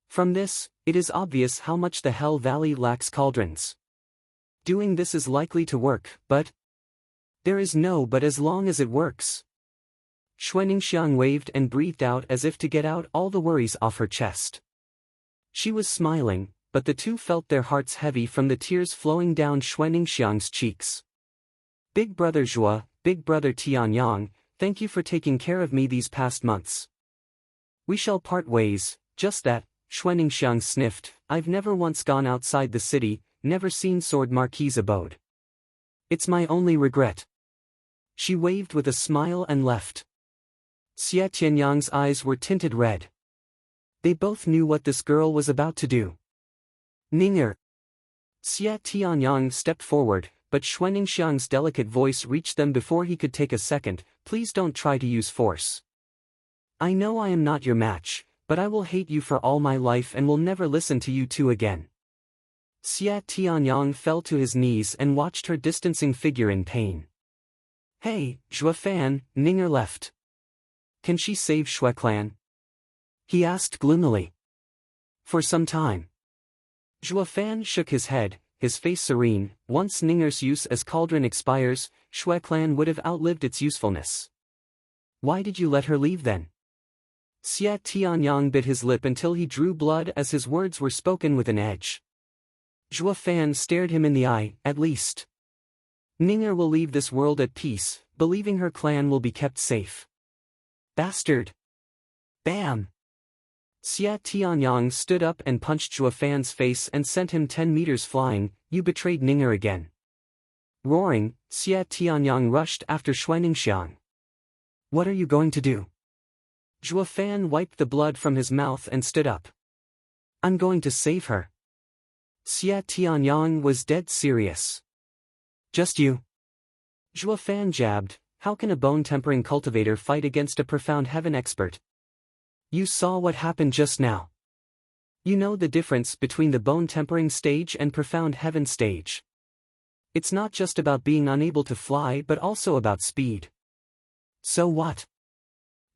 From this, it is obvious how much the Hell Valley lacks cauldrons. Doing this is likely to work, but there is no but as long as it works. Xuaningxiang waved and breathed out as if to get out all the worries off her chest. She was smiling, but the two felt their hearts heavy from the tears flowing down Xuaningxiang's cheeks. "Big brother Zhuo, big brother Tianyang, thank you for taking care of me these past months. We shall part ways, just that." Xuaningxiang sniffed. "I've never once gone outside the city, never seen Sword Marquis' abode. It's my only regret." She waved with a smile and left. Xia Tianyang's eyes were tinted red. They both knew what this girl was about to do. "Ning'er." Xia Tianyang stepped forward, but Xuaningxiang's delicate voice reached them before he could take a second. "Please don't try to use force. I know I am not your match, but I will hate you for all my life and will never listen to you two again." Xia Tianyang fell to his knees and watched her distancing figure in pain. "Hey, Zhuo Fan," Ning'er left. "Can she save Shui clan?" he asked gloomily. "For some time." Zhuo Fan shook his head, his face serene. "Once Ning'er's use as cauldron expires, Shui clan would have outlived its usefulness." "Why did you let her leave then?" Xia Tianyang bit his lip until he drew blood as his words were spoken with an edge. Zhuo Fan stared him in the eye. "At least Ning'er will leave this world at peace, believing her clan will be kept safe." "Bastard!" Bam! Xia Tianyang stood up and punched Zhuo Fan's face and sent him 10 meters flying. "You betrayed Ning'er again." Roaring, Xia Tianyang rushed after Xuaningxiang. "What are you going to do?" Zhuo Fan wiped the blood from his mouth and stood up. "I'm going to save her." Xia Tianyang was dead serious. "Just you?" Zhuo Fan jabbed. "How can a bone-tempering cultivator fight against a profound heaven expert? You saw what happened just now. You know the difference between the bone-tempering stage and profound heaven stage. It's not just about being unable to fly but also about speed." "So what?"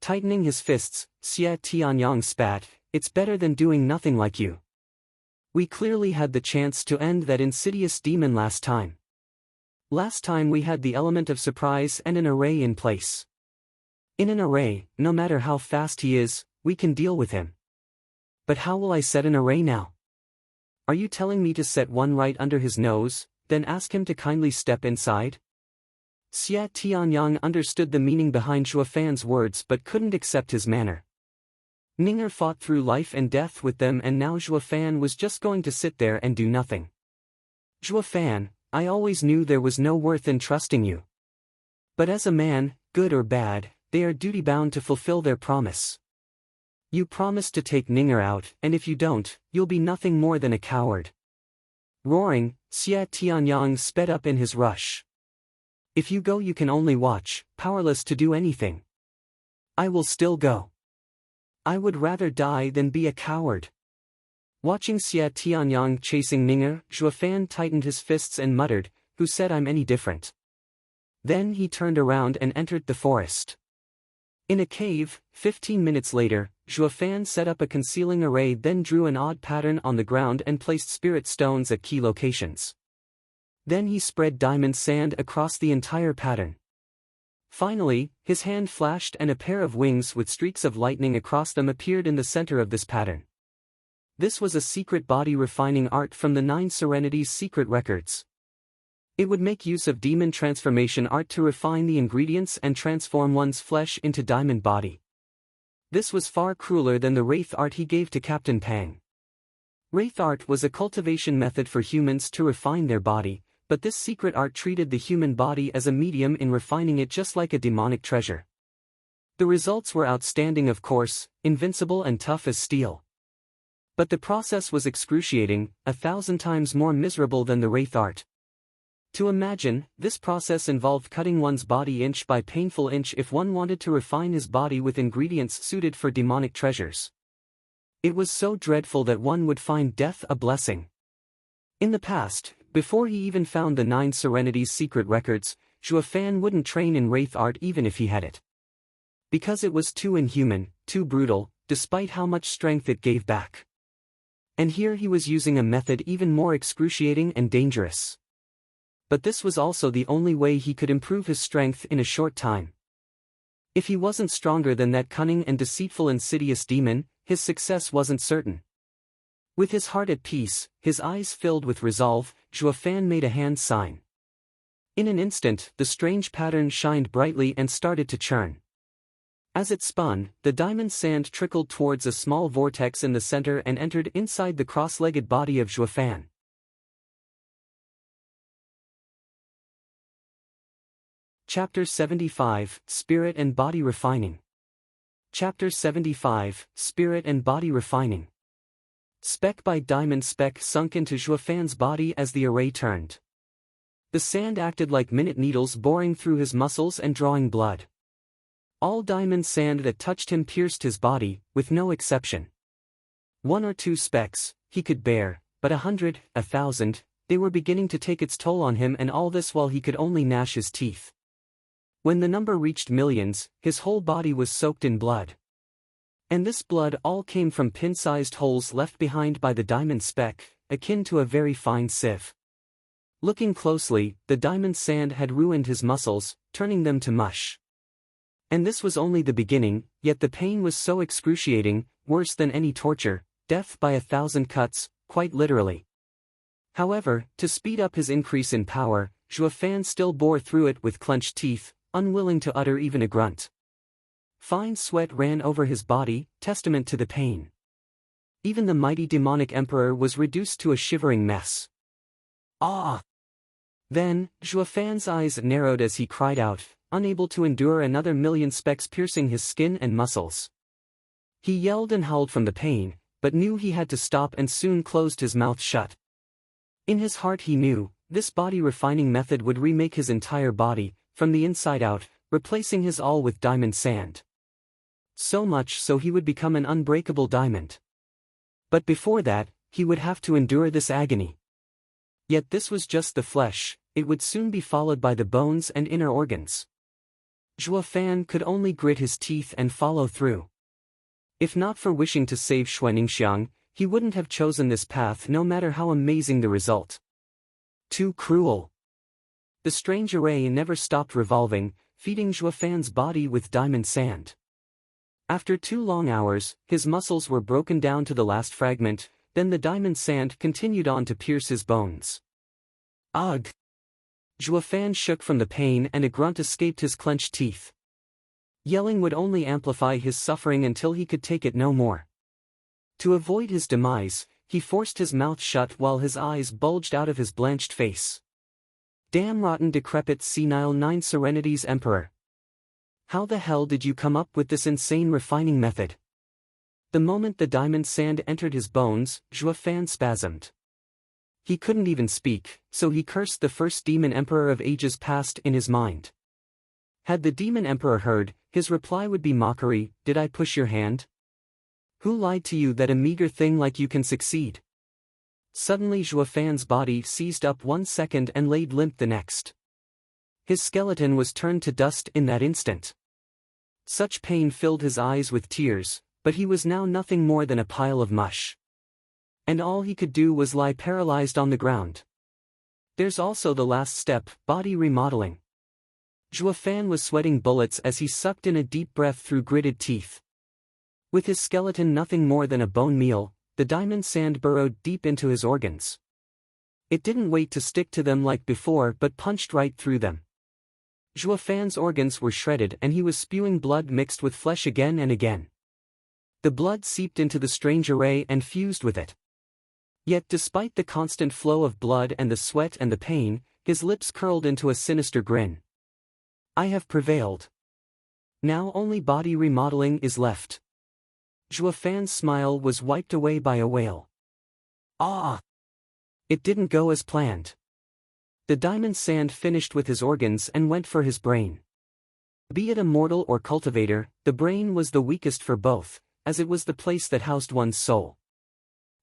Tightening his fists, Xia Tianyang spat. "It's better than doing nothing like you. We clearly had the chance to end that insidious demon last time. Last time we had the element of surprise and an array in place. In an array, no matter how fast he is, we can deal with him. But how will I set an array now? Are you telling me to set one right under his nose, then ask him to kindly step inside?" Xia Tianyang understood the meaning behind Zhuo Fan's words but couldn't accept his manner. Ning'er fought through life and death with them and now Zhuo Fan was just going to sit there and do nothing. "Zhuo Fan, I always knew there was no worth in trusting you. But as a man, good or bad, they are duty-bound to fulfill their promise. You promised to take Ning'er out, and if you don't, you'll be nothing more than a coward." Roaring, Xia Tianyang sped up in his rush. "If you go you can only watch, powerless to do anything." "I will still go. I would rather die than be a coward." Watching Xia Tianyang chasing Ning'er, Zhuo Fan tightened his fists and muttered, "Who said I'm any different?" Then he turned around and entered the forest. In a cave, 15 minutes later, Zhuo Fan set up a concealing array, then drew an odd pattern on the ground and placed spirit stones at key locations. Then he spread diamond sand across the entire pattern. Finally, his hand flashed and a pair of wings with streaks of lightning across them appeared in the center of this pattern. This was a secret body refining art from the 9 Serenities secret records. It would make use of demon transformation art to refine the ingredients and transform one's flesh into diamond body. This was far crueler than the wraith art he gave to Captain Pang. Wraith art was a cultivation method for humans to refine their body, but this secret art treated the human body as a medium in refining it, just like a demonic treasure. The results were outstanding, of course, invincible and tough as steel. But the process was excruciating, 1,000 times more miserable than the wraith art. To imagine, this process involved cutting one's body inch by painful inch if one wanted to refine his body with ingredients suited for demonic treasures. It was so dreadful that one would find death a blessing. In the past, before he even found the 9 Serenities secret records, Zhuo Fan wouldn't train in wraith art even if he had it. Because it was too inhuman, too brutal, despite how much strength it gave back. And here he was using a method even more excruciating and dangerous. But this was also the only way he could improve his strength in a short time. If he wasn't stronger than that cunning and deceitful insidious demon, his success wasn't certain. With his heart at peace, his eyes filled with resolve, Zhuo Fan made a hand sign. In an instant, the strange pattern shined brightly and started to churn. As it spun, the diamond sand trickled towards a small vortex in the center and entered inside the cross-legged body of Zhuo Fan. Chapter 75, Spirit and Body Refining. Chapter 75, Spirit and Body Refining. Speck by diamond speck sunk into Zhuo Fan's body as the array turned. The sand acted like minute needles, boring through his muscles and drawing blood. All diamond sand that touched him pierced his body, with no exception. 1 or 2 specks, he could bear, but 100, 1,000, they were beginning to take its toll on him, and all this while he could only gnash his teeth. When the number reached millions, his whole body was soaked in blood. And this blood all came from pin-sized holes left behind by the diamond speck, akin to a very fine sieve. Looking closely, the diamond sand had ruined his muscles, turning them to mush. And this was only the beginning, yet the pain was so excruciating, worse than any torture, death by 1,000 cuts, quite literally. However, to speed up his increase in power, Zhuo Fan still bore through it with clenched teeth, unwilling to utter even a grunt. Fine sweat ran over his body, testament to the pain. Even the mighty demonic emperor was reduced to a shivering mess. Ah! Then, Zhuo Fan's eyes narrowed as he cried out, unable to endure another million specks piercing his skin and muscles. He yelled and howled from the pain, but knew he had to stop and soon closed his mouth shut. In his heart he knew, this body refining method would remake his entire body, from the inside out, replacing his all with diamond sand. So much so he would become an unbreakable diamond. But before that, he would have to endure this agony. Yet this was just the flesh, it would soon be followed by the bones and inner organs. Zhuo Fan could only grit his teeth and follow through. If not for wishing to save Xuaningxiang, he wouldn't have chosen this path no matter how amazing the result. Too cruel. The strange array never stopped revolving, feeding Zhuo Fan's body with diamond sand. After 2 long hours, his muscles were broken down to the last fragment, then the diamond sand continued on to pierce his bones. Ugh! Zhuo Fan shook from the pain and a grunt escaped his clenched teeth. Yelling would only amplify his suffering until he could take it no more. To avoid his demise, he forced his mouth shut while his eyes bulged out of his blanched face. Damn rotten decrepit senile 9 Serenities Emperor! How the hell did you come up with this insane refining method? The moment the diamond sand entered his bones, Zhuo Fan spasmed. He couldn't even speak, so he cursed the first demon emperor of ages past in his mind. Had the demon emperor heard, his reply would be mockery, "Did I push your hand? Who lied to you that a meager thing like you can succeed?" Suddenly Zhuo Fan's body seized up 1 second and laid limp the next. His skeleton was turned to dust in that instant. Such pain filled his eyes with tears, but he was now nothing more than a pile of mush. And all he could do was lie paralyzed on the ground. There's also the last step, body remodeling. Zhuo Fan was sweating bullets as he sucked in a deep breath through gritted teeth. With his skeleton nothing more than a bone meal, the diamond sand burrowed deep into his organs. It didn't wait to stick to them like before but punched right through them. Zhuo Fan's organs were shredded and he was spewing blood mixed with flesh again and again. The blood seeped into the strange array and fused with it. Yet despite the constant flow of blood and the sweat and the pain, his lips curled into a sinister grin. I have prevailed. Now only body remodeling is left. Zhuofan's smile was wiped away by a wail. Ah! It didn't go as planned. The diamond sand finished with his organs and went for his brain. Be it a mortal or cultivator, the brain was the weakest for both, as it was the place that housed one's soul.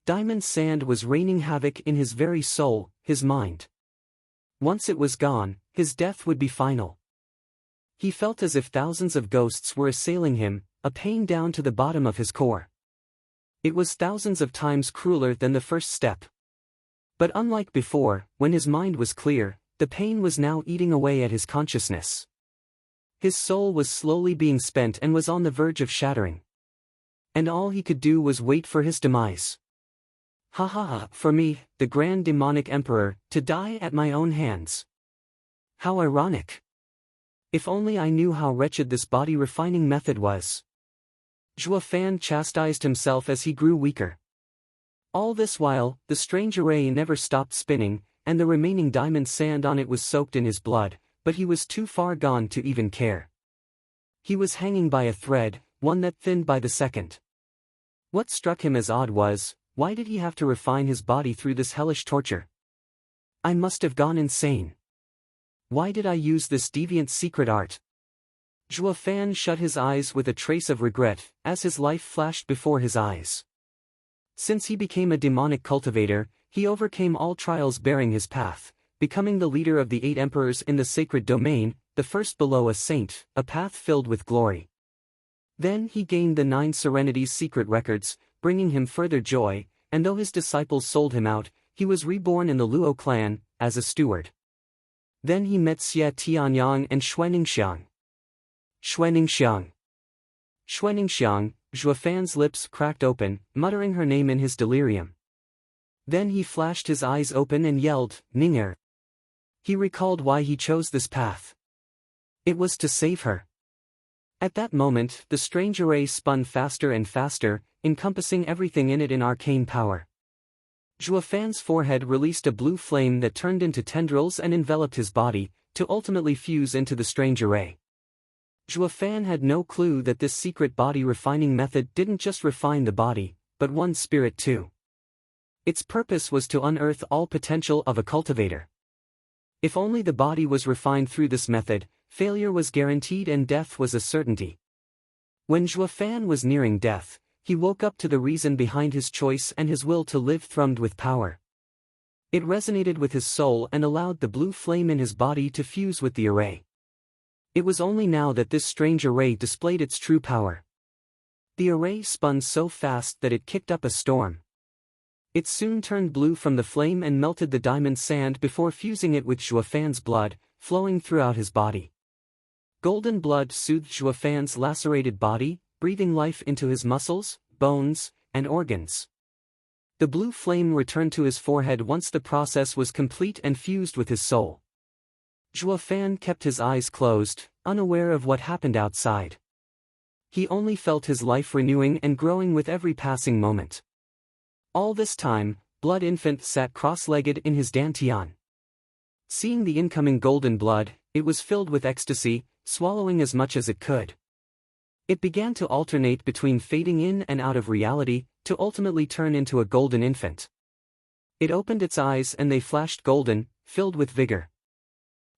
Diamond sand was raining havoc in his very soul, his mind. Once it was gone, his death would be final. He felt as if thousands of ghosts were assailing him, a pain down to the bottom of his core. It was thousands of times crueler than the first step. But unlike before, when his mind was clear, the pain was now eating away at his consciousness. His soul was slowly being spent and was on the verge of shattering. And all he could do was wait for his demise. Ha ha ha, for me, the grand demonic emperor, to die at my own hands. How ironic. If only I knew how wretched this body-refining method was. Zhuofan chastised himself as he grew weaker. All this while, the strange array never stopped spinning, and the remaining diamond sand on it was soaked in his blood, but he was too far gone to even care. He was hanging by a thread, one that thinned by the second. What struck him as odd was, why did he have to refine his body through this hellish torture? I must have gone insane. Why did I use this deviant secret art? Zhuofan shut his eyes with a trace of regret, as his life flashed before his eyes. Since he became a demonic cultivator, he overcame all trials bearing his path, becoming the leader of the 8 emperors in the sacred domain, the first below a saint, a path filled with glory. Then he gained the 9 Serenities secret records, bringing him further joy, and though his disciples sold him out, he was reborn in the Luo clan, as a steward. Then he met Xie Tianyang and Xuaningxiang. Xuaningxiang. Xuaningxiang, Zhuofan's lips cracked open, muttering her name in his delirium. Then he flashed his eyes open and yelled, Ninger. He recalled why he chose this path. It was to save her. At that moment, the strange array spun faster and faster, encompassing everything in it in arcane power. Zhuofan's forehead released a blue flame that turned into tendrils and enveloped his body, to ultimately fuse into the strange array. Zhuofan had no clue that this secret body-refining method didn't just refine the body, but one's spirit too. Its purpose was to unearth all potential of a cultivator. If only the body was refined through this method, failure was guaranteed and death was a certainty. When Zhuofan was nearing death, he woke up to the reason behind his choice, and his will to live thrummed with power. It resonated with his soul and allowed the blue flame in his body to fuse with the array. It was only now that this strange array displayed its true power. The array spun so fast that it kicked up a storm. It soon turned blue from the flame and melted the diamond sand before fusing it with Zhuofan's blood, flowing throughout his body. Golden blood soothed Zhuofan's lacerated body, breathing life into his muscles, bones, and organs. The blue flame returned to his forehead once the process was complete and fused with his soul. Zhuofan kept his eyes closed, unaware of what happened outside. He only felt his life renewing and growing with every passing moment. All this time, Blood Infant sat cross-legged in his dantian. Seeing the incoming golden blood, it was filled with ecstasy, swallowing as much as it could. It began to alternate between fading in and out of reality, to ultimately turn into a golden infant. It opened its eyes and they flashed golden, filled with vigor.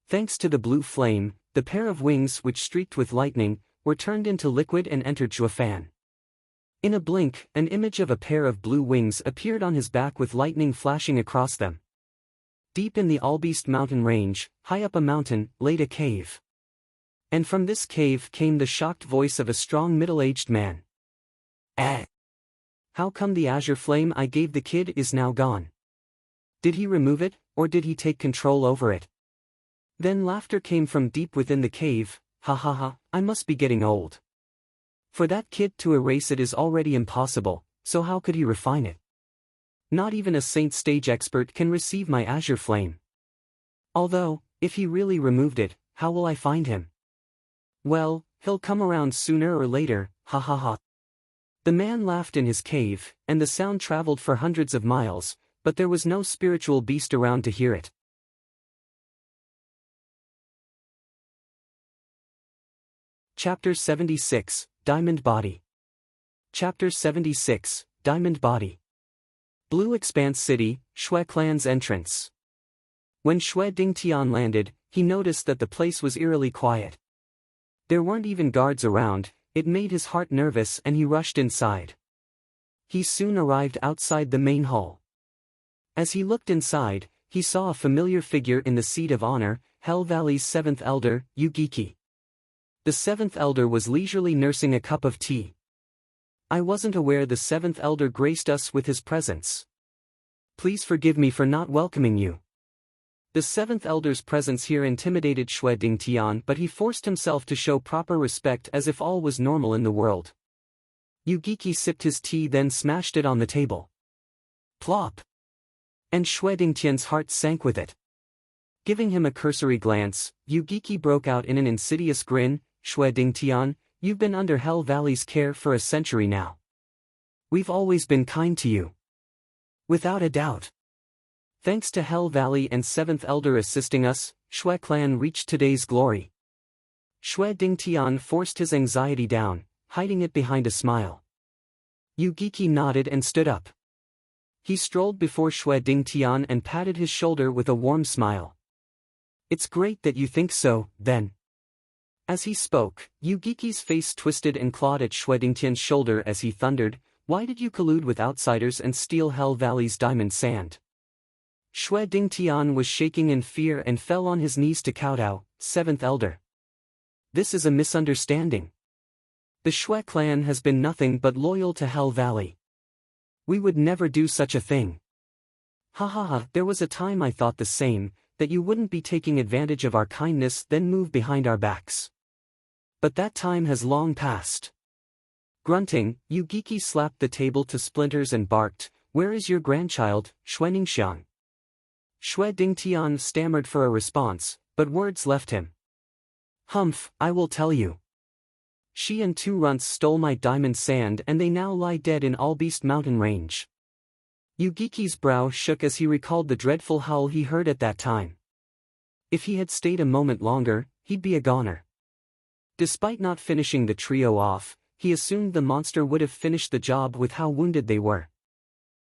Thanks to the blue flame, the pair of wings which streaked with lightning, were turned into liquid and entered Zhuofan. In a blink, an image of a pair of blue wings appeared on his back with lightning flashing across them. Deep in the Albeast mountain range, high up a mountain, laid a cave. And from this cave came the shocked voice of a strong middle-aged man. How come the azure flame I gave the kid is now gone? Did he remove it, or did he take control over it? Then laughter came from deep within the cave. Ha ha ha, I must be getting old. For that kid to erase it is already impossible, so how could he refine it? Not even a saint stage expert can receive my azure flame. Although, if he really removed it, how will I find him? Well, he'll come around sooner or later, ha ha ha. The man laughed in his cave, and the sound traveled for hundreds of miles, but there was no spiritual beast around to hear it. Chapter 76, Diamond Body. Chapter 76, Diamond Body. Blue Expanse City, Shui Clan's entrance. When Shui Dingtian landed, he noticed that the place was eerily quiet. There weren't even guards around. It made his heart nervous and he rushed inside. He soon arrived outside the main hall. As he looked inside, he saw a familiar figure in the seat of honor, Hell Valley's seventh elder, Yugiki. The seventh elder was leisurely nursing a cup of tea. I wasn't aware the seventh elder graced us with his presence. Please forgive me for not welcoming you. The seventh elder's presence here intimidated Shui Dingtian, but he forced himself to show proper respect as if all was normal in the world. Yugiki sipped his tea, then smashed it on the table. Plop! And Shui Dingtian's heart sank with it. Giving him a cursory glance, Yugiki broke out in an insidious grin. Shui Dingtian, you've been under Hell Valley's care for a century now. We've always been kind to you. Without a doubt. Thanks to Hell Valley and Seventh Elder assisting us, Shui Clan reached today's glory. Shui Dingtian forced his anxiety down, hiding it behind a smile. Yugiki nodded and stood up. He strolled before Shui Dingtian and patted his shoulder with a warm smile. It's great that you think so, then. As he spoke, Yugiki's face twisted and clawed at Shui Dingtian's shoulder as he thundered, "Why did you collude with outsiders and steal Hell Valley's diamond sand?" Shui Dingtian was shaking in fear and fell on his knees to kowtow. Seventh Elder. This is a misunderstanding. The Shui clan has been nothing but loyal to Hell Valley. We would never do such a thing. Ha ha ha, there was a time I thought the same, that you wouldn't be taking advantage of our kindness then move behind our backs. But that time has long passed. Grunting, Yugiki slapped the table to splinters and barked, "Where is your grandchild, Xuaningxiang?" Shui Dingtian stammered for a response, but words left him. "Humph, I will tell you. She and two runts stole my diamond sand and they now lie dead in Allbeast Mountain Range." Yugiki's brow shook as he recalled the dreadful howl he heard at that time. If he had stayed a moment longer, he'd be a goner. Despite not finishing the trio off, he assumed the monster would have finished the job with how wounded they were.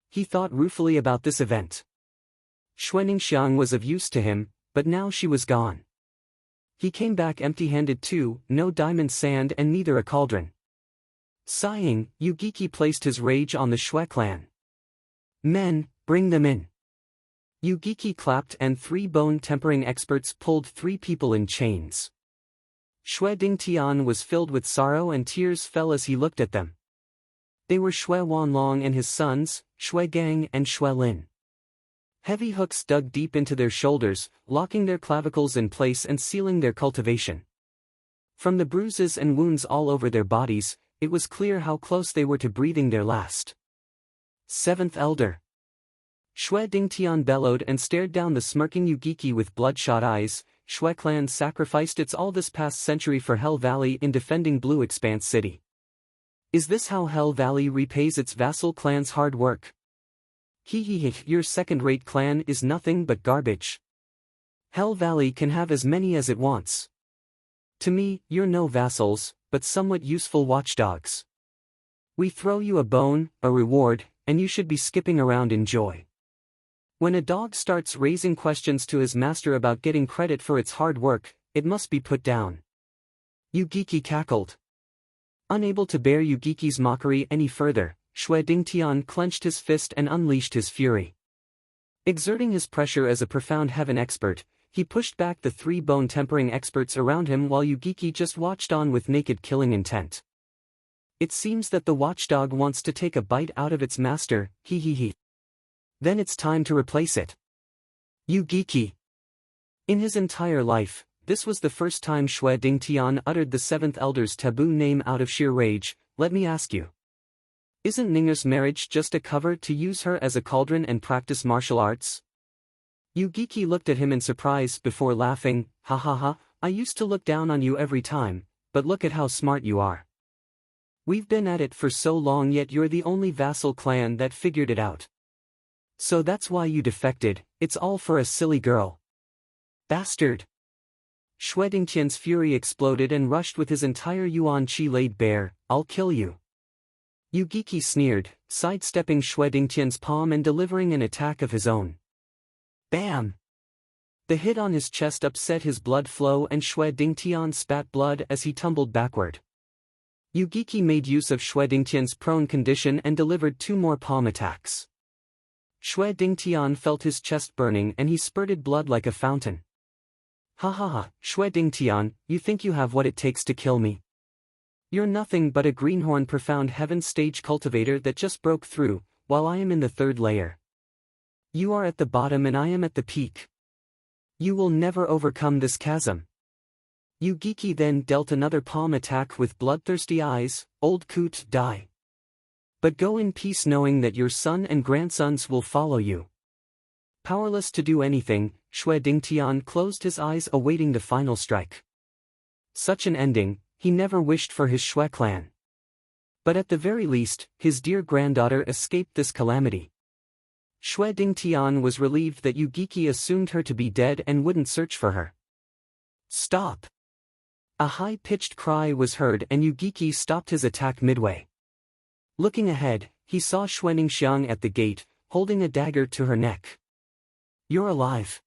He thought ruefully about this event. Xuaningxiang was of use to him, but now she was gone. He came back empty-handed too, no diamond sand and neither a cauldron. Sighing, Yugiki placed his rage on the Shui clan. "Men, bring them in." Yugiki clapped and 3 bone-tempering experts pulled 3 people in chains. Shui Dingtian was filled with sorrow and tears fell as he looked at them. They were Shui Wanlong and his sons, Shui Gang and Shui Lin. Heavy hooks dug deep into their shoulders, locking their clavicles in place and sealing their cultivation. From the bruises and wounds all over their bodies, it was clear how close they were to breathing their last. Seventh Elder. Shui Dingtian bellowed and stared down the smirking Yugiki with bloodshot eyes. Shui clan sacrificed its all this past century for Hell Valley in defending Blue Expanse City. Is this how Hell Valley repays its vassal clan's hard work? Your second-rate clan is nothing but garbage. Hell Valley can have as many as it wants. To me, you're no vassals, but somewhat useful watchdogs. We throw you a bone, a reward, and you should be skipping around in joy. When a dog starts raising questions to his master about getting credit for its hard work, it must be put down. Yugiki cackled. Unable to bear Yugiki's mockery any further, Shui Dingtian clenched his fist and unleashed his fury. Exerting his pressure as a profound heaven expert, he pushed back the 3 bone-tempering experts around him while Yugiki just watched on with naked killing intent. It seems that the watchdog wants to take a bite out of its master, Then it's time to replace it. Yugiki. In his entire life, this was the first time Shui Dingtian uttered the 7th Elder's taboo name out of sheer rage. Let me ask you. Isn't Ninger's marriage just a cover to use her as a cauldron and practice martial arts? Yugiki looked at him in surprise before laughing. Ha ha ha, I used to look down on you every time, but look at how smart you are. We've been at it for so long, yet you're the only vassal clan that figured it out. So that's why you defected. It's all for a silly girl. Bastard! Xue Dingtian's fury exploded and rushed with his entire yuan qi laid bare. I'll kill you. Yu Giki sneered, sidestepping Xue Dingtian's palm and delivering an attack of his own. Bam! The hit on his chest upset his blood flow and Xue Dingtian spat blood as he tumbled backward. Yu Giki made use of Xue Dingtian's prone condition and delivered 2 more palm attacks. Xue Dingtian felt his chest burning and he spurted blood like a fountain. Ha ha ha, Xue Dingtian, you think you have what it takes to kill me? You're nothing but a greenhorn profound heaven stage cultivator that just broke through, while I am in the 3rd layer. You are at the bottom and I am at the peak. You will never overcome this chasm. Yu Giki then dealt another palm attack with bloodthirsty eyes. Old coot, die. But go in peace knowing that your son and grandsons will follow you. Powerless to do anything, Xue Dingtian closed his eyes awaiting the final strike. Such an ending, he never wished for his Xue clan. But at the very least, his dear granddaughter escaped this calamity. Xue Dingtian was relieved that Yu Giki assumed her to be dead and wouldn't search for her. Stop! A high-pitched cry was heard and Yu Giki stopped his attack midway. Looking ahead, he saw Xue Ningxiang at the gate, holding a dagger to her neck. You're alive.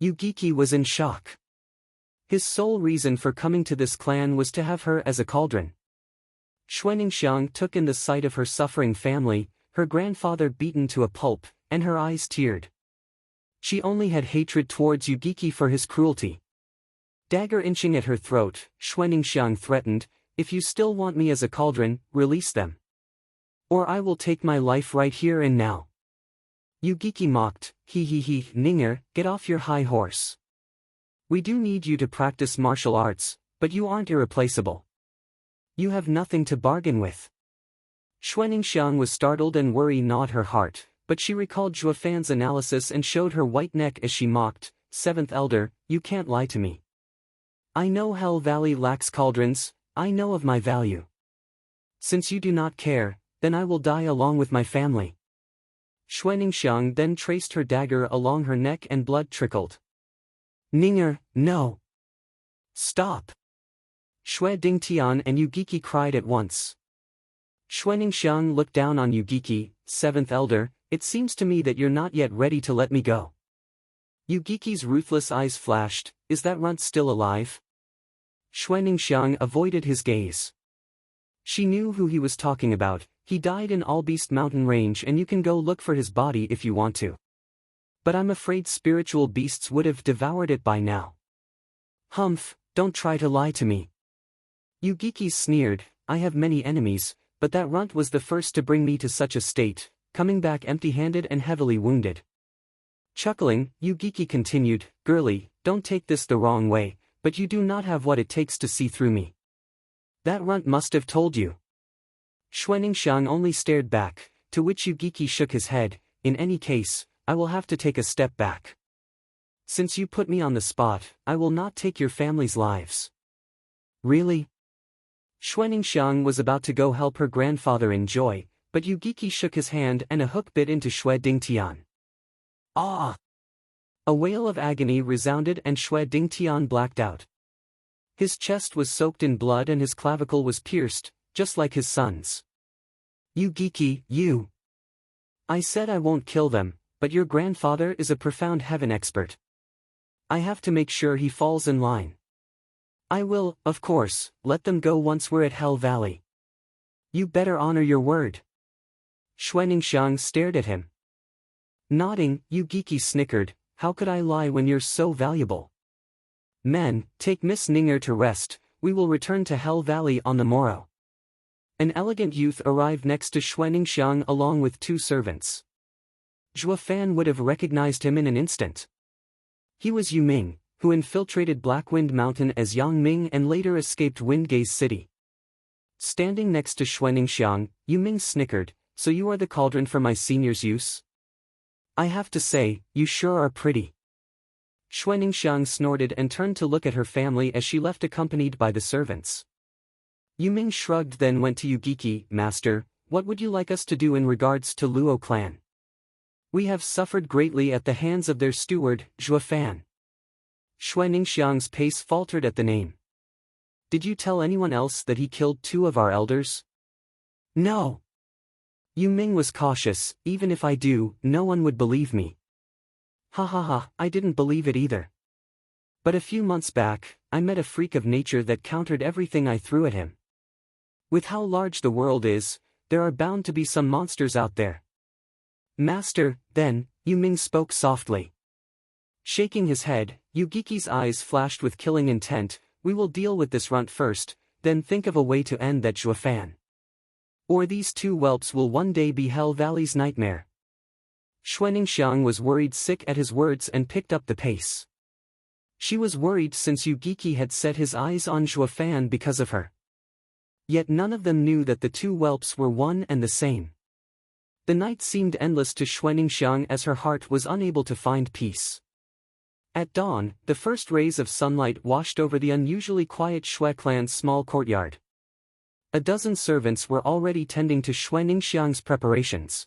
Yu Giki was in shock. His sole reason for coming to this clan was to have her as a cauldron. Xue Ningxiang took in the sight of her suffering family, her grandfather beaten to a pulp, and her eyes teared. She only had hatred towards Yu Giki for his cruelty. Dagger inching at her throat, Xue Ningxiang threatened, if you still want me as a cauldron, release them. Or I will take my life right here and now. Yu Giki mocked, he, Ninger, get off your high horse. We do need you to practice martial arts, but you aren't irreplaceable. You have nothing to bargain with. Xue Ningxiang was startled and worry gnawed her heart, but she recalled Zhuo Fan's analysis and showed her white neck as she mocked, 7th Elder, you can't lie to me. I know Hell Valley lacks cauldrons, I know of my value. Since you do not care, then I will die along with my family. Xue Ningxiang then traced her dagger along her neck and blood trickled. Ninger, no! Stop! Xue Dingtian and Yu Giki cried at once. Xue Ningxiang looked down on Yu Giki, 7th Elder, it seems to me that you're not yet ready to let me go. Yu Giki's ruthless eyes flashed, is that runt still alive? Xue Ningxiang avoided his gaze. She knew who he was talking about, he died in Allbeast Mountain Range and you can go look for his body if you want to. But I'm afraid spiritual beasts would have devoured it by now. Humph, don't try to lie to me. Yu Giki sneered, I have many enemies, but that runt was the first to bring me to such a state, coming back empty-handed and heavily wounded. Chuckling, Yu Giki continued, girlie, don't take this the wrong way, but you do not have what it takes to see through me. That runt must have told you. Xue Ningxiang only stared back, to which Yu Giki shook his head, in any case, I will have to take a step back. Since you put me on the spot, I will not take your family's lives. Really? Xue Ningxiang was about to go help her grandfather in joy, but Yu Giki shook his hand and a hook bit into Xue Dingtian. Ah! A wail of agony resounded and Xue Dingtian blacked out. His chest was soaked in blood and his clavicle was pierced, just like his son's. Yu Giki, you! I said I won't kill them, but your grandfather is a profound heaven expert. I have to make sure he falls in line. I will, of course, let them go once we're at Hell Valley. You better honor your word. Xue Ningxiang stared at him. Nodding, Yu Giki snickered, how could I lie when you're so valuable? Men, take Miss Ninger to rest, we will return to Hell Valley on the morrow. An elegant youth arrived next to Xue Ningxiang along with 2 servants. Zhuo Fan would have recognized him in an instant. He was Yu Ming, who infiltrated Blackwind Mountain as Yang Ming and later escaped Windgaze City. Standing next to Xue Ningxiang, Yu Ming snickered, so you are the cauldron for my senior's use? I have to say, you sure are pretty. Xue Ningxiang snorted and turned to look at her family as she left accompanied by the servants. Ming shrugged, then went to Yugiki. Master, what would you like us to do in regards to Luo clan? We have suffered greatly at the hands of their steward, Zhuofan. Ningxiang's pace faltered at the name. Did you tell anyone else that he killed 2 of our elders? No. Ming was cautious. Even if I do, no one would believe me. Ha ha ha, I didn't believe it either. But a few months back, I met a freak of nature that countered everything I threw at him. With how large the world is, there are bound to be some monsters out there. Master, then, Ming spoke softly. Shaking his head, Yugiki's eyes flashed with killing intent. We will deal with this runt first, then think of a way to end that Zhuofan. Or these 2 whelps will one day be Hell Valley's nightmare. Ningxiang was worried sick at his words and picked up the pace. She was worried since Yugiki had set his eyes on Zhuofan because of her. Yet none of them knew that the 2 whelps were one and the same. The night seemed endless to Ningxiang as her heart was unable to find peace. At dawn, the first rays of sunlight washed over the unusually quiet Shui clan's small courtyard. A dozen servants were already tending to Ningxiang's preparations.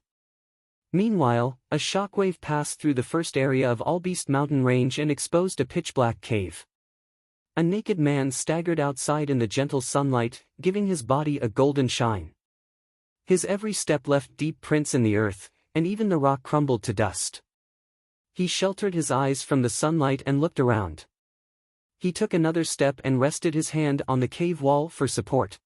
Meanwhile, a shockwave passed through the first area of Allbeast mountain range and exposed a pitch-black cave. A naked man staggered outside in the gentle sunlight, giving his body a golden shine. His every step left deep prints in the earth, and even the rock crumbled to dust. He sheltered his eyes from the sunlight and looked around. He took another step and rested his hand on the cave wall for support.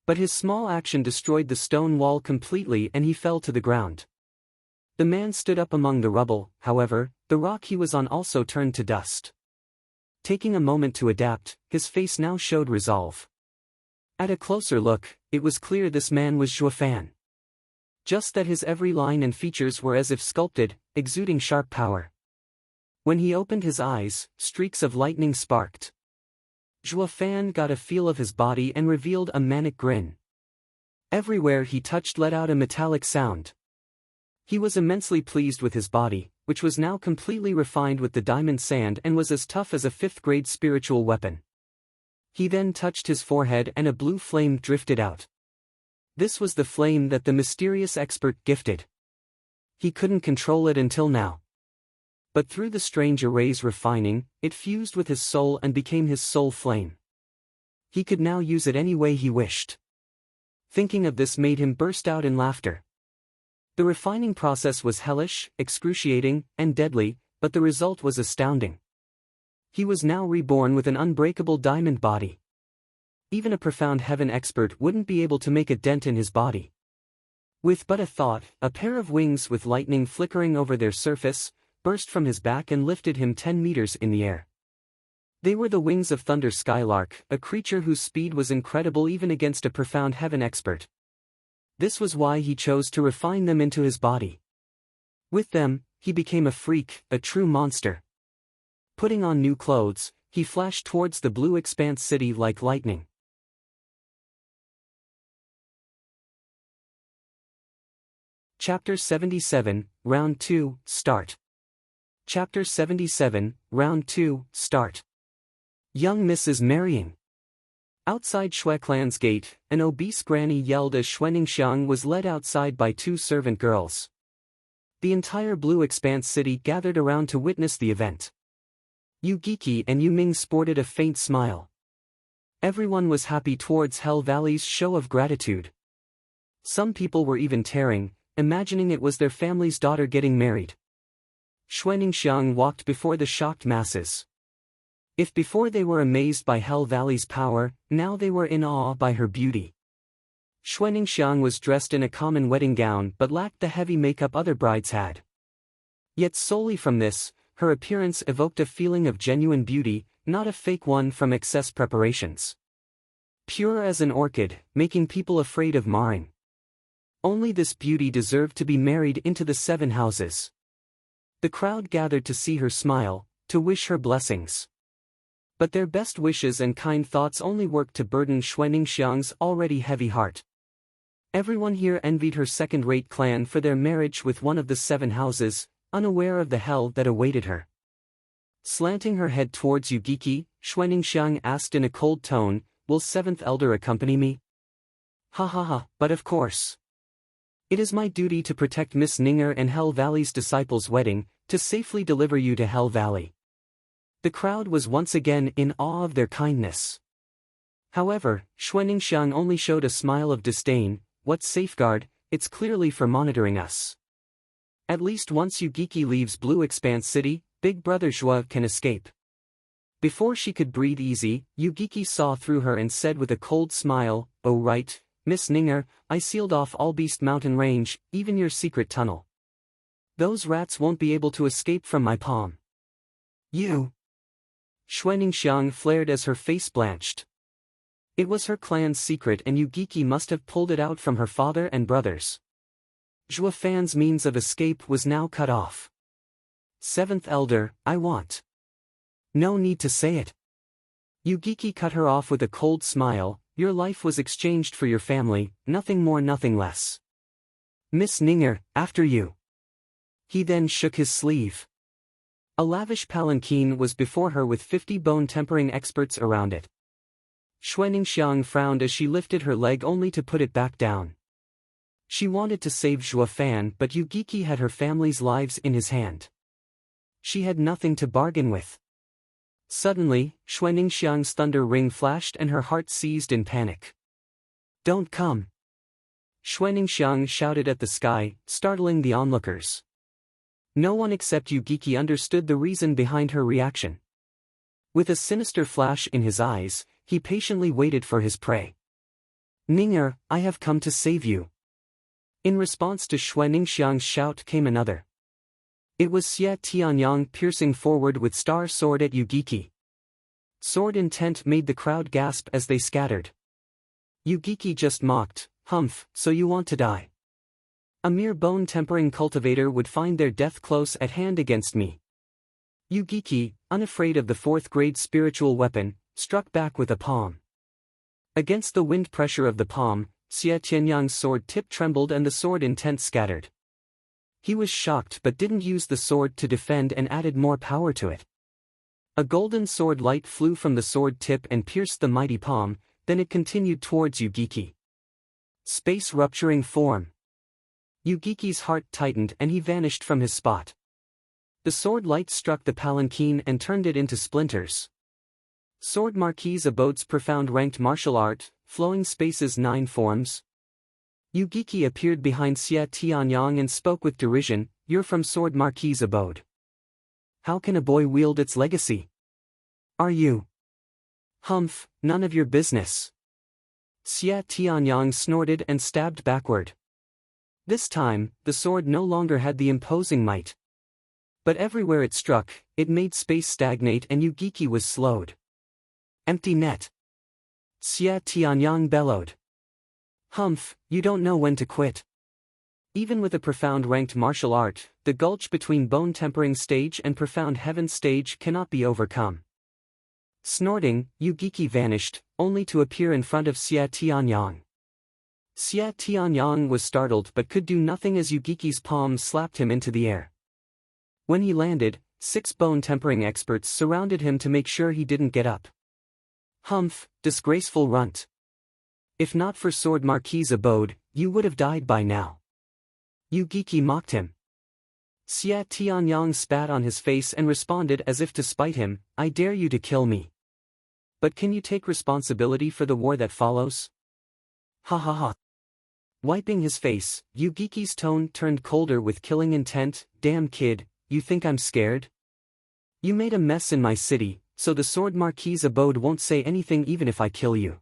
But his small action destroyed the stone wall completely and he fell to the ground. The man stood up among the rubble. However, the rock he was on also turned to dust. Taking a moment to adapt, his face now showed resolve. At a closer look, it was clear this man was Zhuofan. Just that his every line and features were as if sculpted, exuding sharp power. When he opened his eyes, streaks of lightning sparked. Zhuofan got a feel of his body and revealed a manic grin. Everywhere he touched let out a metallic sound. He was immensely pleased with his body, which was now completely refined with the diamond sand and was as tough as a 5th-grade spiritual weapon. He then touched his forehead and a blue flame drifted out. This was the flame that the mysterious expert gifted. He couldn't control it until now. But through the strange array's refining, it fused with his soul and became his soul flame. He could now use it any way he wished. Thinking of this made him burst out in laughter. The refining process was hellish, excruciating, and deadly, but the result was astounding. He was now reborn with an unbreakable diamond body. Even a profound heaven expert wouldn't be able to make a dent in his body. With but a thought, a pair of wings with lightning flickering over their surface, burst from his back and lifted him 10 meters in the air. They were the wings of Thunder Skylark, a creature whose speed was incredible even against a profound heaven expert. This was why he chose to refine them into his body. With them, he became a freak, a true monster. Putting on new clothes, he flashed towards the blue expanse city like lightning. Chapter 77, Round 2, Start. Chapter 77, Round 2, Start. Young Mrs. Marrying. Outside Shui clan's gate, an obese granny yelled as Ningxiang was led outside by 2 servant girls. The entire Blue Expanse city gathered around to witness the event. Yugiki and Ming sported a faint smile. Everyone was happy towards Hell Valley's show of gratitude. Some people were even tearing, imagining it was their family's daughter getting married. Ningxiang walked before the shocked masses. If before they were amazed by Hell Valley's power, now they were in awe by her beauty. Ningxiang was dressed in a common wedding gown but lacked the heavy makeup other brides had. Yet solely from this, her appearance evoked a feeling of genuine beauty, not a fake one from excess preparations. Pure as an orchid, making people afraid of marring. Only this beauty deserved to be married into the 7 houses. The crowd gathered to see her smile, to wish her blessings. But their best wishes and kind thoughts only worked to burden Ningxiang's already heavy heart. Everyone here envied her second-rate clan for their marriage with one of the 7 houses, unaware of the hell that awaited her. Slanting her head towards Yugiki, Ningxiang asked in a cold tone, will 7th Elder accompany me? Ha ha ha, but of course. It is my duty to protect Miss Ninger and Hell Valley's disciples' wedding, to safely deliver you to Hell Valley. The crowd was once again in awe of their kindness. However, Xuaningxiang only showed a smile of disdain. What safeguard? It's clearly for monitoring us. At least once Yugiki leaves Blue Expanse City, Big Brother Zhua can escape. Before she could breathe easy, Yugiki saw through her and said with a cold smile, "Oh right, Miss Ninger, I sealed off all Beast Mountain Range, even your secret tunnel. Those rats won't be able to escape from my palm." You! Xuaningxiang flared as her face blanched. It was her clan's secret and Yugiki must have pulled it out from her father and brothers. Zhua Fan's means of escape was now cut off. 7th Elder, I want. No need to say it. Yugiki cut her off with a cold smile. Your life was exchanged for your family, nothing more nothing less. Miss Ninger, after you. He then shook his sleeve. A lavish palanquin was before her with 50 bone-tempering experts around it. Xuaningxiang frowned as she lifted her leg only to put it back down. She wanted to save Zhua Fan but Yugiki had her family's lives in his hand. She had nothing to bargain with. Suddenly, Xuaningxiang's thunder ring flashed and her heart seized in panic. Don't come! Xuaningxiang shouted at the sky, startling the onlookers. No one except Yugiki understood the reason behind her reaction. With a sinister flash in his eyes, he patiently waited for his prey. Ninger, I have come to save you. In response to Xuaningxiang's shout came another. It was Xie Tianyang piercing forward with star sword at Yugiki. Sword intent made the crowd gasp as they scattered. Yugiki just mocked, "Humph, so you want to die? A mere bone-tempering cultivator would find their death close at hand against me." Yugiki, unafraid of the 4th-grade spiritual weapon, struck back with a palm. Against the wind pressure of the palm, Xie Tianyang's sword tip trembled and the sword intent scattered. He was shocked but didn't use the sword to defend and added more power to it. A golden sword light flew from the sword tip and pierced the mighty palm, then it continued towards Yugiki. Space-rupturing form. Yugiki's heart tightened and he vanished from his spot. The sword light struck the palanquin and turned it into splinters. Sword Marquise Abode's profound ranked martial art, flowing spaces 9 forms. Yugiki appeared behind Xie Tianyang and spoke with derision, "You're from Sword Marquise Abode. How can a boy wield its legacy? Are you? Humph, none of your business." Xie Tianyang snorted and stabbed backward. This time, the sword no longer had the imposing might. But everywhere it struck, it made space stagnate and Yugiki was slowed. Empty net. Xie Tianyang bellowed. "Humph, you don't know when to quit." Even with a profound ranked martial art, the gulch between bone-tempering stage and profound heaven stage cannot be overcome. Snorting, Yugiki vanished, only to appear in front of Xie Tianyang. Xie Tianyang was startled but could do nothing as Yugiki's palm slapped him into the air. When he landed, 6 bone-tempering experts surrounded him to make sure he didn't get up. "Humph, disgraceful runt. If not for Sword Marquise Abode, you would have died by now." Yugiki mocked him. Xie Tianyang spat on his face and responded as if to spite him, "I dare you to kill me. But can you take responsibility for the war that follows?" Ha ha ha. Wiping his face, Yugiki's tone turned colder with killing intent. "Damn kid, you think I'm scared? You made a mess in my city, so the Sword Marquise Abode won't say anything even if I kill you."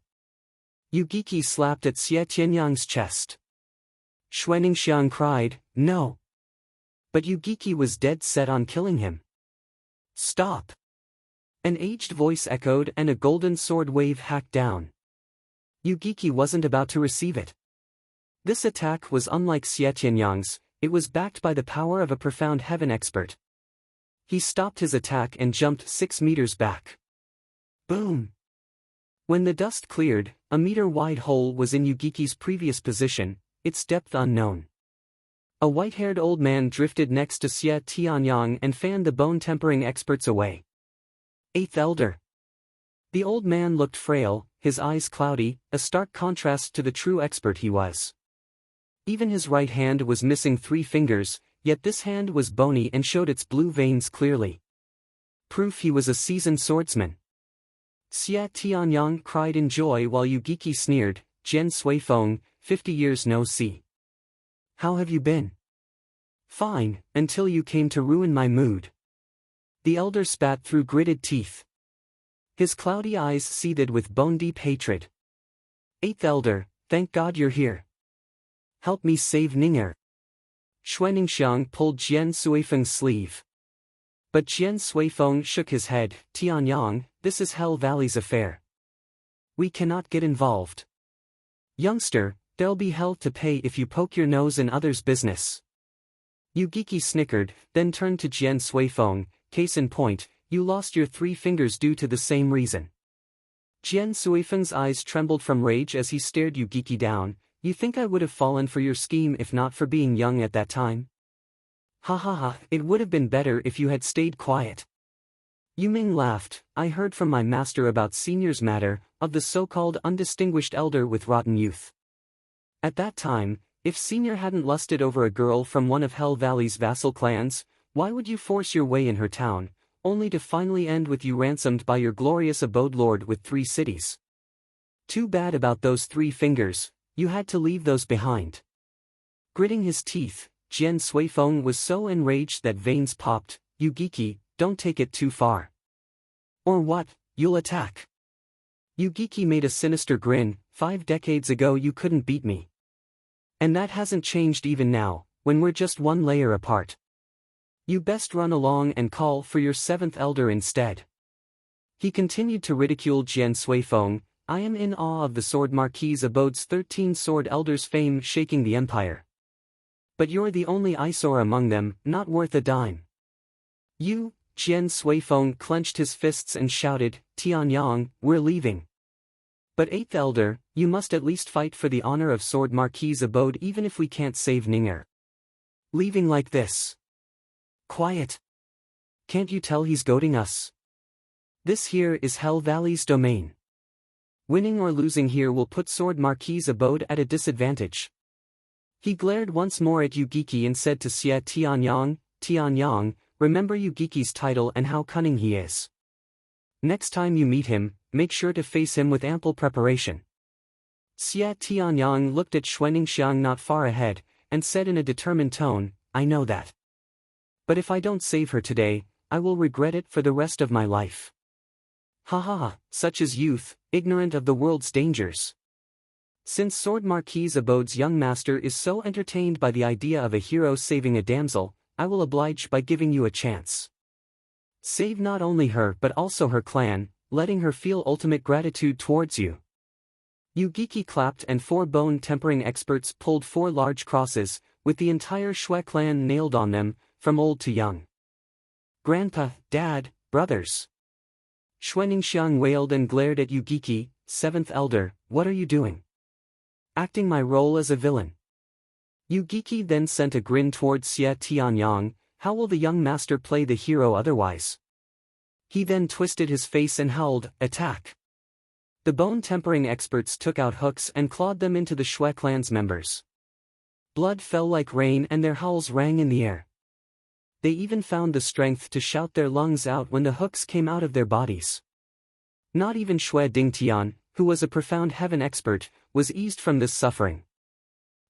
Yugiki slapped at Xie Tianyang's chest. Xuaningxiang cried, "No." But Yugiki was dead set on killing him. "Stop!" An aged voice echoed and a golden sword wave hacked down. Yugiki wasn't about to receive it. This attack was unlike Xie Tianyang's, it was backed by the power of a profound heaven expert. He stopped his attack and jumped 6 meters back. Boom! When the dust cleared, a meter-wide hole was in Yugiki's previous position, its depth unknown. A white-haired old man drifted next to Xie Tianyang and fanned the bone-tempering experts away. 8th Elder. The old man looked frail, his eyes cloudy, a stark contrast to the true expert he was. Even his right hand was missing 3 fingers, yet this hand was bony and showed its blue veins clearly. Proof he was a seasoned swordsman. Xia Tianyang cried in joy while Yugiki sneered, Jian Suifeng, 50 years no see. How have you been? Fine, until you came to ruin my mood. The elder spat through gritted teeth. His cloudy eyes seethed with bone-deep hatred. 8th elder, thank God you're here. Help me save Ning'er. Xuaningxiang pulled Jian Suifeng's sleeve. But Jian Suifeng shook his head, Tianyang, this is Hell Valley's affair. We cannot get involved. Youngster, there'll be hell to pay if you poke your nose in others' business. Yugiki snickered, then turned to Jian Suifeng, case in point, you lost your 3 fingers due to the same reason. Jian Suifeng's eyes trembled from rage as he stared Yugiki down. You think I would have fallen for your scheme if not for being young at that time? Ha ha ha, it would have been better if you had stayed quiet. Yu Ming laughed, I heard from my master about Senior's matter, of the so-called undistinguished elder with rotten youth. At that time, if Senior hadn't lusted over a girl from one of Hell Valley's vassal clans, why would you force your way in her town, only to finally end with you ransomed by your glorious abode lord with 3 cities? Too bad about those 3 fingers, you had to leave those behind. Gritting his teeth, Jian Suifeng was so enraged that veins popped, Yugiki, don't take it too far. Or what, you'll attack. Yugiki made a sinister grin, 5 decades ago you couldn't beat me. And that hasn't changed even now, when we're just 1 layer apart. You best run along and call for your 7th elder instead. He continued to ridicule Jian Suifeng, I am in awe of the Sword Marquis Abode's 13 sword elders' fame shaking the empire. But you're the only eyesore among them, not worth a dime. You, Jian Suifeng clenched his fists and shouted, Tianyang, we're leaving. But 8th elder, you must at least fight for the honor of Sword Marquis Abode even if we can't save Ning'er. Leaving like this. Quiet. Can't you tell he's goading us? This here is Hell Valley's domain. Winning or losing here will put Sword Marquis Abode at a disadvantage. He glared once more at Yugiki and said to Xia Tianyang, Tianyang, remember Yugiki's title and how cunning he is. Next time you meet him, make sure to face him with ample preparation. Xia Tianyang looked at Xuaningxiang not far ahead, and said in a determined tone, I know that. But if I don't save her today, I will regret it for the rest of my life. Ha ha ha, such is youth, ignorant of the world's dangers. Since Sword Marquis Abode's young master is so entertained by the idea of a hero saving a damsel, I will oblige by giving you a chance. Save not only her but also her clan, letting her feel ultimate gratitude towards you. Yugiki clapped and 4 bone tempering experts pulled 4 large crosses, with the entire Shui clan nailed on them, from old to young. Grandpa, Dad, brothers. Xuaningxiang wailed and glared at Yugiki, 7th elder, what are you doing? Acting my role as a villain. Yugiki then sent a grin towards Xia Tianyang, how will the young master play the hero otherwise? He then twisted his face and howled, attack. The bone tempering experts took out hooks and clawed them into the Shui clan's members. Blood fell like rain and their howls rang in the air. They even found the strength to shout their lungs out when the hooks came out of their bodies. Not even Shui Dingtian, who was a profound heaven expert, was eased from this suffering.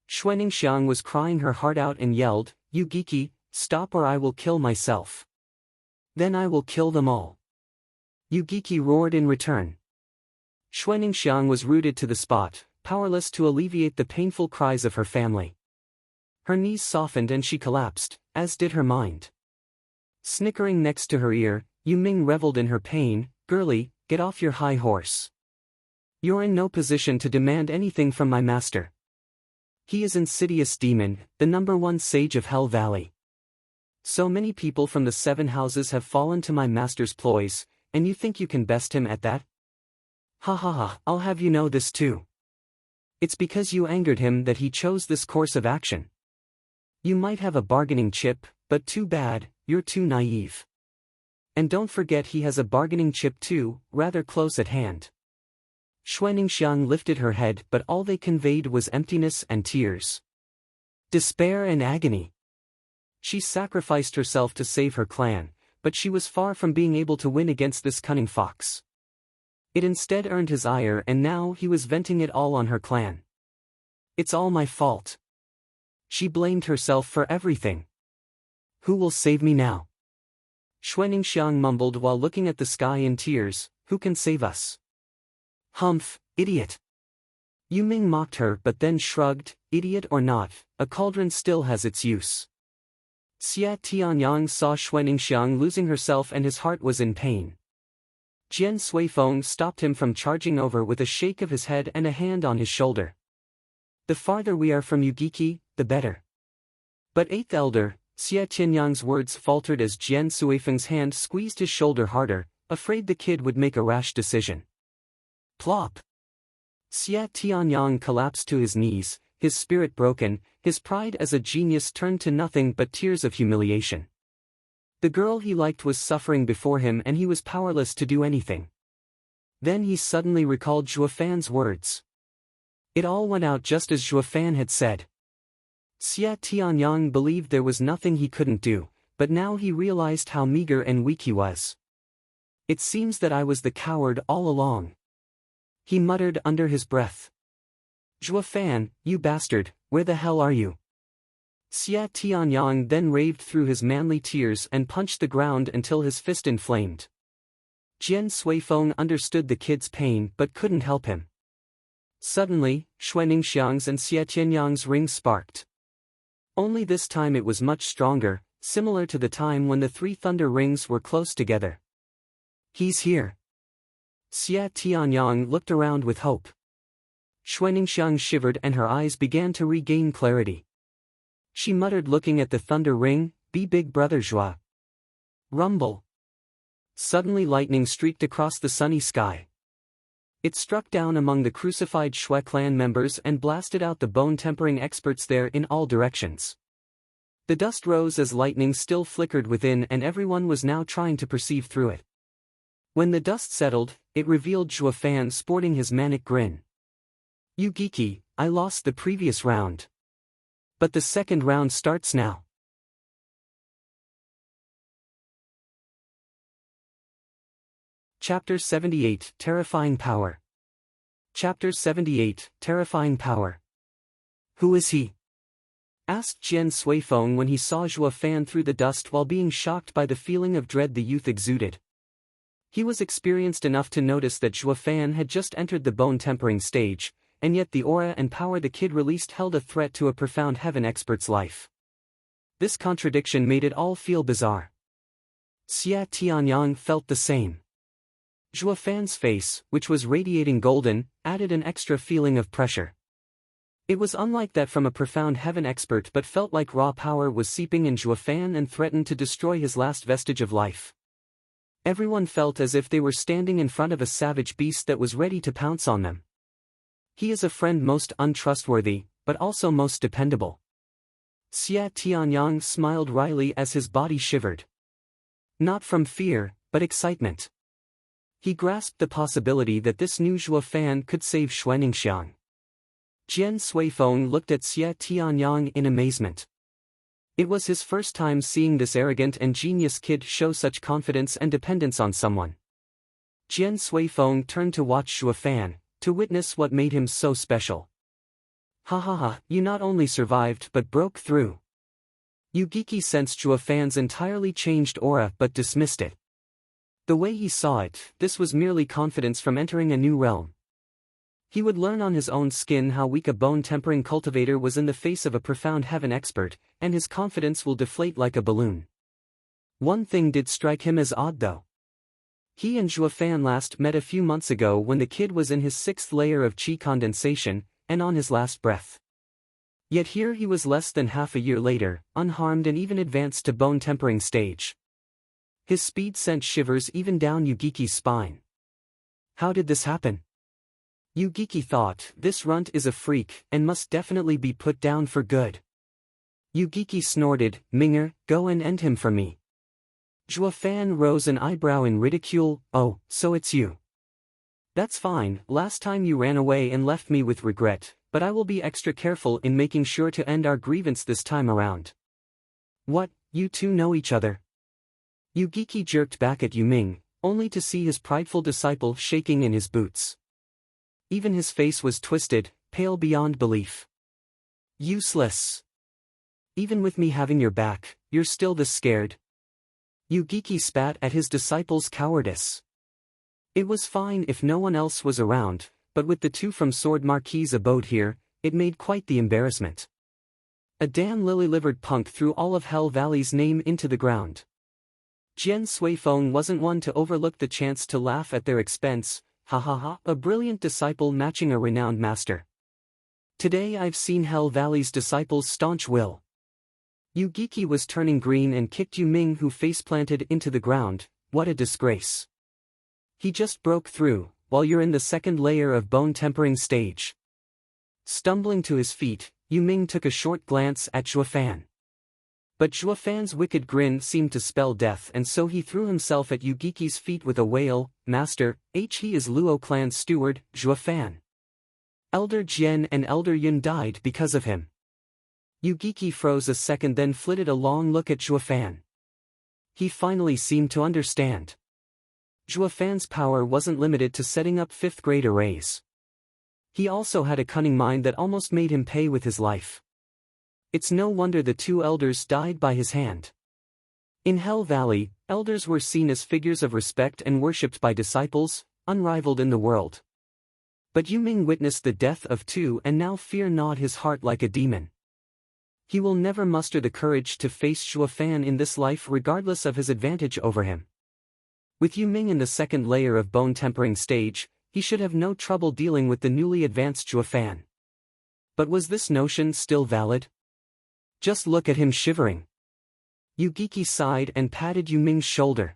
Xuaningxiang was crying her heart out and yelled, Yugiki, stop or I will kill myself. Then I will kill them all. Yugiki roared in return. Xuaningxiang was rooted to the spot, powerless to alleviate the painful cries of her family. Her knees softened and she collapsed, as did her mind. Snickering next to her ear, Yu Ming reveled in her pain, girlie, get off your high horse. You're in no position to demand anything from my master. He is Insidious Demon, the #1 sage of Hell Valley. So many people from the 7 houses have fallen to my master's ploys, and you think you can best him at that? Ha ha ha, I'll have you know this too. It's because you angered him that he chose this course of action. You might have a bargaining chip, but too bad, you're too naive. And don't forget he has a bargaining chip too, rather close at hand. Xuaningxiang lifted her head, but all they conveyed was emptiness and tears. Despair and agony. She sacrificed herself to save her clan, but she was far from being able to win against this cunning fox. It instead earned his ire, and now he was venting it all on her clan. It's all my fault. She blamed herself for everything. Who will save me now? Xuaningxiang mumbled while looking at the sky in tears. Who can save us? Humph, idiot. Yu Ming mocked her but then shrugged. Idiot or not, a cauldron still has its use. Xia Tianyang saw Xuaningxiang losing herself and his heart was in pain. Jian Suifeng stopped him from charging over with a shake of his head and a hand on his shoulder. The farther we are from Yugiki, the better. But eighth elder, Xia Tianyang's words faltered as Jian Suifeng's hand squeezed his shoulder harder, afraid the kid would make a rash decision. Plop! Xia Tianyang collapsed to his knees, his spirit broken, his pride as a genius turned to nothing but tears of humiliation. The girl he liked was suffering before him and he was powerless to do anything. Then he suddenly recalled Zhuofan's words. It all went out just as Zhuofan had said. Xia Tianyang believed there was nothing he couldn't do, but now he realized how meager and weak he was. It seems that I was the coward all along. He muttered under his breath. Zhuofan, you bastard, where the hell are you? Xia Tianyang then raved through his manly tears and punched the ground until his fist inflamed. Jian Suifeng understood the kid's pain but couldn't help him. Suddenly, Xuaningxiang's and Xia Tianyang's ring sparked. Only this time it was much stronger, similar to the time when the three thunder rings were close together. He's here. Xia Tianyang looked around with hope. Xuaningxiang shivered and her eyes began to regain clarity. She muttered looking at the thunder ring, "Be big brother Zhua." Rumble. Suddenly lightning streaked across the sunny sky. It struck down among the crucified Shui clan members and blasted out the bone-tempering experts there in all directions. The dust rose as lightning still flickered within and everyone was now trying to perceive through it. When the dust settled, it revealed Zhuofan sporting his manic grin. Yugiki, I lost the previous round. But the second round starts now. Chapter 78, Terrifying Power. Chapter 78, Terrifying Power. Who is he? Asked Jian Suifeng when he saw Zhuofan through the dust while being shocked by the feeling of dread the youth exuded. He was experienced enough to notice that Zhuofan had just entered the bone-tempering stage, and yet the aura and power the kid released held a threat to a profound heaven expert's life. This contradiction made it all feel bizarre. Xia Tianyang felt the same. Zhuofan's face, which was radiating golden, added an extra feeling of pressure. It was unlike that from a profound heaven expert but felt like raw power was seeping in Zhuofan and threatened to destroy his last vestige of life. Everyone felt as if they were standing in front of a savage beast that was ready to pounce on them. He is a friend most untrustworthy, but also most dependable. Xia Tianyang smiled wryly as his body shivered. Not from fear, but excitement. He grasped the possibility that this new Zhuofan could save Xuaningxiang. Jian Suifeng looked at Xia Tianyang in amazement. It was his first time seeing this arrogant and genius kid show such confidence and dependence on someone. Jian Suifeng turned to watch Zhuofan, to witness what made him so special. Ha ha ha, you not only survived but broke through. Yugiki sensed Zhuofan's entirely changed aura but dismissed it. The way he saw it, this was merely confidence from entering a new realm. He would learn on his own skin how weak a bone-tempering cultivator was in the face of a profound heaven expert, and his confidence will deflate like a balloon. One thing did strike him as odd though. He and Zhuofan last met a few months ago when the kid was in his 6th layer of qi condensation, and on his last breath. Yet here he was less than half a year later, unharmed and even advanced to bone-tempering stage. His speed sent shivers even down Yugiki's spine. How did this happen? Yugiki thought, this runt is a freak and must definitely be put down for good. Yugiki snorted, Minger, go and end him for me. Zhuofan rose an eyebrow in ridicule, oh, so it's you. That's fine, last time you ran away and left me with regret, but I will be extra careful in making sure to end our grievance this time around. What, you two know each other? Yugiki jerked back at Yuming, only to see his prideful disciple shaking in his boots. Even his face was twisted, pale beyond belief. Useless. Even with me having your back, you're still this scared? Yugiki spat at his disciple's cowardice. It was fine if no one else was around, but with the two from Sword Marquis's abode here, it made quite the embarrassment. A damn lily-livered punk threw all of Hell Valley's name into the ground. Jian Suifeng wasn't one to overlook the chance to laugh at their expense, ha ha ha, a brilliant disciple matching a renowned master. Today I've seen Hell Valley's disciples' staunch will. Yugiki was turning green and kicked Yuming, who face-planted into the ground. What a disgrace. He just broke through, while you're in the second layer of bone-tempering stage. Stumbling to his feet, Yuming took a short glance at Zhuofan. But Zhuofan's wicked grin seemed to spell death, and so he threw himself at Yugiki's feet with a wail. Master, he is Luo clan's steward, Zhuofan. Elder Jian and Elder Yun died because of him. Yugiki froze a second, then flitted a long look at Zhuofan. He finally seemed to understand. Zhuofan's power wasn't limited to setting up fifth-grade arrays. He also had a cunning mind that almost made him pay with his life. It's no wonder the two elders died by his hand. In Hell Valley, elders were seen as figures of respect and worshipped by disciples, unrivaled in the world. But Yuming witnessed the death of two, and now fear gnawed his heart like a demon. He will never muster the courage to face Zhuofan in this life regardless of his advantage over him. With Yuming in the second layer of bone-tempering stage, he should have no trouble dealing with the newly advanced Zhuofan. But was this notion still valid? Just look at him shivering. Yugiki sighed and patted Yuming's shoulder.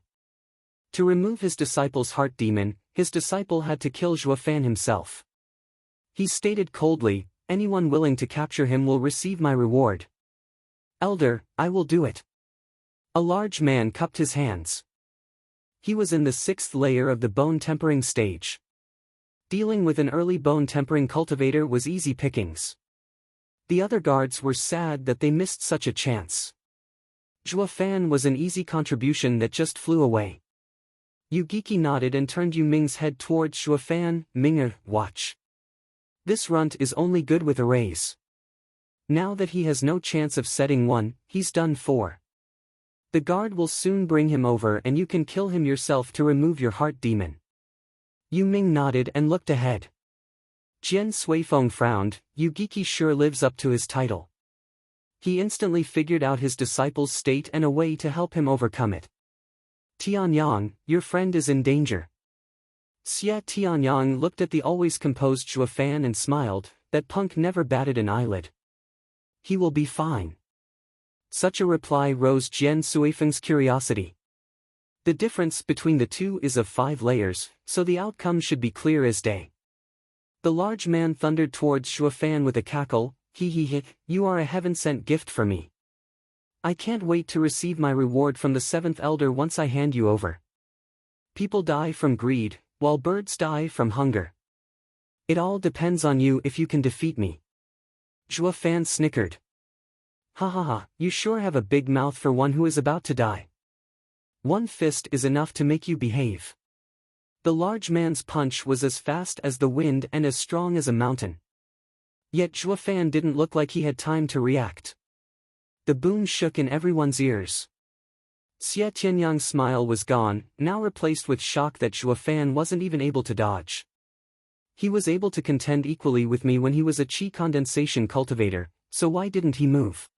To remove his disciple's heart demon, his disciple had to kill Zhuofan himself. He stated coldly, anyone willing to capture him will receive my reward. Elder, I will do it. A large man cupped his hands. He was in the sixth layer of the bone-tempering stage. Dealing with an early bone-tempering cultivator was easy pickings. The other guards were sad that they missed such a chance. Zhuofan was an easy contribution that just flew away. Yugiki nodded and turned Yuming's head towards Zhuofan. Minger, watch. This runt is only good with arrays. Now that he has no chance of setting one, he's done for. The guard will soon bring him over and you can kill him yourself to remove your heart demon. Yuming nodded and looked ahead. Jian Suifeng frowned. Yugiki sure lives up to his title. He instantly figured out his disciple's state and a way to help him overcome it. Tianyang, your friend is in danger. Xia Tianyang looked at the always composed Zhuofan and smiled. That punk never batted an eyelid. He will be fine. Such a reply rose Jian Suifeng's curiosity. The difference between the two is of 5 layers, so the outcome should be clear as day. The large man thundered towards Zhuofan with a cackle. He, you are a heaven-sent gift for me. I can't wait to receive my reward from the 7th elder once I hand you over. People die from greed, while birds die from hunger. It all depends on you if you can defeat me. Zhuofan snickered. Ha ha ha, you sure have a big mouth for one who is about to die. One fist is enough to make you behave. The large man's punch was as fast as the wind and as strong as a mountain. Yet Zhuofan didn't look like he had time to react. The boom shook in everyone's ears. Xia Tianyang's smile was gone, now replaced with shock that Zhuofan wasn't even able to dodge. He was able to contend equally with me when he was a qi condensation cultivator, so why didn't he move?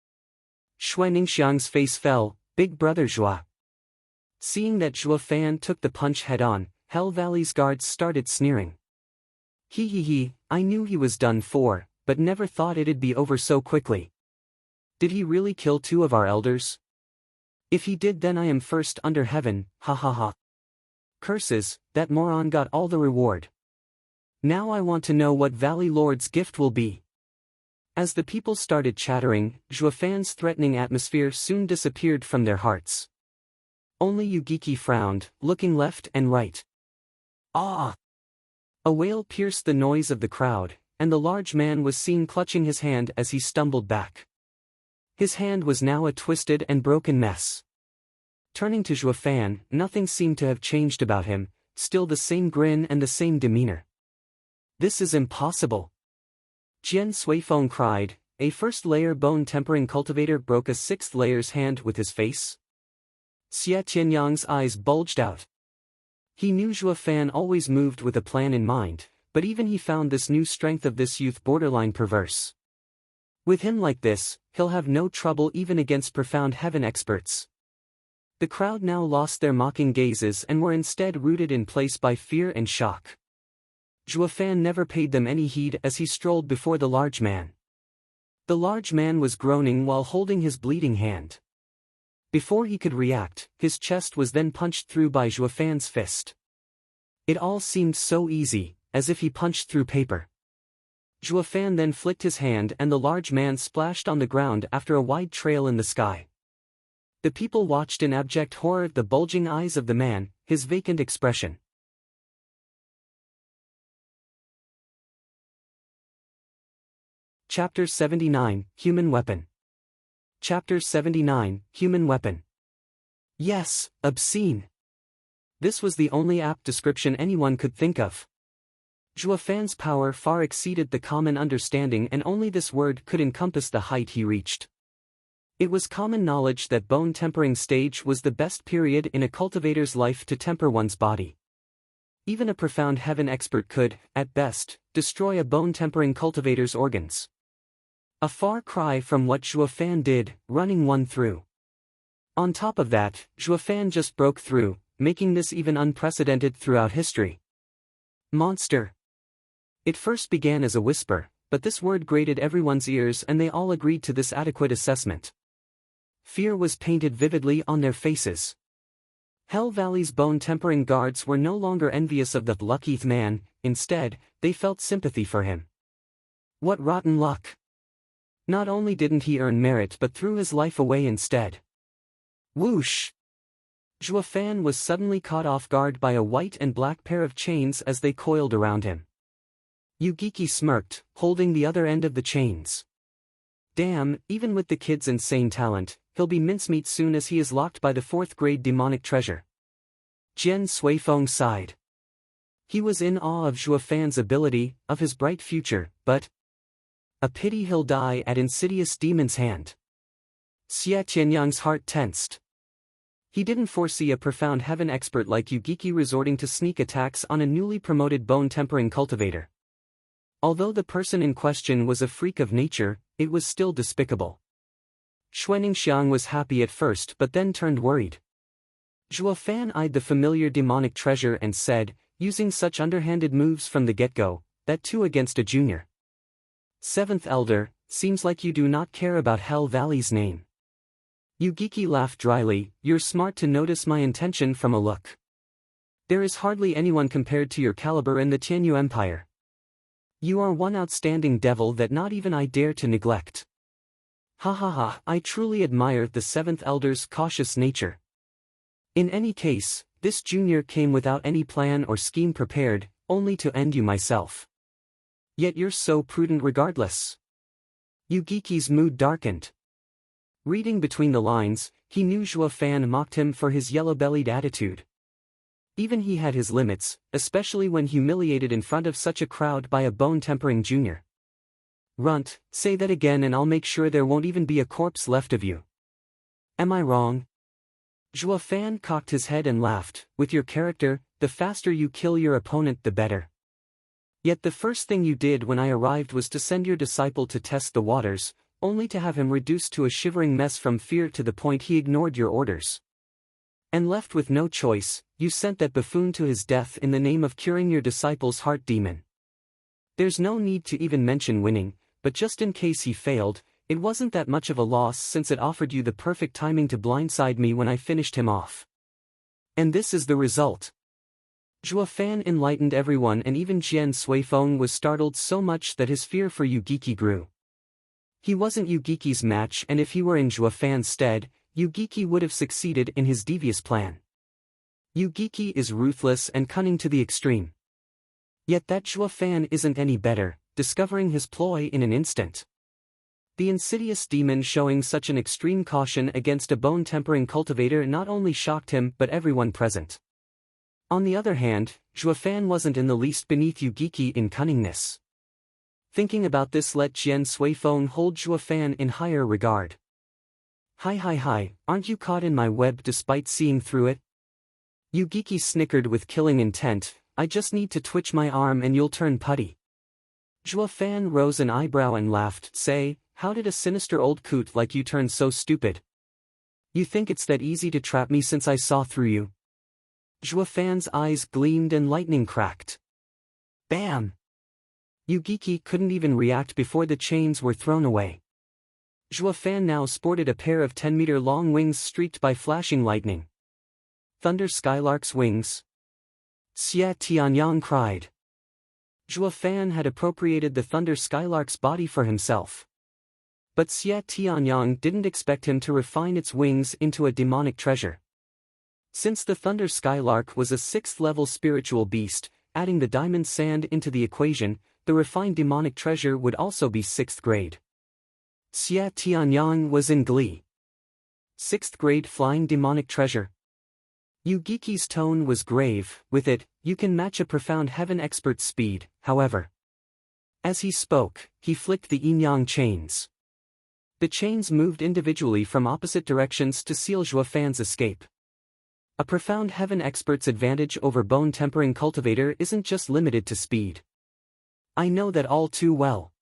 Xue Ningxiang's face fell. Big brother Zhua. Seeing that Zhuofan took the punch head-on, Hell Valley's guards started sneering. He, I knew he was done for, but never thought it'd be over so quickly. Did he really kill 2 of our elders? If he did, then I am first under heaven, ha ha ha. Curses, that moron got all the reward. Now I want to know what Valley Lord's gift will be. As the people started chattering, Zhuofan's threatening atmosphere soon disappeared from their hearts. Only Yugiki frowned, looking left and right. Ah! A wail pierced the noise of the crowd, and the large man was seen clutching his hand as he stumbled back. His hand was now a twisted and broken mess. Turning to Zhuo Fan, nothing seemed to have changed about him, still the same grin and the same demeanor. "This is impossible!" Jian Suifeng cried. A first-layer bone-tempering cultivator broke a sixth-layer's hand with his face. Xie Tianyang's eyes bulged out. He knew Zhuo Fan always moved with a plan in mind, but even he found this new strength of this youth borderline perverse. With him like this, he'll have no trouble even against profound heaven experts. The crowd now lost their mocking gazes and were instead rooted in place by fear and shock. Zhuo Fan never paid them any heed as he strolled before the large man. The large man was groaning while holding his bleeding hand. Before he could react, his chest was then punched through by Zhuo Fan's fist. It all seemed so easy, as if he punched through paper. Zhuo Fan then flicked his hand and the large man splashed on the ground after a wide trail in the sky. The people watched in abject horror the bulging eyes of the man, his vacant expression. Chapter 79, Human Weapon. Chapter 79, Human Weapon. Yes, obscene. This was the only apt description anyone could think of. Zhuo Fan's power far exceeded the common understanding and only this word could encompass the height he reached. It was common knowledge that bone-tempering stage was the best period in a cultivator's life to temper one's body. Even a profound heaven expert could, at best, destroy a bone-tempering cultivator's organs. A far cry from what Zhuo Fan did, running one through. On top of that, Zhuo Fan just broke through, making this even unprecedented throughout history. Monster. It first began as a whisper, but this word grated everyone's ears and they all agreed to this adequate assessment. Fear was painted vividly on their faces. Hell Valley's bone-tempering guards were no longer envious of the lucky man, instead, they felt sympathy for him. What rotten luck! Not only didn't he earn merit but threw his life away instead. Whoosh! Zhuo Fan was suddenly caught off guard by a white and black pair of chains as they coiled around him. Yugiki smirked, holding the other end of the chains. Damn, even with the kid's insane talent, he'll be mincemeat soon as he is locked by the fourth-grade demonic treasure. Jian Suifeng sighed. He was in awe of Zhuo Fan's ability, of his bright future, but a pity he'll die at insidious demon's hand. Xie Tianyang's heart tensed. He didn't foresee a profound heaven expert like Yugiki resorting to sneak attacks on a newly promoted bone-tempering cultivator. Although the person in question was a freak of nature, it was still despicable. Xuaningxiang was happy at first but then turned worried. Zhuo Fan eyed the familiar demonic treasure and said, using such underhanded moves from the get-go, that too against a junior. Seventh Elder, seems like you do not care about Hell Valley's name. Yugiki laughed dryly, you're smart to notice my intention from a look. There is hardly anyone compared to your caliber in the Tianyu Empire. You are one outstanding devil that not even I dare to neglect. Ha ha ha, I truly admire the Seventh Elder's cautious nature. In any case, this junior came without any plan or scheme prepared, only to end you myself. Yet you're so prudent regardless. Yugiki's mood darkened. Reading between the lines, he knew Zhuo Fan mocked him for his yellow-bellied attitude. Even he had his limits, especially when humiliated in front of such a crowd by a bone-tempering junior. Runt, say that again and I'll make sure there won't even be a corpse left of you. Am I wrong? Zhuo Fan cocked his head and laughed, with your character, the faster you kill your opponent the better. Yet the first thing you did when I arrived was to send your disciple to test the waters, only to have him reduced to a shivering mess from fear to the point he ignored your orders. And left with no choice, you sent that buffoon to his death in the name of curing your disciple's heart demon. There's no need to even mention winning, but just in case he failed, it wasn't that much of a loss since it offered you the perfect timing to blindside me when I finished him off. And this is the result. Zhuo Fan enlightened everyone and even Jian Suifeng was startled so much that his fear for Yugiki grew. He wasn't Yugiki's match and if he were in Zhuo Fan's stead, Yugiki would have succeeded in his devious plan. Yugiki is ruthless and cunning to the extreme. Yet that Zhuo Fan isn't any better, discovering his ploy in an instant. The insidious demon showing such an extreme caution against a bone-tempering cultivator not only shocked him but everyone present. On the other hand, Zhuo Fan wasn't in the least beneath Yugiki in cunningness. Thinking about this let Jian Suifeng hold Zhuo Fan in higher regard. Hi, aren't you caught in my web despite seeing through it? Yugiki snickered with killing intent, I just need to twitch my arm and you'll turn putty. Zhuo Fan rose an eyebrow and laughed, say, how did a sinister old coot like you turn so stupid? You think it's that easy to trap me since I saw through you? Zhuo Fan's eyes gleamed and lightning cracked. Bam! Yugiki couldn't even react before the chains were thrown away. Zhuo Fan now sported a pair of 10-meter-long wings streaked by flashing lightning. Thunder Skylark's wings. Xie Tianyang cried. Zhuo Fan had appropriated the Thunder Skylark's body for himself. But Xie Tianyang didn't expect him to refine its wings into a demonic treasure. Since the Thunder Skylark was a 6th-level spiritual beast, adding the diamond sand into the equation, the refined demonic treasure would also be 6th grade. Xie Tianyang was in glee. 6th grade flying demonic treasure. Yugiki's tone was grave, with it, you can match a profound heaven expert's speed, however. As he spoke, he flicked the yin-yang chains. The chains moved individually from opposite directions to seal Zhuo Fan's escape. A profound heaven expert's advantage over bone-tempering cultivator isn't just limited to speed. I know that all too well.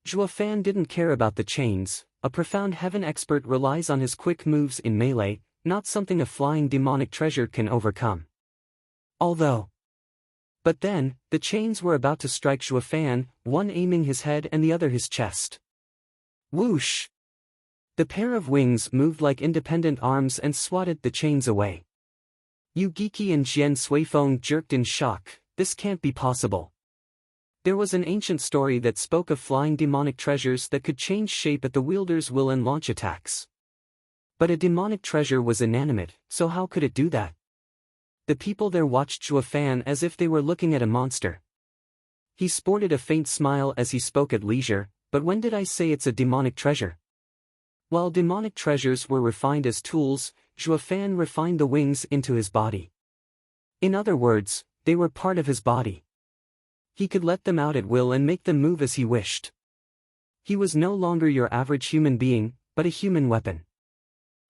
Zhuo Fan didn't care about the chains, a profound heaven expert relies on his quick moves in melee, not something a flying demonic treasure can overcome. But then, the chains were about to strike Zhuo Fan, one aiming his head and the other his chest. Whoosh! The pair of wings moved like independent arms and swatted the chains away. Yugiki and Jian Suifeng jerked in shock, this can't be possible. There was an ancient story that spoke of flying demonic treasures that could change shape at the wielder's will and launch attacks. But a demonic treasure was inanimate, so how could it do that? The people there watched Zhuo Fan as if they were looking at a monster. He sported a faint smile as he spoke at leisure, but when did I say it's a demonic treasure? While demonic treasures were refined as tools, Zhuo Fan refined the wings into his body. In other words, they were part of his body. He could let them out at will and make them move as he wished. He was no longer your average human being, but a human weapon.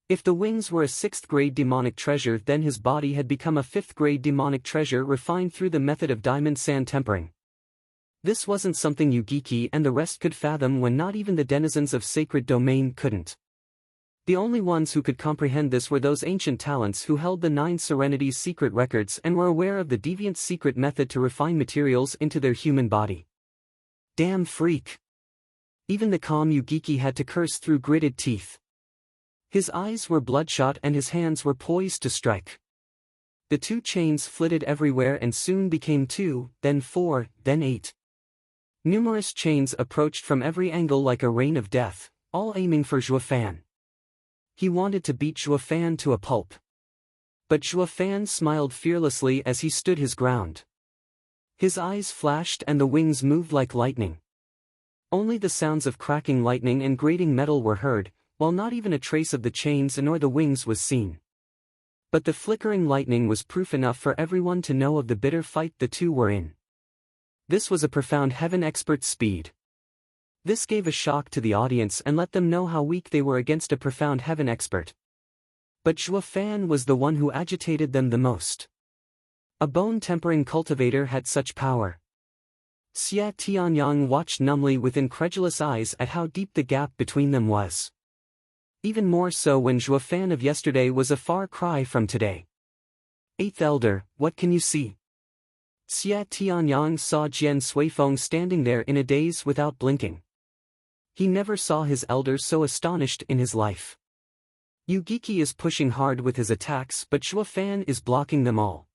If the wings were a 6th-grade demonic treasure, then his body had become a 5th-grade demonic treasure refined through the method of diamond sand tempering. This wasn't something Yugiki and the rest could fathom when not even the denizens of Sacred Domain couldn't. The only ones who could comprehend this were those ancient talents who held the 9 Serenities secret records and were aware of the deviant secret method to refine materials into their human body. Damn freak! Even the calm Yugiki had to curse through gritted teeth. His eyes were bloodshot and his hands were poised to strike. The 2 chains flitted everywhere and soon became 2, then 4, then 8. Numerous chains approached from every angle like a rain of death, all aiming for Zhuo Fan. He wanted to beat Zhuo Fan to a pulp. But Zhuo Fan smiled fearlessly as he stood his ground. His eyes flashed and the wings moved like lightning. Only the sounds of cracking lightning and grating metal were heard, while not even a trace of the chains nor the wings was seen. But the flickering lightning was proof enough for everyone to know of the bitter fight the two were in. This was a profound heaven expert's speed. This gave a shock to the audience and let them know how weak they were against a profound heaven expert. But Zhuo Fan was the one who agitated them the most. A bone-tempering cultivator had such power. Xie Tianyang watched numbly with incredulous eyes at how deep the gap between them was. Even more so when Zhuo Fan of yesterday was a far cry from today. 8th Elder, what can you see? Xie Tianyang saw Jian Suifeng standing there in a daze without blinking. He never saw his elder so astonished in his life. Yugiki is pushing hard with his attacks but Zhuo Fan is blocking them all.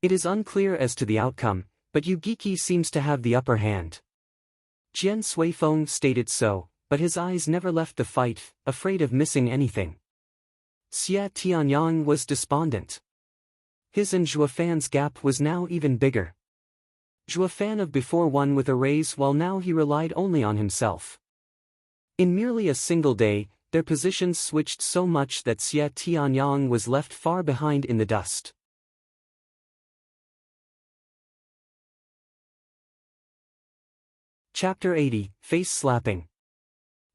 It is unclear as to the outcome, but Yugiki seems to have the upper hand. Jian Suifeng stated so, but his eyes never left the fight, afraid of missing anything. Xie Tianyang was despondent. His and Zhuo Fan's gap was now even bigger. Zhuo Fan of before won with a raise while now he relied only on himself. In merely a single day, their positions switched so much that Xie Tianyang was left far behind in the dust. Chapter 80, Face Slapping.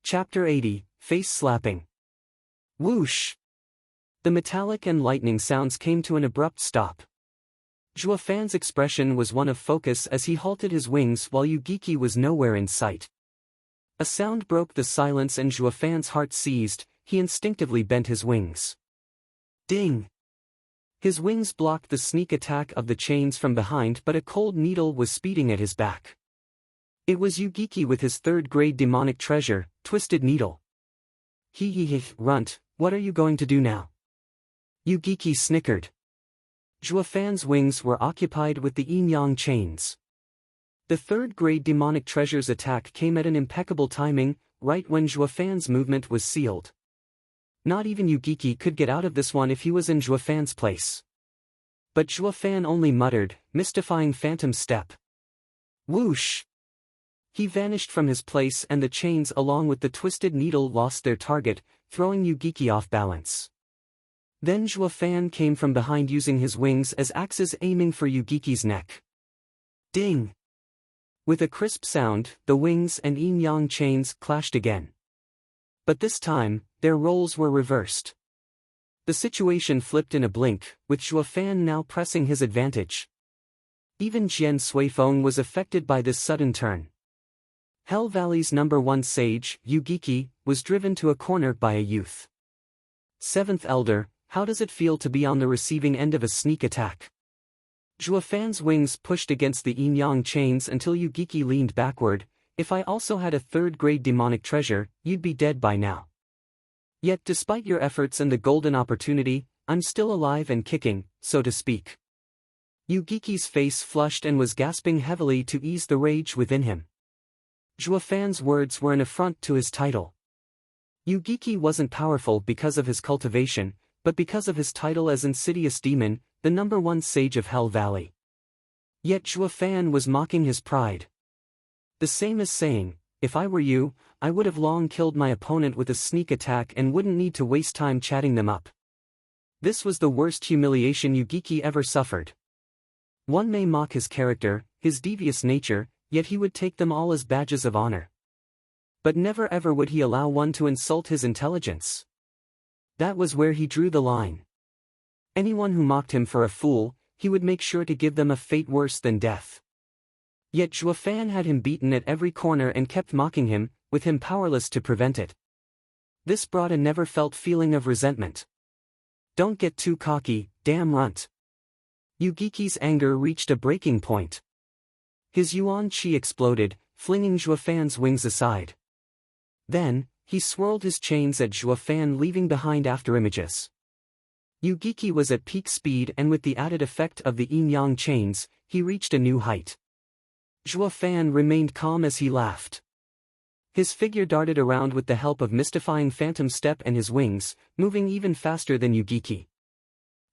Chapter 80, Face Slapping. Whoosh! The metallic and lightning sounds came to an abrupt stop. Zhuo Fan's expression was one of focus as he halted his wings while Yugiki was nowhere in sight. A sound broke the silence and Zhuo Fan's heart seized, he instinctively bent his wings. Ding! His wings blocked the sneak attack of the chains from behind, but a cold needle was speeding at his back. It was Yugiki with his third-grade demonic treasure, Twisted Needle. He runt, what are you going to do now? Yugiki snickered. Zhuo Fan's wings were occupied with the yin-yang chains. The third-grade demonic treasure's attack came at an impeccable timing, right when Zhuo Fan's movement was sealed. Not even Yugiki could get out of this one if he was in Zhuo Fan's place. But Zhuo Fan only muttered, mystifying phantom step. Whoosh! He vanished from his place and the chains along with the twisted needle lost their target, throwing Yugiki off balance. Then Zhuo Fan came from behind using his wings as axes aiming for Yugiki's neck. Ding! With a crisp sound, the wings and yin-yang chains clashed again. But this time, their roles were reversed. The situation flipped in a blink, with Zhuo Fan now pressing his advantage. Even Jian Suifeng was affected by this sudden turn. Hell Valley's #1 sage, Yugiki, was driven to a corner by a youth. Seventh Elder, how does it feel to be on the receiving end of a sneak attack? Zhuo Fan's wings pushed against the yin-yang chains until Yugiki leaned backward. If I also had a third-grade demonic treasure, you'd be dead by now. Yet despite your efforts and the golden opportunity, I'm still alive and kicking, so to speak. Yugiki's face flushed and was gasping heavily to ease the rage within him. Zhuo Fan's words were an affront to his title. Yugiki wasn't powerful because of his cultivation, but because of his title as Insidious Demon, the #1 sage of Hell Valley. Yet Zhuo Fan was mocking his pride. The same as saying, if I were you, I would have long killed my opponent with a sneak attack and wouldn't need to waste time chatting them up. This was the worst humiliation Yugiki ever suffered. One may mock his character, his devious nature, yet he would take them all as badges of honor. But never ever would he allow one to insult his intelligence. That was where he drew the line. Anyone who mocked him for a fool, he would make sure to give them a fate worse than death. Yet Zhuo Fan had him beaten at every corner and kept mocking him, with him powerless to prevent it. This brought a never-felt feeling of resentment. Don't get too cocky, damn runt. Yugiki's anger reached a breaking point. His yuan qi exploded, flinging Zhuo Fan's wings aside. Then, he swirled his chains at Zhuo Fan, leaving behind afterimages. Yugiki was at peak speed and with the added effect of the yin-yang chains, he reached a new height. Zhuo Fan remained calm as he laughed. His figure darted around with the help of mystifying phantom step and his wings, moving even faster than Yugiki.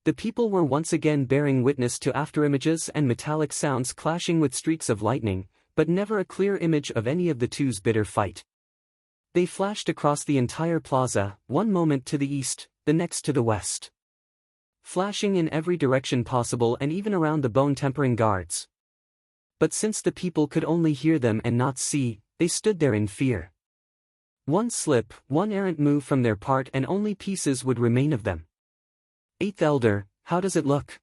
The people were once again bearing witness to afterimages and metallic sounds clashing with streaks of lightning, but never a clear image of any of the two's bitter fight. They flashed across the entire plaza, one moment to the east, the next to the west. Flashing in every direction possible and even around the bone-tempering guards. But since the people could only hear them and not see, they stood there in fear. One slip, one errant move from their part and only pieces would remain of them. Eighth Elder, how does it look?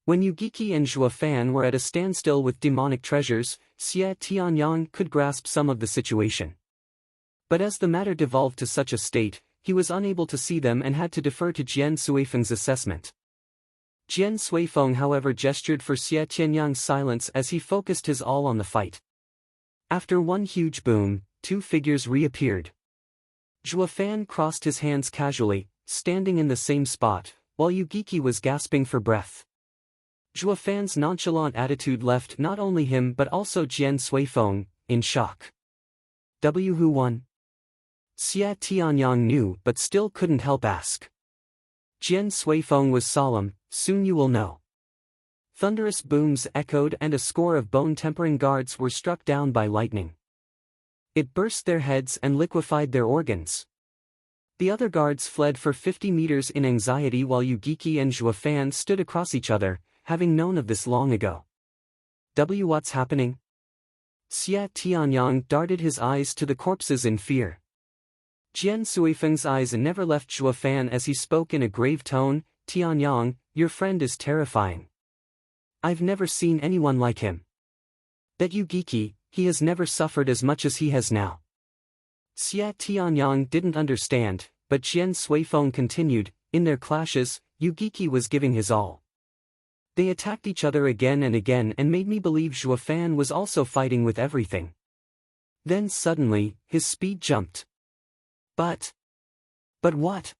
When Yugiki and Zhuo Fan were at a standstill with demonic treasures, Xie Tianyang could grasp some of the situation. But as the matter devolved to such a state, he was unable to see them and had to defer to Jian Suifeng's assessment. Jian Suifeng however gestured for Xie Tianyang's silence as he focused his all on the fight. After one huge boom, two figures reappeared. Zhuo Fan crossed his hands casually, standing in the same spot, while Yugiki was gasping for breath. Zhuo Fan's nonchalant attitude left not only him but also Jian Suifeng in shock. Who won? Xie Tianyang knew but still couldn't help ask. Jian Suifeng was solemn, soon you will know. Thunderous booms echoed and a score of bone-tempering guards were struck down by lightning. It burst their heads and liquefied their organs. The other guards fled for 50 meters in anxiety while Yugiki and Zhuofan stood across each other, having known of this long ago. What's happening? Xia Tianyang darted his eyes to the corpses in fear. Jian Suifeng's eyes never left Zhuofan as he spoke in a grave tone, Tianyang, your friend is terrifying. I've never seen anyone like him. That Yugiki, he has never suffered as much as he has now. Xia Tianyang didn't understand, but Jian Suifeng continued, in their clashes, Yugiki was giving his all. They attacked each other again and again and made me believe Zhuofan was also fighting with everything. Then suddenly, his speed jumped. But what?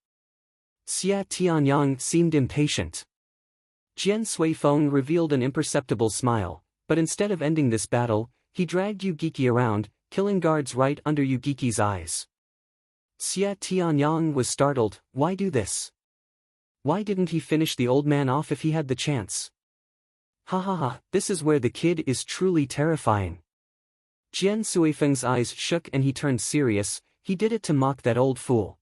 Xia Tianyang seemed impatient. Jian Suifeng revealed an imperceptible smile, but instead of ending this battle, he dragged Yugiki around, killing guards right under Yugiki's eyes. Xia Tianyang was startled. Why do this? Why didn't he finish the old man off if he had the chance? Ha ha ha, this is where the kid is truly terrifying. Jian Suifeng's eyes shook and he turned serious. He did it to mock that old fool.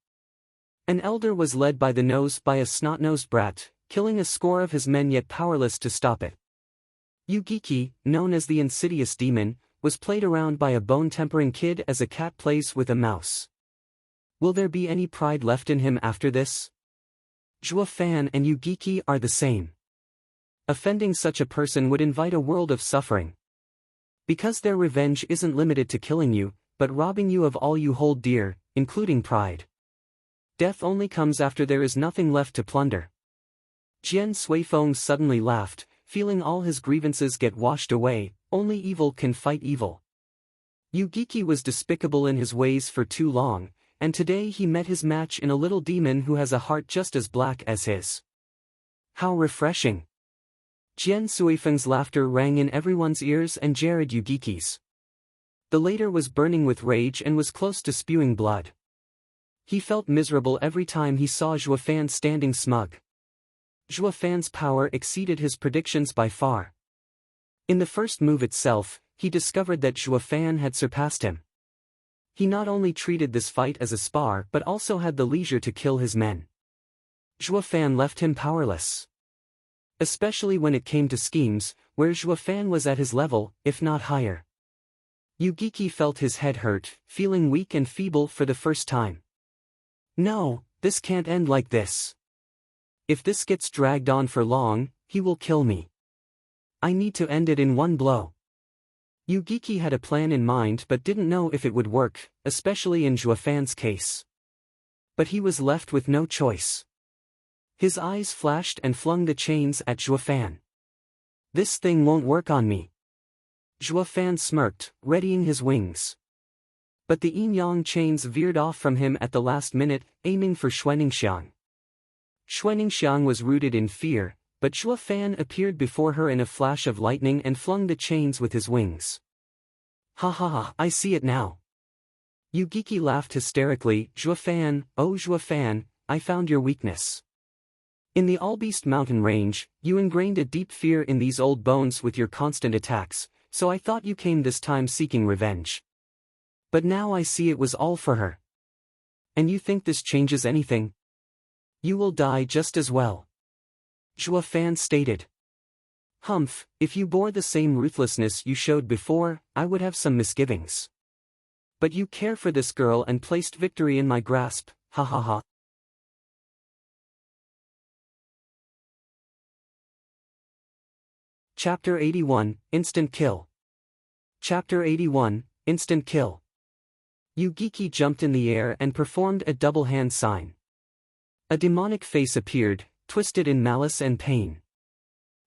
An elder was led by the nose by a snot-nosed brat, killing a score of his men yet powerless to stop it. Yugiki, known as the insidious demon, was played around by a bone-tempering kid as a cat plays with a mouse. Will there be any pride left in him after this? Zhuofan and Yugiki are the same. Offending such a person would invite a world of suffering. Because their revenge isn't limited to killing you, but robbing you of all you hold dear, including pride. Death only comes after there is nothing left to plunder. Jian Suifeng suddenly laughed, feeling all his grievances get washed away. Only evil can fight evil. Yugiki was despicable in his ways for too long, and today he met his match in a little demon who has a heart just as black as his. How refreshing! Jian Suifeng's laughter rang in everyone's ears and jarred Yugiki's. The latter was burning with rage and was close to spewing blood. He felt miserable every time he saw Zhuofan standing smug. Zhuofan's power exceeded his predictions by far. In the first move itself, he discovered that Zhuofan had surpassed him. He not only treated this fight as a spar but also had the leisure to kill his men. Zhuofan left him powerless. Especially when it came to schemes, where Zhuofan was at his level, if not higher. Yugiki felt his head hurt, feeling weak and feeble for the first time. No, this can't end like this. If this gets dragged on for long, he will kill me. I need to end it in one blow. Yugiki had a plan in mind but didn't know if it would work, especially in Zhuofan's case. But he was left with no choice. His eyes flashed and flung the chains at Zhuofan. This thing won't work on me. Zhuofan smirked, readying his wings. But the yin-yang chains veered off from him at the last minute, aiming for Xuaningxiang. Xuaningxiang was rooted in fear, but Zhuofan appeared before her in a flash of lightning and flung the chains with his wings. Ha ha ha, I see it now. Yugiki laughed hysterically. Zhuofan, oh Zhuofan, I found your weakness. In the Allbeast mountain range, you ingrained a deep fear in these old bones with your constant attacks, so I thought you came this time seeking revenge. But now I see it was all for her. And you think this changes anything? You will die just as well. Zhuofan stated. Humph, if you bore the same ruthlessness you showed before, I would have some misgivings. But you care for this girl and placed victory in my grasp, ha ha ha. Chapter 81, Instant Kill. Chapter 81, Instant Kill. Yugiki jumped in the air and performed a double hand sign. A demonic face appeared, twisted in malice and pain.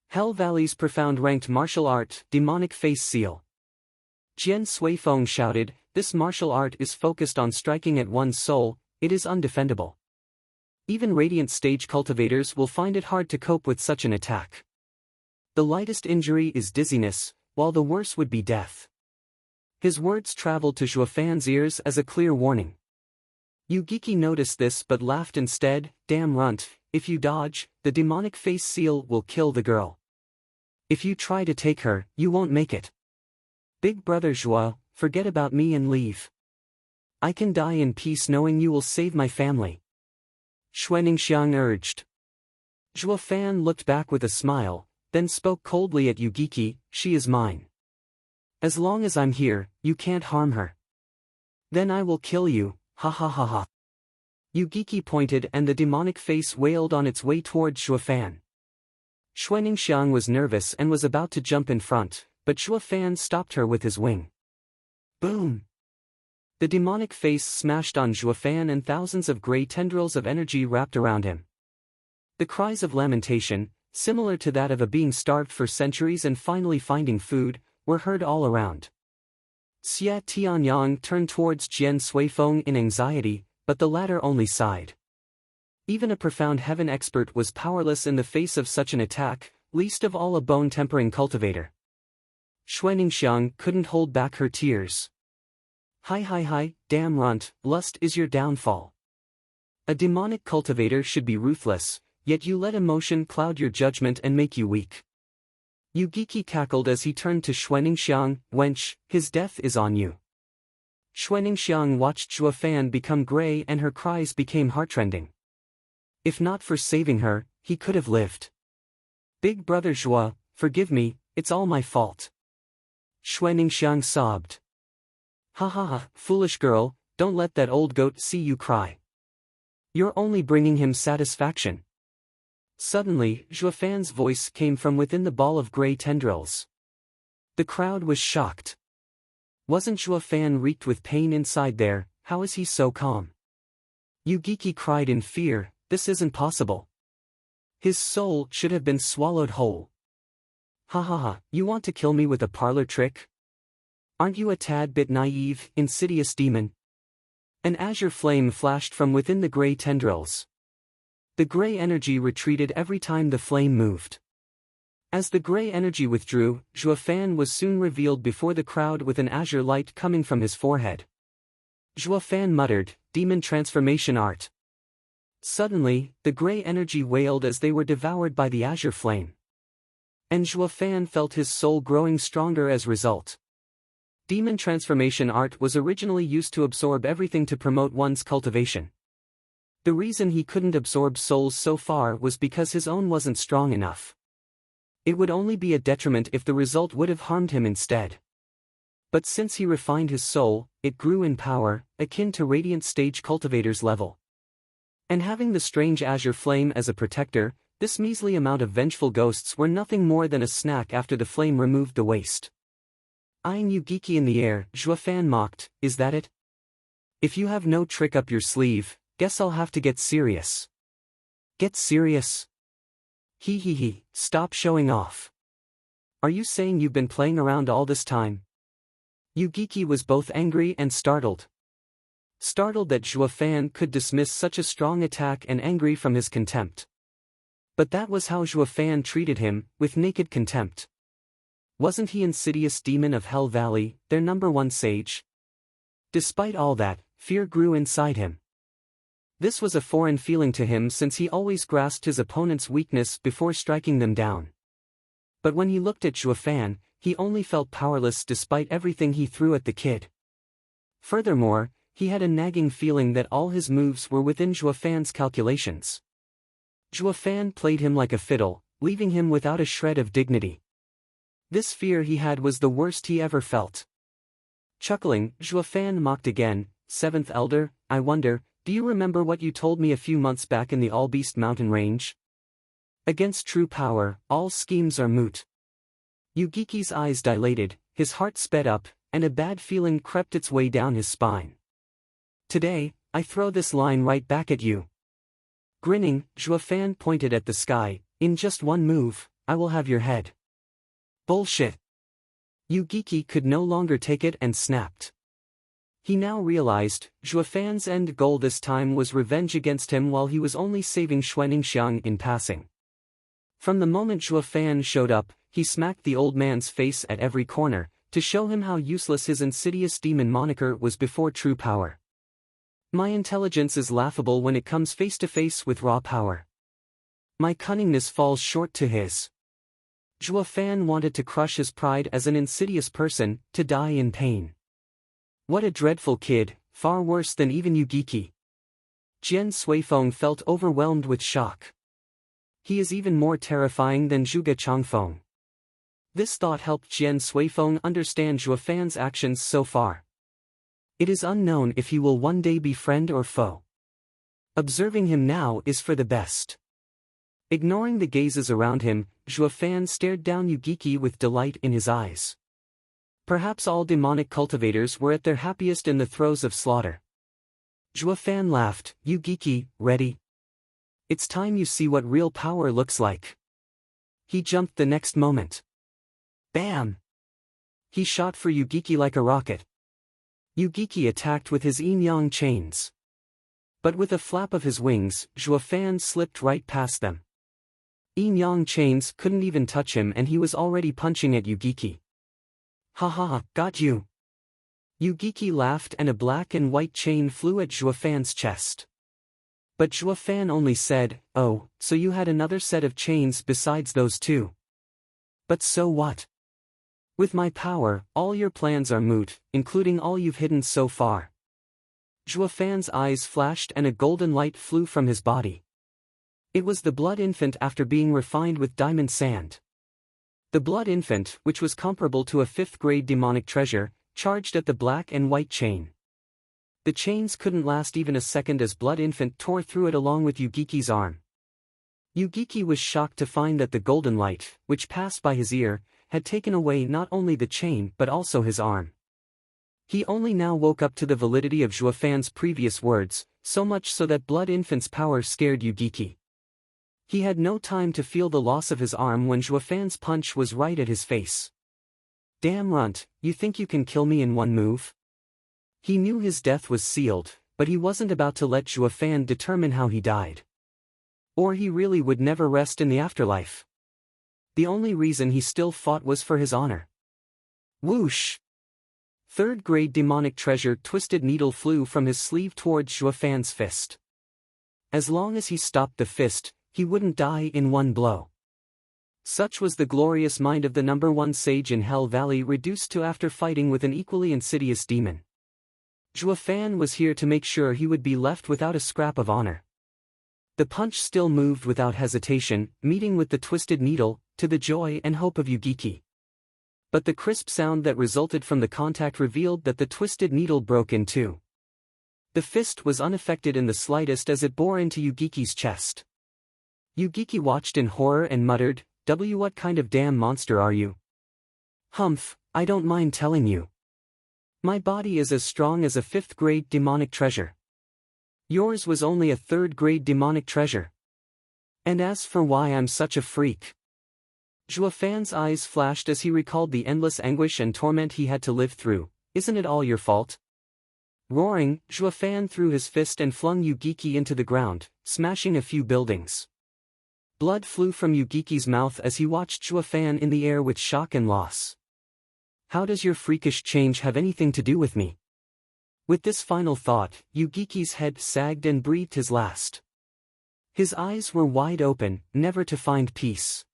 Hell Valley's profound ranked martial art, demonic face seal. Jian Suifeng shouted, this martial art is focused on striking at one's soul, it is undefendable. Even radiant stage cultivators will find it hard to cope with such an attack. The lightest injury is dizziness, while the worst would be death. His words traveled to Zhuofan's ears as a clear warning. Yugiki noticed this but laughed instead. Damn runt, if you dodge, the demonic face seal will kill the girl. If you try to take her, you won't make it. Big brother Zhuo, forget about me and leave. I can die in peace knowing you will save my family. Xuaningxiang urged. Zhuo Fan looked back with a smile, then spoke coldly at Yugiki, she is mine. As long as I'm here, you can't harm her. Then I will kill you, ha ha ha ha. Yugiki pointed and the demonic face wailed on its way towards Zhuo Fan. Xuaningxiang was nervous and was about to jump in front, but Zhuo Fan stopped her with his wing. Boom! The demonic face smashed on Zhuo Fan and thousands of gray tendrils of energy wrapped around him. The cries of lamentation, similar to that of a being starved for centuries and finally finding food, were heard all around. Xia Tianyang turned towards Jian Suifeng in anxiety, but the latter only sighed. Even a profound heaven expert was powerless in the face of such an attack, least of all a bone-tempering cultivator. Xuaningxiang couldn't hold back her tears. Hi, damn runt, lust is your downfall. A demonic cultivator should be ruthless, yet you let emotion cloud your judgment and make you weak. Yugiki cackled as he turned to Xuaningxiang, wench, his death is on you. Xuaningxiang watched Zhuo Fan become gray and her cries became heartrending. If not for saving her, he could have lived. Big brother Zhuo, forgive me, it's all my fault. Xuaningxiang sobbed. Ha ha ha, foolish girl, don't let that old goat see you cry. You're only bringing him satisfaction. Suddenly, Zhuo Fan's voice came from within the ball of gray tendrils. The crowd was shocked. Wasn't Zhuo Fan reeked with pain inside there? How is he so calm? Yugiki cried in fear, this isn't possible. His soul should have been swallowed whole. Ha ha ha, you want to kill me with a parlor trick? Aren't you a tad bit naive, insidious demon? An azure flame flashed from within the gray tendrils. The gray energy retreated every time the flame moved. As the gray energy withdrew, Zhuo Fan was soon revealed before the crowd with an azure light coming from his forehead. Zhuo Fan muttered, demon transformation art. Suddenly, the gray energy wailed as they were devoured by the azure flame. And Zhuo Fan felt his soul growing stronger as a result. Demon transformation art was originally used to absorb everything to promote one's cultivation. The reason he couldn't absorb souls so far was because his own wasn't strong enough. It would only be a detriment if the result would have harmed him instead. But since he refined his soul, it grew in power, akin to radiant stage cultivator's level. And having the strange azure flame as a protector, this measly amount of vengeful ghosts were nothing more than a snack after the flame removed the waste. Eyeing Yugiki in the air, Zhuo Fan mocked, is that it? If you have no trick up your sleeve, guess I'll have to get serious. Get serious? He, stop showing off. Are you saying you've been playing around all this time? Yugiki was both angry and startled. Startled that Zhuo Fan could dismiss such a strong attack and angry from his contempt. But that was how Zhuo Fan treated him, with naked contempt. Wasn't he insidious demon of Hell Valley, their #1 sage? Despite all that, fear grew inside him. This was a foreign feeling to him since he always grasped his opponent's weakness before striking them down. But when he looked at Zhuo Fan, he only felt powerless despite everything he threw at the kid. Furthermore, he had a nagging feeling that all his moves were within Zhuo Fan's calculations. Zhuo Fan played him like a fiddle, leaving him without a shred of dignity. This fear he had was the worst he ever felt. Chuckling, Zhuo Fan mocked again, Seventh Elder, I wonder, do you remember what you told me a few months back in the All-Beast Mountain Range? Against true power, all schemes are moot. Yugiki's eyes dilated, his heart sped up, and a bad feeling crept its way down his spine. Today, I throw this line right back at you. Grinning, Zhuo Fan pointed at the sky, in just one move, I will have your head. Bullshit. Yugiki could no longer take it and snapped. He now realized, Zhuo Fan's end goal this time was revenge against him while he was only saving Xuaningxiang in passing. From the moment Zhuo Fan showed up, he smacked the old man's face at every corner, to show him how useless his insidious demon moniker was before true power. My intelligence is laughable when it comes face to face with raw power. My cunningness falls short to his. Zhuo Fan wanted to crush his pride as an insidious person, to die in pain. What a dreadful kid, far worse than even Yugiki. Jian Suifeng felt overwhelmed with shock. He is even more terrifying than Zhuge Changfeng. This thought helped Jian Suifeng understand Zhuo Fan's actions so far. It is unknown if he will one day be friend or foe. Observing him now is for the best. Ignoring the gazes around him, Zhuo Fan stared down Yugiki with delight in his eyes. Perhaps all demonic cultivators were at their happiest in the throes of slaughter. Zhuo Fan laughed. Yugiki, ready? It's time you see what real power looks like. He jumped the next moment. Bam! He shot for Yugiki like a rocket. Yugiki attacked with his yin-yang chains. But with a flap of his wings, Zhuo Fan slipped right past them. Yin-yang chains couldn't even touch him and he was already punching at Yugiki. Haha, got you. Yugiki laughed and a black and white chain flew at Zhuo Fan's chest. But Zhuo Fan only said, "Oh, so you had another set of chains besides those two. But so what? With my power, all your plans are moot, including all you've hidden so far." Zhuo Fan's eyes flashed and a golden light flew from his body. It was the blood infant after being refined with diamond sand. The blood infant, which was comparable to a 5th-grade demonic treasure, charged at the black and white chain. The chains couldn't last even a second as blood infant tore through it along with Yugiki's arm. Yugiki was shocked to find that the golden light, which passed by his ear, had taken away not only the chain but also his arm. He only now woke up to the validity of Zhuo Fan's previous words, so much so that blood infant's power scared Yugiki. He had no time to feel the loss of his arm when Zhuo Fan's punch was right at his face. Damn runt, you think you can kill me in one move? He knew his death was sealed, but he wasn't about to let Zhuo Fan determine how he died. Or he really would never rest in the afterlife. The only reason he still fought was for his honor. Whoosh! 3rd-grade demonic treasure twisted needle flew from his sleeve towards Zhuo Fan's fist. As long as he stopped the fist, he wouldn't die in one blow. Such was the glorious mind of the #1 sage in Hell Valley reduced to after fighting with an equally insidious demon. Zhuo Fan was here to make sure he would be left without a scrap of honor. The punch still moved without hesitation, meeting with the twisted needle, to the joy and hope of Yugiki. But the crisp sound that resulted from the contact revealed that the twisted needle broke in two. The fist was unaffected in the slightest as it bore into Yugiki's chest. Yugiki watched in horror and muttered, What kind of damn monster are you? Humph, I don't mind telling you. My body is as strong as a 5th-grade demonic treasure. Yours was only a 3rd-grade demonic treasure. And as for why I'm such a freak. Zhuo Fan's eyes flashed as he recalled the endless anguish and torment he had to live through. Isn't it all your fault? Roaring, Zhuo Fan threw his fist and flung Yugiki into the ground, smashing a few buildings. Blood flew from Yugiki's mouth as he watched Zhuo Fan in the air with shock and loss. How does your freakish change have anything to do with me? With this final thought, Yugiki's head sagged and breathed his last. His eyes were wide open, never to find peace.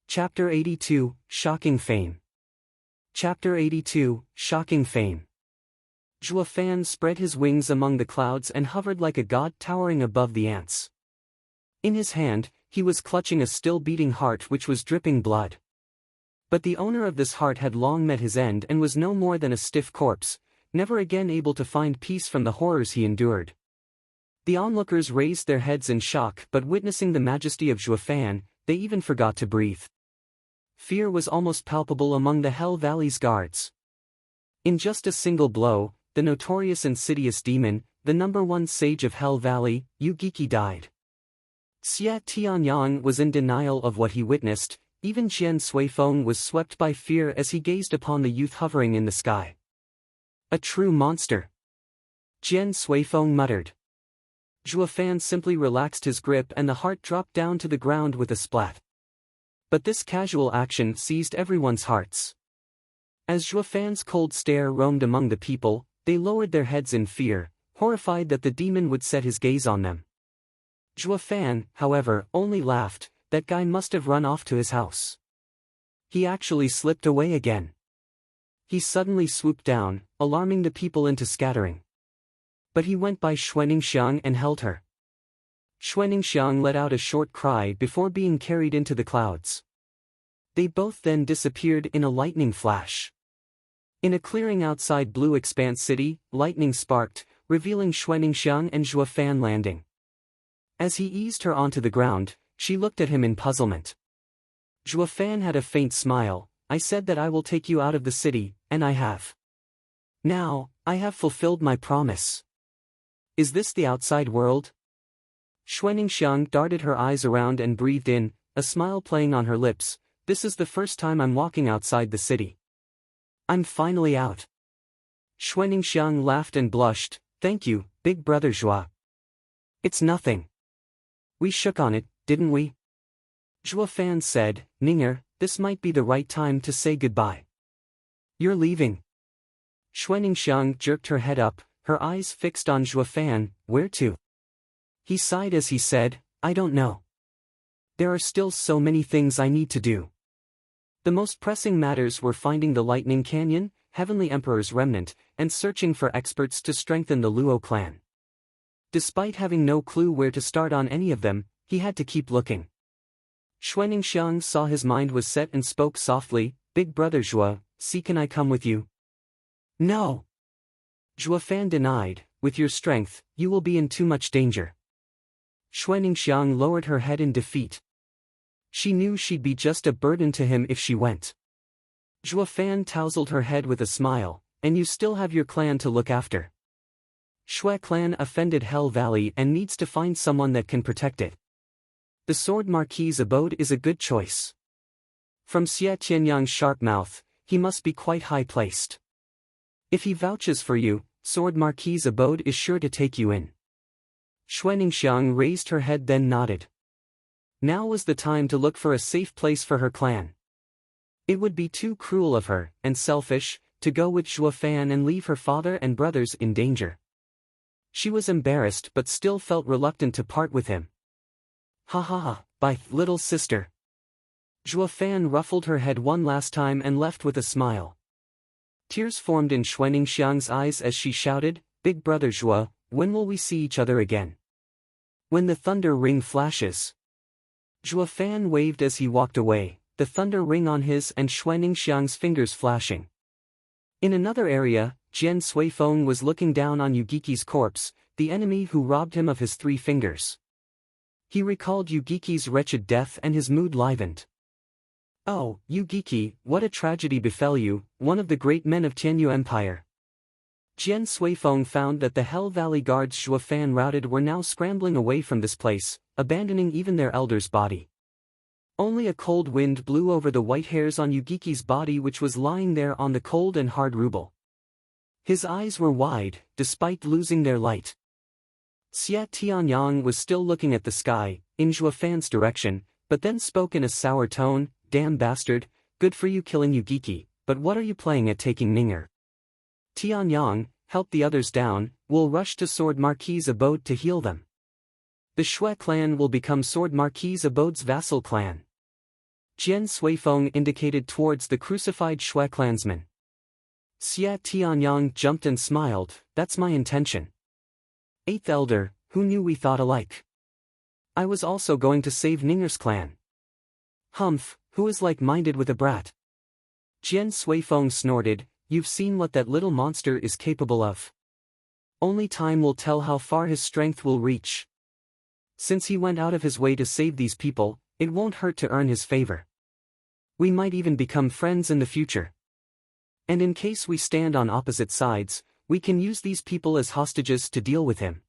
Chapter 82, Shocking Fame. Chapter 82, Shocking Fame. Zhuo Fan spread his wings among the clouds and hovered like a god towering above the ants. In his hand, he was clutching a still-beating heart which was dripping blood. But the owner of this heart had long met his end and was no more than a stiff corpse, never again able to find peace from the horrors he endured. The onlookers raised their heads in shock, but witnessing the majesty of Zhuo Fan, they even forgot to breathe. Fear was almost palpable among the Hell Valley's guards. In just a single blow, the notorious insidious demon, the #1 sage of Hell Valley, Yugiki died. Xie Tianyang was in denial of what he witnessed. Even Jian Suifeng was swept by fear as he gazed upon the youth hovering in the sky. A true monster. Jian Suifeng muttered. Zhuo Fan simply relaxed his grip and the heart dropped down to the ground with a splat. But this casual action seized everyone's hearts. As Zhuo Fan's cold stare roamed among the people, they lowered their heads in fear, horrified that the demon would set his gaze on them. Zhua Fan, however, only laughed. That guy must have run off to his house. He actually slipped away again. He suddenly swooped down, alarming the people into scattering. But he went by Xuaningxiang and held her. Xuaningxiang let out a short cry before being carried into the clouds. They both then disappeared in a lightning flash. In a clearing outside Blue Expanse City, lightning sparked, revealing Xuaningxiang and Zhua Fan landing. As he eased her onto the ground, she looked at him in puzzlement. Zhua Fan had a faint smile. I said that I will take you out of the city, and I have. Now, I have fulfilled my promise. Is this the outside world? Xuaningxiang darted her eyes around and breathed in, a smile playing on her lips. This is the first time I'm walking outside the city. I'm finally out. Xuaningxiang laughed and blushed. Thank you, big brother Zhua. It's nothing. We shook on it, didn't we? Zhua Fan said, Ninger, this might be the right time to say goodbye. You're leaving. Xuaningxiang jerked her head up, her eyes fixed on Zhua Fan. Where to? He sighed as he said, I don't know. There are still so many things I need to do. The most pressing matters were finding the Lightning Canyon, Heavenly Emperor's remnant, and searching for experts to strengthen the Luo clan. Despite having no clue where to start on any of them, he had to keep looking. Xuaningxiang saw his mind was set and spoke softly, Big brother Zhua, can I come with you? No. Zhua Fan denied, with your strength, you will be in too much danger. Xuaningxiang lowered her head in defeat. She knew she'd be just a burden to him if she went. Zhua Fan tousled her head with a smile, and you still have your clan to look after. Shui clan offended Hell Valley and needs to find someone that can protect it. The Sword Marquis's abode is a good choice. From Xie Tianyang's sharp mouth, he must be quite high-placed. If he vouches for you, Sword Marquis's abode is sure to take you in. Xuaningxiang raised her head then nodded. Now was the time to look for a safe place for her clan. It would be too cruel of her, and selfish, to go with Zhua Fan and leave her father and brothers in danger. She was embarrassed but still felt reluctant to part with him. Ha ha ha, bye, little sister. Zhua Fan ruffled her head one last time and left with a smile. Tears formed in Xuaningxiang's eyes as she shouted, Big brother Zhua, when will we see each other again? When the thunder ring flashes. Zhua Fan waved as he walked away, the thunder ring on his and Xuaningxiang's fingers flashing. In another area, Jian Suifeng was looking down on Yugiki's corpse, the enemy who robbed him of his 3 fingers. He recalled Yugiki's wretched death and his mood livened. Oh, Yugiki, what a tragedy befell you, one of the great men of Tianyu Empire. Jian Suifeng found that the Hell Valley guards Zhua Fan routed were now scrambling away from this place, abandoning even their elder's body. Only a cold wind blew over the white hairs on Yugiki's body, which was lying there on the cold and hard rubble. His eyes were wide, despite losing their light. Xie Tianyang was still looking at the sky, in Zhua Fan's direction, but then spoke in a sour tone, Damn bastard, good for you killing Yugiki, but what are you playing at taking Ninger? Tianyang, help the others down, we'll rush to Sword Marquis's abode to heal them. The Shui clan will become Sword Marquis's abode's vassal clan. Jian Suifeng indicated towards the crucified Shui clansman. Xie Tianyang jumped and smiled, that's my intention. 8th Elder, who knew we thought alike? I was also going to save Ninger's clan. Humph, who is like-minded with a brat? Jian Suifeng snorted, you've seen what that little monster is capable of. Only time will tell how far his strength will reach. Since he went out of his way to save these people, it won't hurt to earn his favor. We might even become friends in the future. And in case we stand on opposite sides, we can use these people as hostages to deal with him.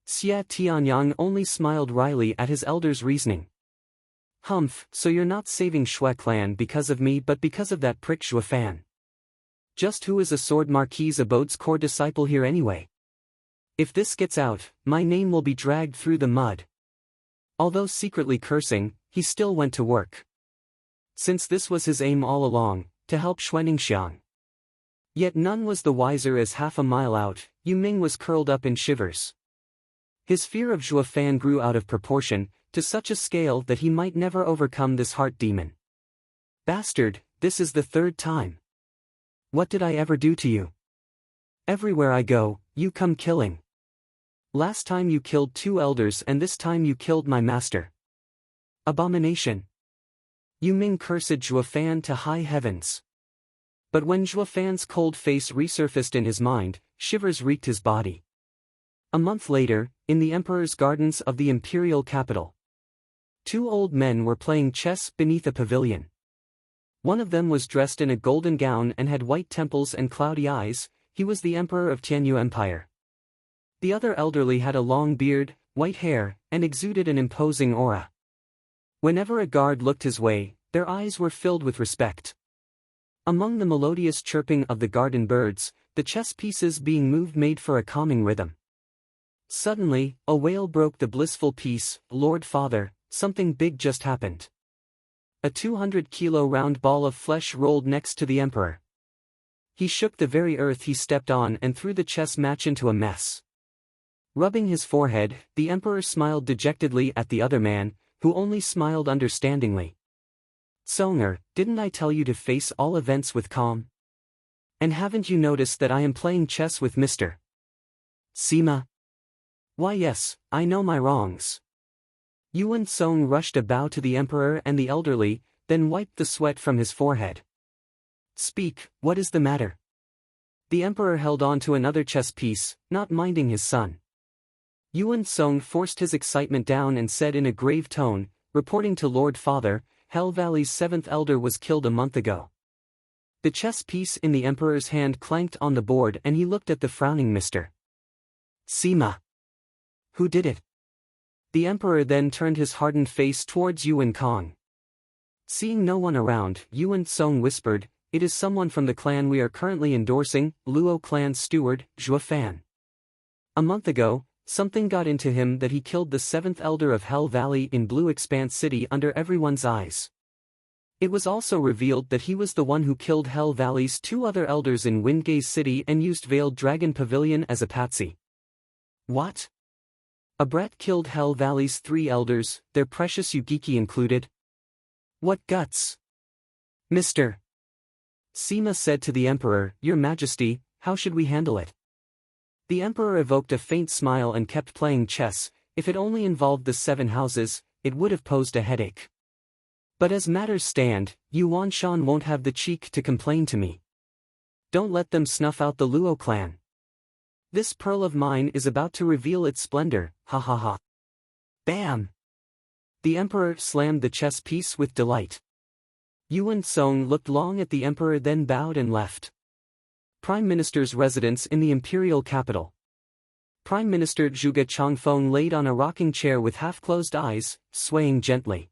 Xie Tianyang only smiled wryly at his elder's reasoning. Humph, so you're not saving Shui clan because of me but because of that prick Zhua Fan. Just who is a Sword Marquis's abode's core disciple here anyway? If this gets out, my name will be dragged through the mud. Although secretly cursing, he still went to work. Since this was his aim all along, to help Xuaningxiang. Yet none was the wiser as half a mile out, Yu Ming was curled up in shivers. His fear of Zhuo Fan grew out of proportion, to such a scale that he might never overcome this heart demon. Bastard, this is the third time. What did I ever do to you? Everywhere I go, you come killing. Last time you killed 2 elders and this time you killed my master. Abomination. Yu Ming cursed Zhuo Fan to high heavens. But when Zhuo Fan's cold face resurfaced in his mind, shivers reeked his body. A month later, in the emperor's gardens of the imperial capital, 2 old men were playing chess beneath a pavilion. One of them was dressed in a golden gown and had white temples and cloudy eyes. He was the emperor of Tianyu Empire. The other elderly had a long beard, white hair, and exuded an imposing aura. Whenever a guard looked his way, their eyes were filled with respect. Among the melodious chirping of the garden birds, the chess pieces being moved made for a calming rhythm. Suddenly, a wail broke the blissful peace. Lord Father, something big just happened. A 200-kilo round ball of flesh rolled next to the emperor. He shook the very earth he stepped on and threw the chess match into a mess. Rubbing his forehead, the emperor smiled dejectedly at the other man, who only smiled understandingly. Songer, didn't I tell you to face all events with calm? And haven't you noticed that I am playing chess with Mr. Sima? Why yes, I know my wrongs. Yuan Song rushed a bow to the emperor and the elderly, then wiped the sweat from his forehead. Speak, what is the matter? The emperor held on to another chess piece, not minding his son. Yuan Song forced his excitement down and said in a grave tone, reporting to Lord Father, Hell Valley's 7th elder was killed a month ago. The chess piece in the emperor's hand clanked on the board and he looked at the frowning Mr. Sima. Who did it? The emperor then turned his hardened face towards Yuan Kong. Seeing no one around, Yuan Song whispered, it is someone from the clan we are currently endorsing, Luo clan's steward, Zhuo Fan. A month ago, something got into him that he killed the 7th elder of Hell Valley in Blue Expanse City under everyone's eyes. It was also revealed that he was the one who killed Hell Valley's 2 other elders in Windgaze City and used Veiled Dragon Pavilion as a patsy. What? A brat killed Hell Valley's 3 elders, their precious Yugiki included? What guts? Mr. Sima said to the emperor, Your Majesty, how should we handle it? The emperor evoked a faint smile and kept playing chess. If it only involved the 7 houses, it would have posed a headache. But as matters stand, Yuan Shan won't have the cheek to complain to me. Don't let them snuff out the Luo clan. This pearl of mine is about to reveal its splendor, ha ha ha. Bam! The emperor slammed the chess piece with delight. Yuan Song looked long at the emperor then bowed and left. Prime Minister's residence in the imperial capital. Prime Minister Zhuge Changfeng laid on a rocking chair with half-closed eyes, swaying gently.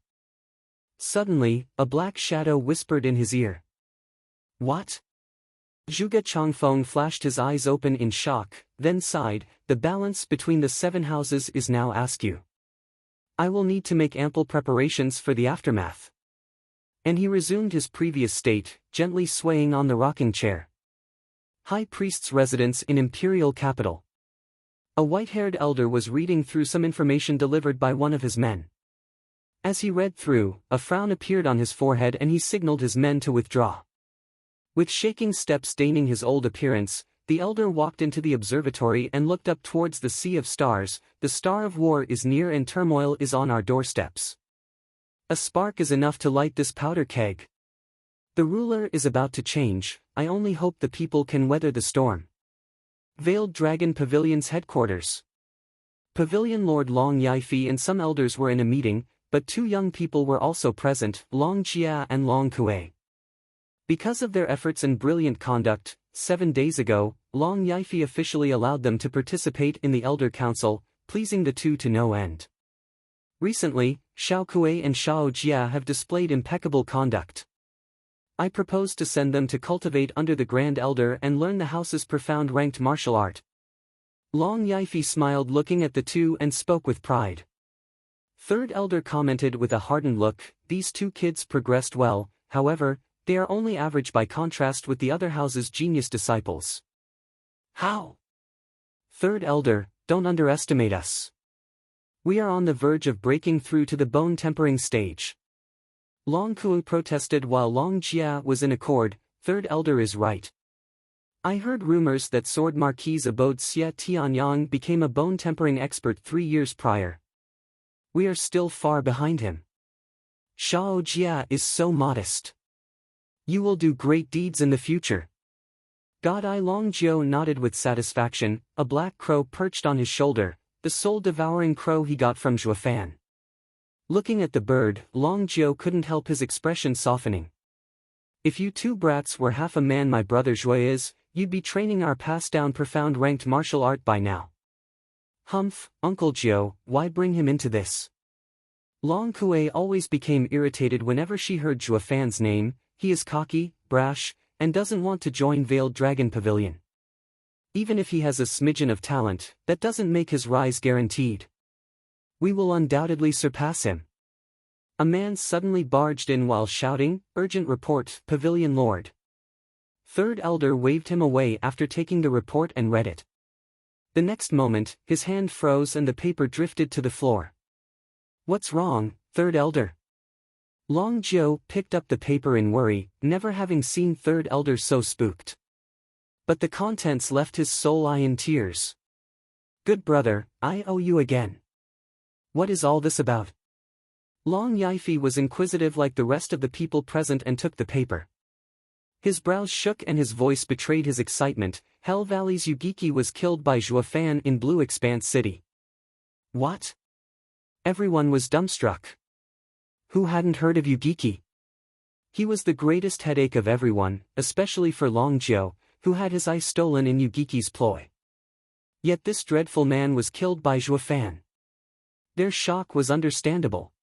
Suddenly, a black shadow whispered in his ear. What? Zhuge Changfeng flashed his eyes open in shock, then sighed, the balance between the 7 houses is now askew. I will need to make ample preparations for the aftermath. And he resumed his previous state, gently swaying on the rocking chair. High Priest's residence in imperial capital. A white-haired elder was reading through some information delivered by one of his men. As he read through, a frown appeared on his forehead and he signaled his men to withdraw. With shaking steps staining his old appearance, the elder walked into the observatory and looked up towards the sea of stars. The star of war is near and turmoil is on our doorsteps. A spark is enough to light this powder keg. The ruler is about to change, I only hope the people can weather the storm. Veiled Dragon Pavilion's headquarters. Pavilion Lord Long Yaifi and some elders were in a meeting, but 2 young people were also present, Long Jia and Long Kuei. Because of their efforts and brilliant conduct, 7 days ago, Long Yaifi officially allowed them to participate in the Elder Council, pleasing the 2 to no end. Recently, Xiao Kuei and Xiao Jia have displayed impeccable conduct. I propose to send them to cultivate under the Grand Elder and learn the house's profound ranked martial art. Long Yaifi smiled looking at the 2 and spoke with pride. 3rd Elder commented with a hardened look, these 2 kids progressed well, however, they are only average by contrast with the other house's genius disciples. How? 3rd Elder, don't underestimate us. We are on the verge of breaking through to the bone-tempering stage. Long Kuo protested while Long Jia was in accord. Third elder is right. I heard rumors that Sword Marquis Abode Xie Tianyang became a bone-tempering expert 3 years prior. We are still far behind him. Shao Jia is so modest. You will do great deeds in the future. God I Long Jiao nodded with satisfaction. A black crow perched on his shoulder, the soul-devouring crow he got from Zhuofan. Looking at the bird, Long Jiao couldn't help his expression softening. If you two brats were half a man my brother Zhui is, you'd be training our passed-down profound ranked martial art by now. Humph, Uncle Jiao, why bring him into this? Long Kuei always became irritated whenever she heard Zhuofan's name. He is cocky, brash, and doesn't want to join Veiled Dragon Pavilion. Even if he has a smidgen of talent, that doesn't make his rise guaranteed. We will undoubtedly surpass him. A man suddenly barged in while shouting, "Urgent report, Pavilion Lord." Third elder waved him away after taking the report and read it. The next moment, his hand froze and the paper drifted to the floor. What's wrong, third elder? Long Jiao picked up the paper in worry, never having seen third elder so spooked. But the contents left his soul eye in tears. Good brother, I owe you again. What is all this about? Long Yifi was inquisitive like the rest of the people present and took the paper. His brows shook and his voice betrayed his excitement. Hell Valley's Yugiki was killed by Zhuofan in Blue Expanse City. What? Everyone was dumbstruck. Who hadn't heard of Yugiki? He was the greatest headache of everyone, especially for Long Jiao, who had his eye stolen in Yugiki's ploy. Yet this dreadful man was killed by Zhuofan. Their shock was understandable.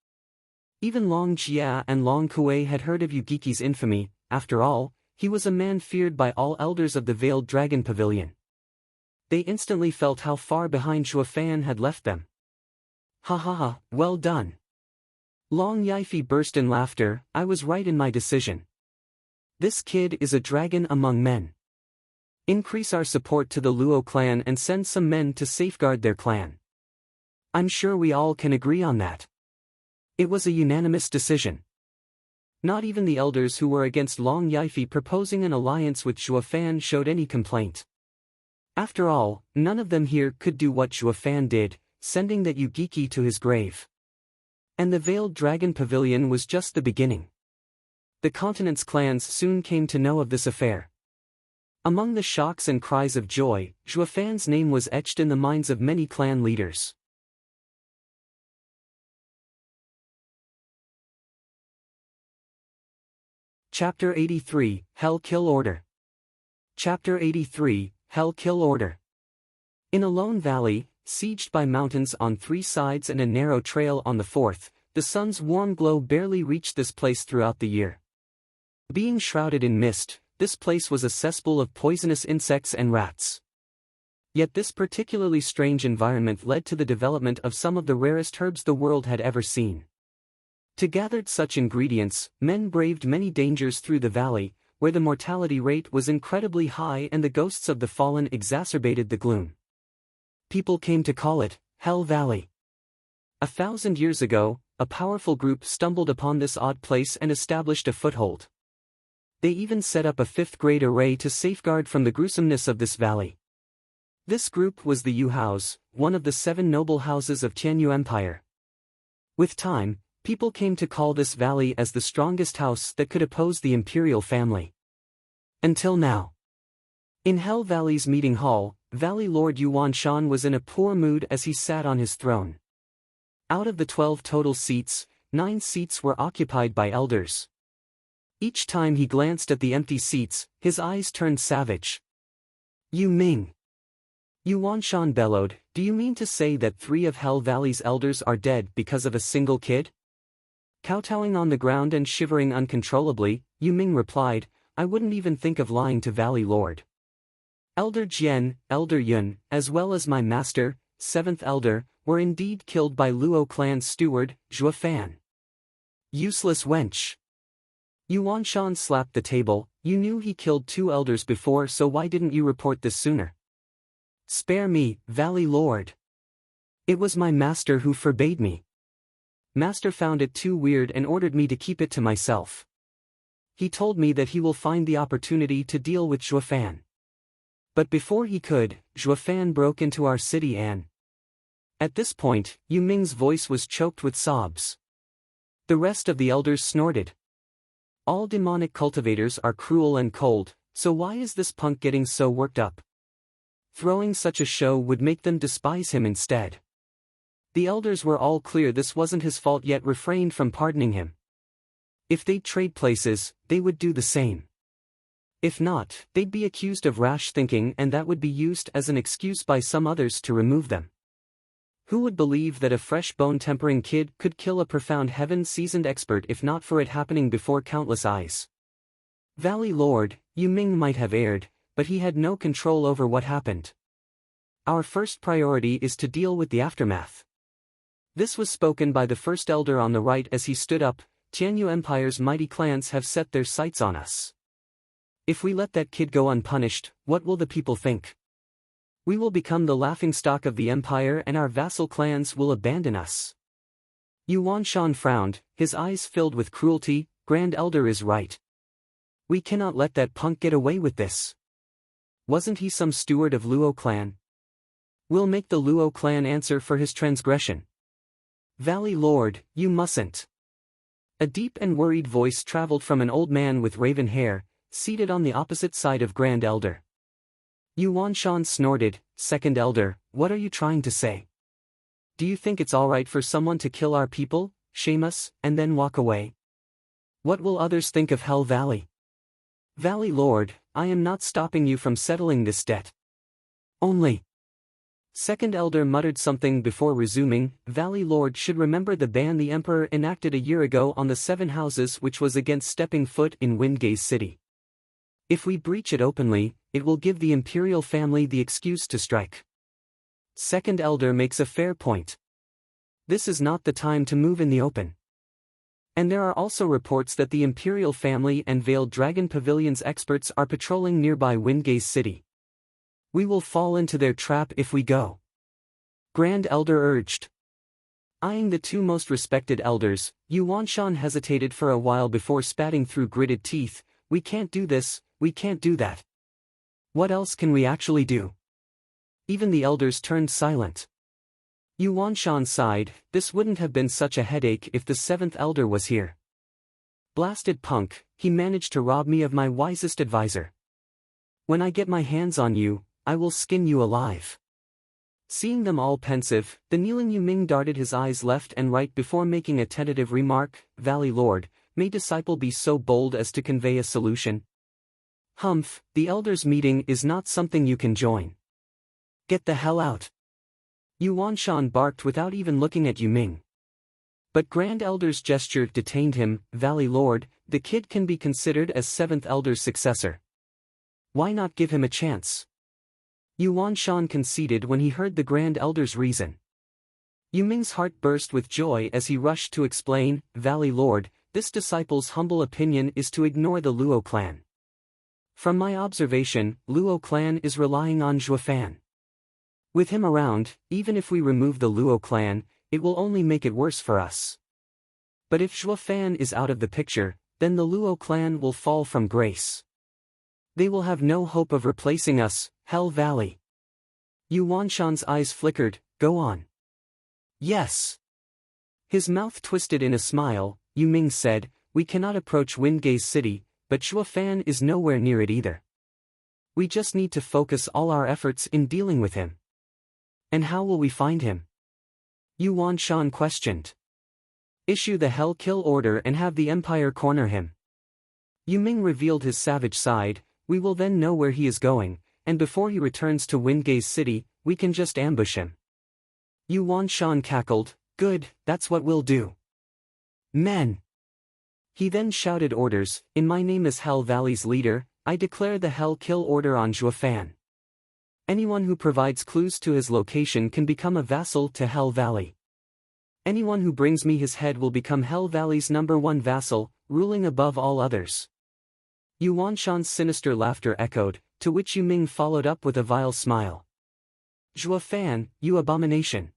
Even Long Jia and Long Kuei had heard of Yugiki's infamy. After all, he was a man feared by all elders of the Veiled Dragon Pavilion. They instantly felt how far behind Zhuofan had left them. Ha ha ha, well done. Long Yifi burst in laughter. I was right in my decision. This kid is a dragon among men. Increase our support to the Luo clan and send some men to safeguard their clan. I'm sure we all can agree on that. It was a unanimous decision. Not even the elders who were against Long Yifi proposing an alliance with Zhuofan showed any complaint. After all, none of them here could do what Zhuofan did, sending that Yugiki to his grave. And the Veiled Dragon Pavilion was just the beginning. The continent's clans soon came to know of this affair. Among the shocks and cries of joy, Zhuofan's name was etched in the minds of many clan leaders. Chapter 83, Hell Kill Order. Chapter 83, Hell Kill Order. In a lone valley, sieged by mountains on 3 sides and a narrow trail on the 4th, the sun's warm glow barely reached this place throughout the year. Being shrouded in mist, this place was a cesspool of poisonous insects and rats. Yet this particularly strange environment led to the development of some of the rarest herbs the world had ever seen. To gather such ingredients, men braved many dangers through the valley, where the mortality rate was incredibly high and the ghosts of the fallen exacerbated the gloom. People came to call it Hell Valley. 1,000 years ago, a powerful group stumbled upon this odd place and established a foothold. They even set up a 5th-grade array to safeguard from the gruesomeness of this valley. This group was the Yu House, one of the 7 noble houses of Tianyu Empire. With time, people came to call this valley as the strongest house that could oppose the imperial family. Until now. In Hell Valley's meeting hall, Valley Lord Yuan Shan was in a poor mood as he sat on his throne. Out of the 12 total seats, 9 seats were occupied by elders. Each time he glanced at the empty seats, his eyes turned savage. Yu Ming. Yuan Shan bellowed, do you mean to say that 3 of Hell Valley's elders are dead because of a single kid? Kowtowing on the ground and shivering uncontrollably, Yu Ming replied, I wouldn't even think of lying to Valley Lord. Elder Jian, Elder Yun, as well as my master, 7th Elder, were indeed killed by Luo clan's steward, Zhuofan. Useless wench. Yuan Shan slapped the table, you knew he killed 2 elders before, so why didn't you report this sooner? Spare me, Valley Lord. It was my master who forbade me. Master found it too weird and ordered me to keep it to myself. He told me that he will find the opportunity to deal with Zhuofan. But before he could, Zhuofan broke into our city and... At this point, Yu Ming's voice was choked with sobs. The rest of the elders snorted. All demonic cultivators are cruel and cold, so why is this punk getting so worked up? Throwing such a show would make them despise him instead. The elders were all clear this wasn't his fault yet refrained from pardoning him. If they'd trade places, they would do the same. If not, they'd be accused of rash thinking and that would be used as an excuse by some others to remove them. Who would believe that a fresh bone-tempering kid could kill a profound heaven-seasoned expert if not for it happening before countless eyes? Valley Lord, Yu Ming might have erred, but he had no control over what happened. Our first priority is to deal with the aftermath. This was spoken by the first elder on the right as he stood up. Tianyu Empire's mighty clans have set their sights on us. If we let that kid go unpunished, what will the people think? We will become the laughingstock of the empire and our vassal clans will abandon us. Yu Wanshan frowned, his eyes filled with cruelty. Grand Elder is right. We cannot let that punk get away with this. Wasn't he some steward of Luo clan? We'll make the Luo clan answer for his transgression. Valley Lord, you mustn't. A deep and worried voice traveled from an old man with raven hair, seated on the opposite side of Grand Elder. Yu Wanshan snorted, Second Elder, what are you trying to say? Do you think it's alright for someone to kill our people, shame us, and then walk away? What will others think of Hell Valley? Valley Lord, I am not stopping you from settling this debt. Only. Second Elder muttered something before resuming, Valley Lord should remember the ban the Emperor enacted a year ago on the 7 houses which was against stepping foot in Windgaze City. If we breach it openly, it will give the Imperial family the excuse to strike. Second Elder makes a fair point. This is not the time to move in the open. And there are also reports that the Imperial family and Veiled Dragon Pavilion's experts are patrolling nearby Windgaze City. We will fall into their trap if we go. Grand Elder urged. Eyeing the two most respected elders, Yu Wanshan hesitated for a while before spatting through gritted teeth, we can't do this, we can't do that. What else can we actually do? Even the elders turned silent. Yu Wanshan sighed, this wouldn't have been such a headache if the 7th elder was here. Blasted punk, he managed to rob me of my wisest advisor. When I get my hands on you, I will skin you alive. Seeing them all pensive, the kneeling Yu Ming darted his eyes left and right before making a tentative remark, Valley Lord, may disciple be so bold as to convey a solution? Humph, the elders' meeting is not something you can join. Get the hell out. Yu Wanshan barked without even looking at Yu Ming. But Grand Elder's gesture detained him, Valley Lord, the kid can be considered as 7th Elder's successor. Why not give him a chance? Yu Wanshan conceded when he heard the Grand Elder's reason. Yu Ming's heart burst with joy as he rushed to explain, Valley Lord, this disciple's humble opinion is to ignore the Luo clan. From my observation, Luo clan is relying on Zhuofan. With him around, even if we remove the Luo clan, it will only make it worse for us. But if Zhuofan is out of the picture, then the Luo clan will fall from grace. They will have no hope of replacing us, Hell Valley. Yu Wanshan's eyes flickered, go on. Yes. His mouth twisted in a smile, Yu Ming said, we cannot approach Windgaze City, but Zhuofan is nowhere near it either. We just need to focus all our efforts in dealing with him. And how will we find him? Yu Wanshan questioned. Issue the Hell Kill order and have the Empire corner him. Yu Ming revealed his savage side, we will then know where he is going, and before he returns to Windgaze City, we can just ambush him. Yu Wanshan cackled, good, that's what we'll do. Men! He then shouted orders, in my name as Hell Valley's leader, I declare the Hell Kill order on Zhuofan. Anyone who provides clues to his location can become a vassal to Hell Valley. Anyone who brings me his head will become Hell Valley's #1 vassal, ruling above all others. Yu Wanshan's sinister laughter echoed, to which Yu Ming followed up with a vile smile. Zhuofan, you abomination.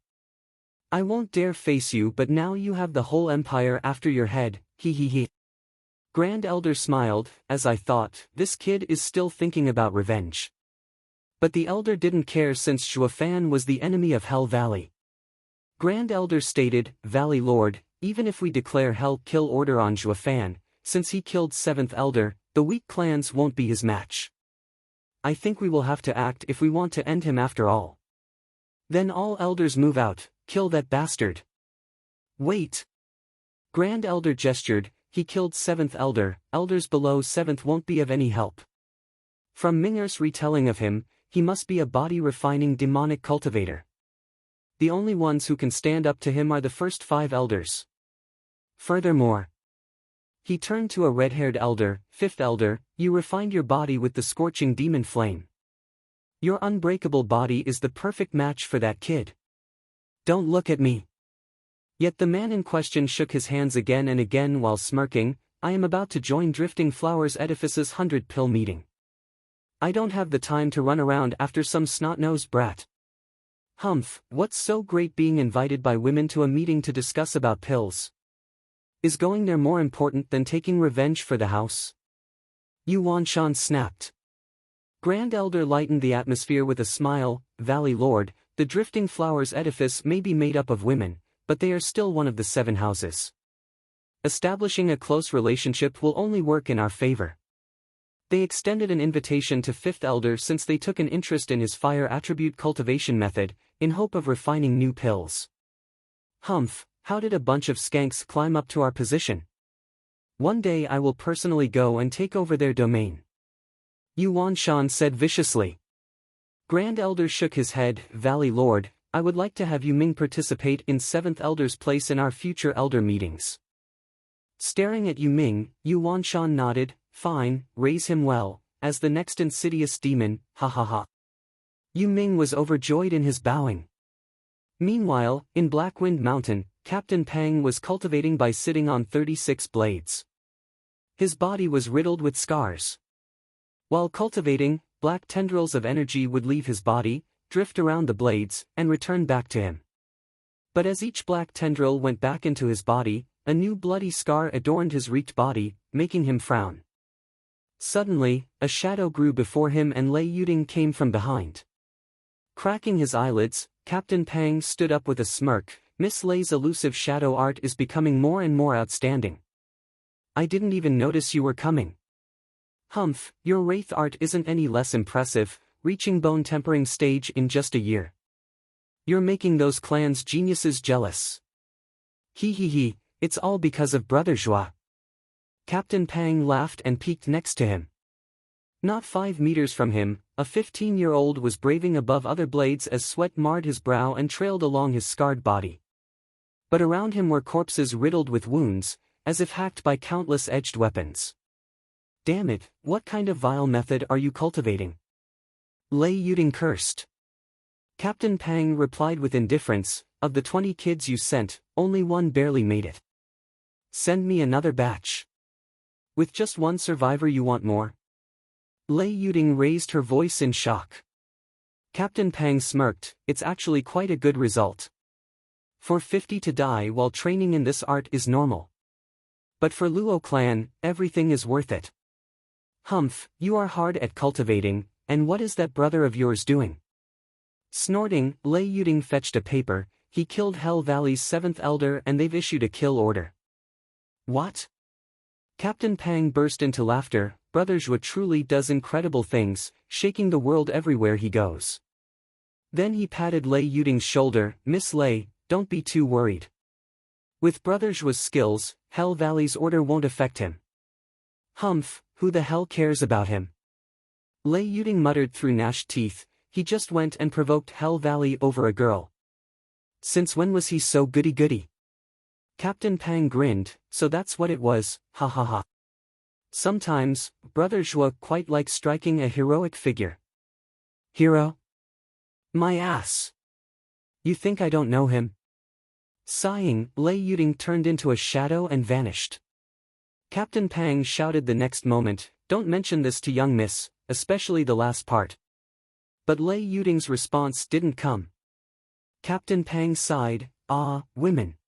I won't dare face you, but now you have the whole empire after your head, he he he. Grand Elder smiled, as I thought, this kid is still thinking about revenge. But the Elder didn't care since Zhuofan was the enemy of Hell Valley. Grand Elder stated, Valley Lord, even if we declare Hell Kill Order on Zhuofan, since he killed 7th Elder, the weak clans won't be his match. I think we will have to act if we want to end him after all. Then all elders move out, kill that bastard. Wait. Grand Elder gestured, he killed 7th Elder, elders below 7th won't be of any help. From Minger's retelling of him, he must be a body-refining demonic cultivator. The only ones who can stand up to him are the first 5 elders. Furthermore, he turned to a red-haired elder, 5th Elder, you refined your body with the scorching demon flame. Your unbreakable body is the perfect match for that kid. Don't look at me. Yet the man in question shook his hands again and again while smirking, I am about to join Drifting Flowers Edifice's 100-pill meeting. I don't have the time to run around after some snot-nosed brat. Humph, what's so great being invited by women to a meeting to discuss about pills? Is going there more important than taking revenge for the house? Yuan Shan snapped. Grand Elder lightened the atmosphere with a smile, Valley Lord, the Drifting Flowers Edifice may be made up of women, but they are still one of the 7 houses. Establishing a close relationship will only work in our favor. They extended an invitation to 5th Elder since they took an interest in his fire attribute cultivation method, in hope of refining new pills. Humph, how did a bunch of skanks climb up to our position? One day I will personally go and take over their domain. Yuan Shan said viciously. Grand Elder shook his head, Valley Lord, I would like to have Yu Ming participate in 7th Elder's place in our future elder meetings. Staring at Yu Ming, Yuan Shan nodded, fine, raise him well, as the next insidious demon, ha ha ha. Yu Ming was overjoyed in his bowing. Meanwhile, in Blackwind Mountain, Captain Pang was cultivating by sitting on 36 blades. His body was riddled with scars. While cultivating, black tendrils of energy would leave his body, drift around the blades, and return back to him. But as each black tendril went back into his body, a new bloody scar adorned his wreaked body, making him frown. Suddenly, a shadow grew before him and Lei Yuding came from behind. Cracking his eyelids, Captain Pang stood up with a smirk, Miss Lei's elusive shadow art is becoming more and more outstanding. I didn't even notice you were coming. Humph, your wraith art isn't any less impressive, reaching bone tempering stage in just a year. You're making those clan's geniuses jealous. Hee hee hee, it's all because of Brother Zhua. Captain Pang laughed and peeked next to him. Not 5 meters from him, a 15-year-old was braving above other blades as sweat marred his brow and trailed along his scarred body. But around him were corpses riddled with wounds, as if hacked by countless edged weapons. Damn it, what kind of vile method are you cultivating? Lei Yuding cursed. Captain Pang replied with indifference, of the 20 kids you sent, only 1 barely made it. Send me another batch. With just 1 survivor you want more? Lei Yuding raised her voice in shock. Captain Pang smirked, it's actually quite a good result. For 50 to die while training in this art is normal. But for Luo clan, everything is worth it. Humph, you are hard at cultivating, and what is that brother of yours doing? Snorting, Lei Yuding fetched a paper, he killed Hell Valley's 7th Elder and they've issued a kill order. What? Captain Pang burst into laughter, Brother Zhua truly does incredible things, shaking the world everywhere he goes. Then he patted Lei Yuding's shoulder, Miss Lei, don't be too worried. With Brother Zhua's skills, Hell Valley's order won't affect him. Humph, who the hell cares about him? Lei Yuding muttered through gnashed teeth, he just went and provoked Hell Valley over a girl. Since when was he so goody-goody? Captain Pang grinned, so that's what it was, ha ha ha. Sometimes, Brother Zhua quite likes striking a heroic figure. Hero? My ass. You think I don't know him? Sighing, Lei Yuding turned into a shadow and vanished. Captain Pang shouted the next moment, don't mention this to young miss, especially the last part. But Lei Yuding's response didn't come. Captain Pang sighed, Ah, women.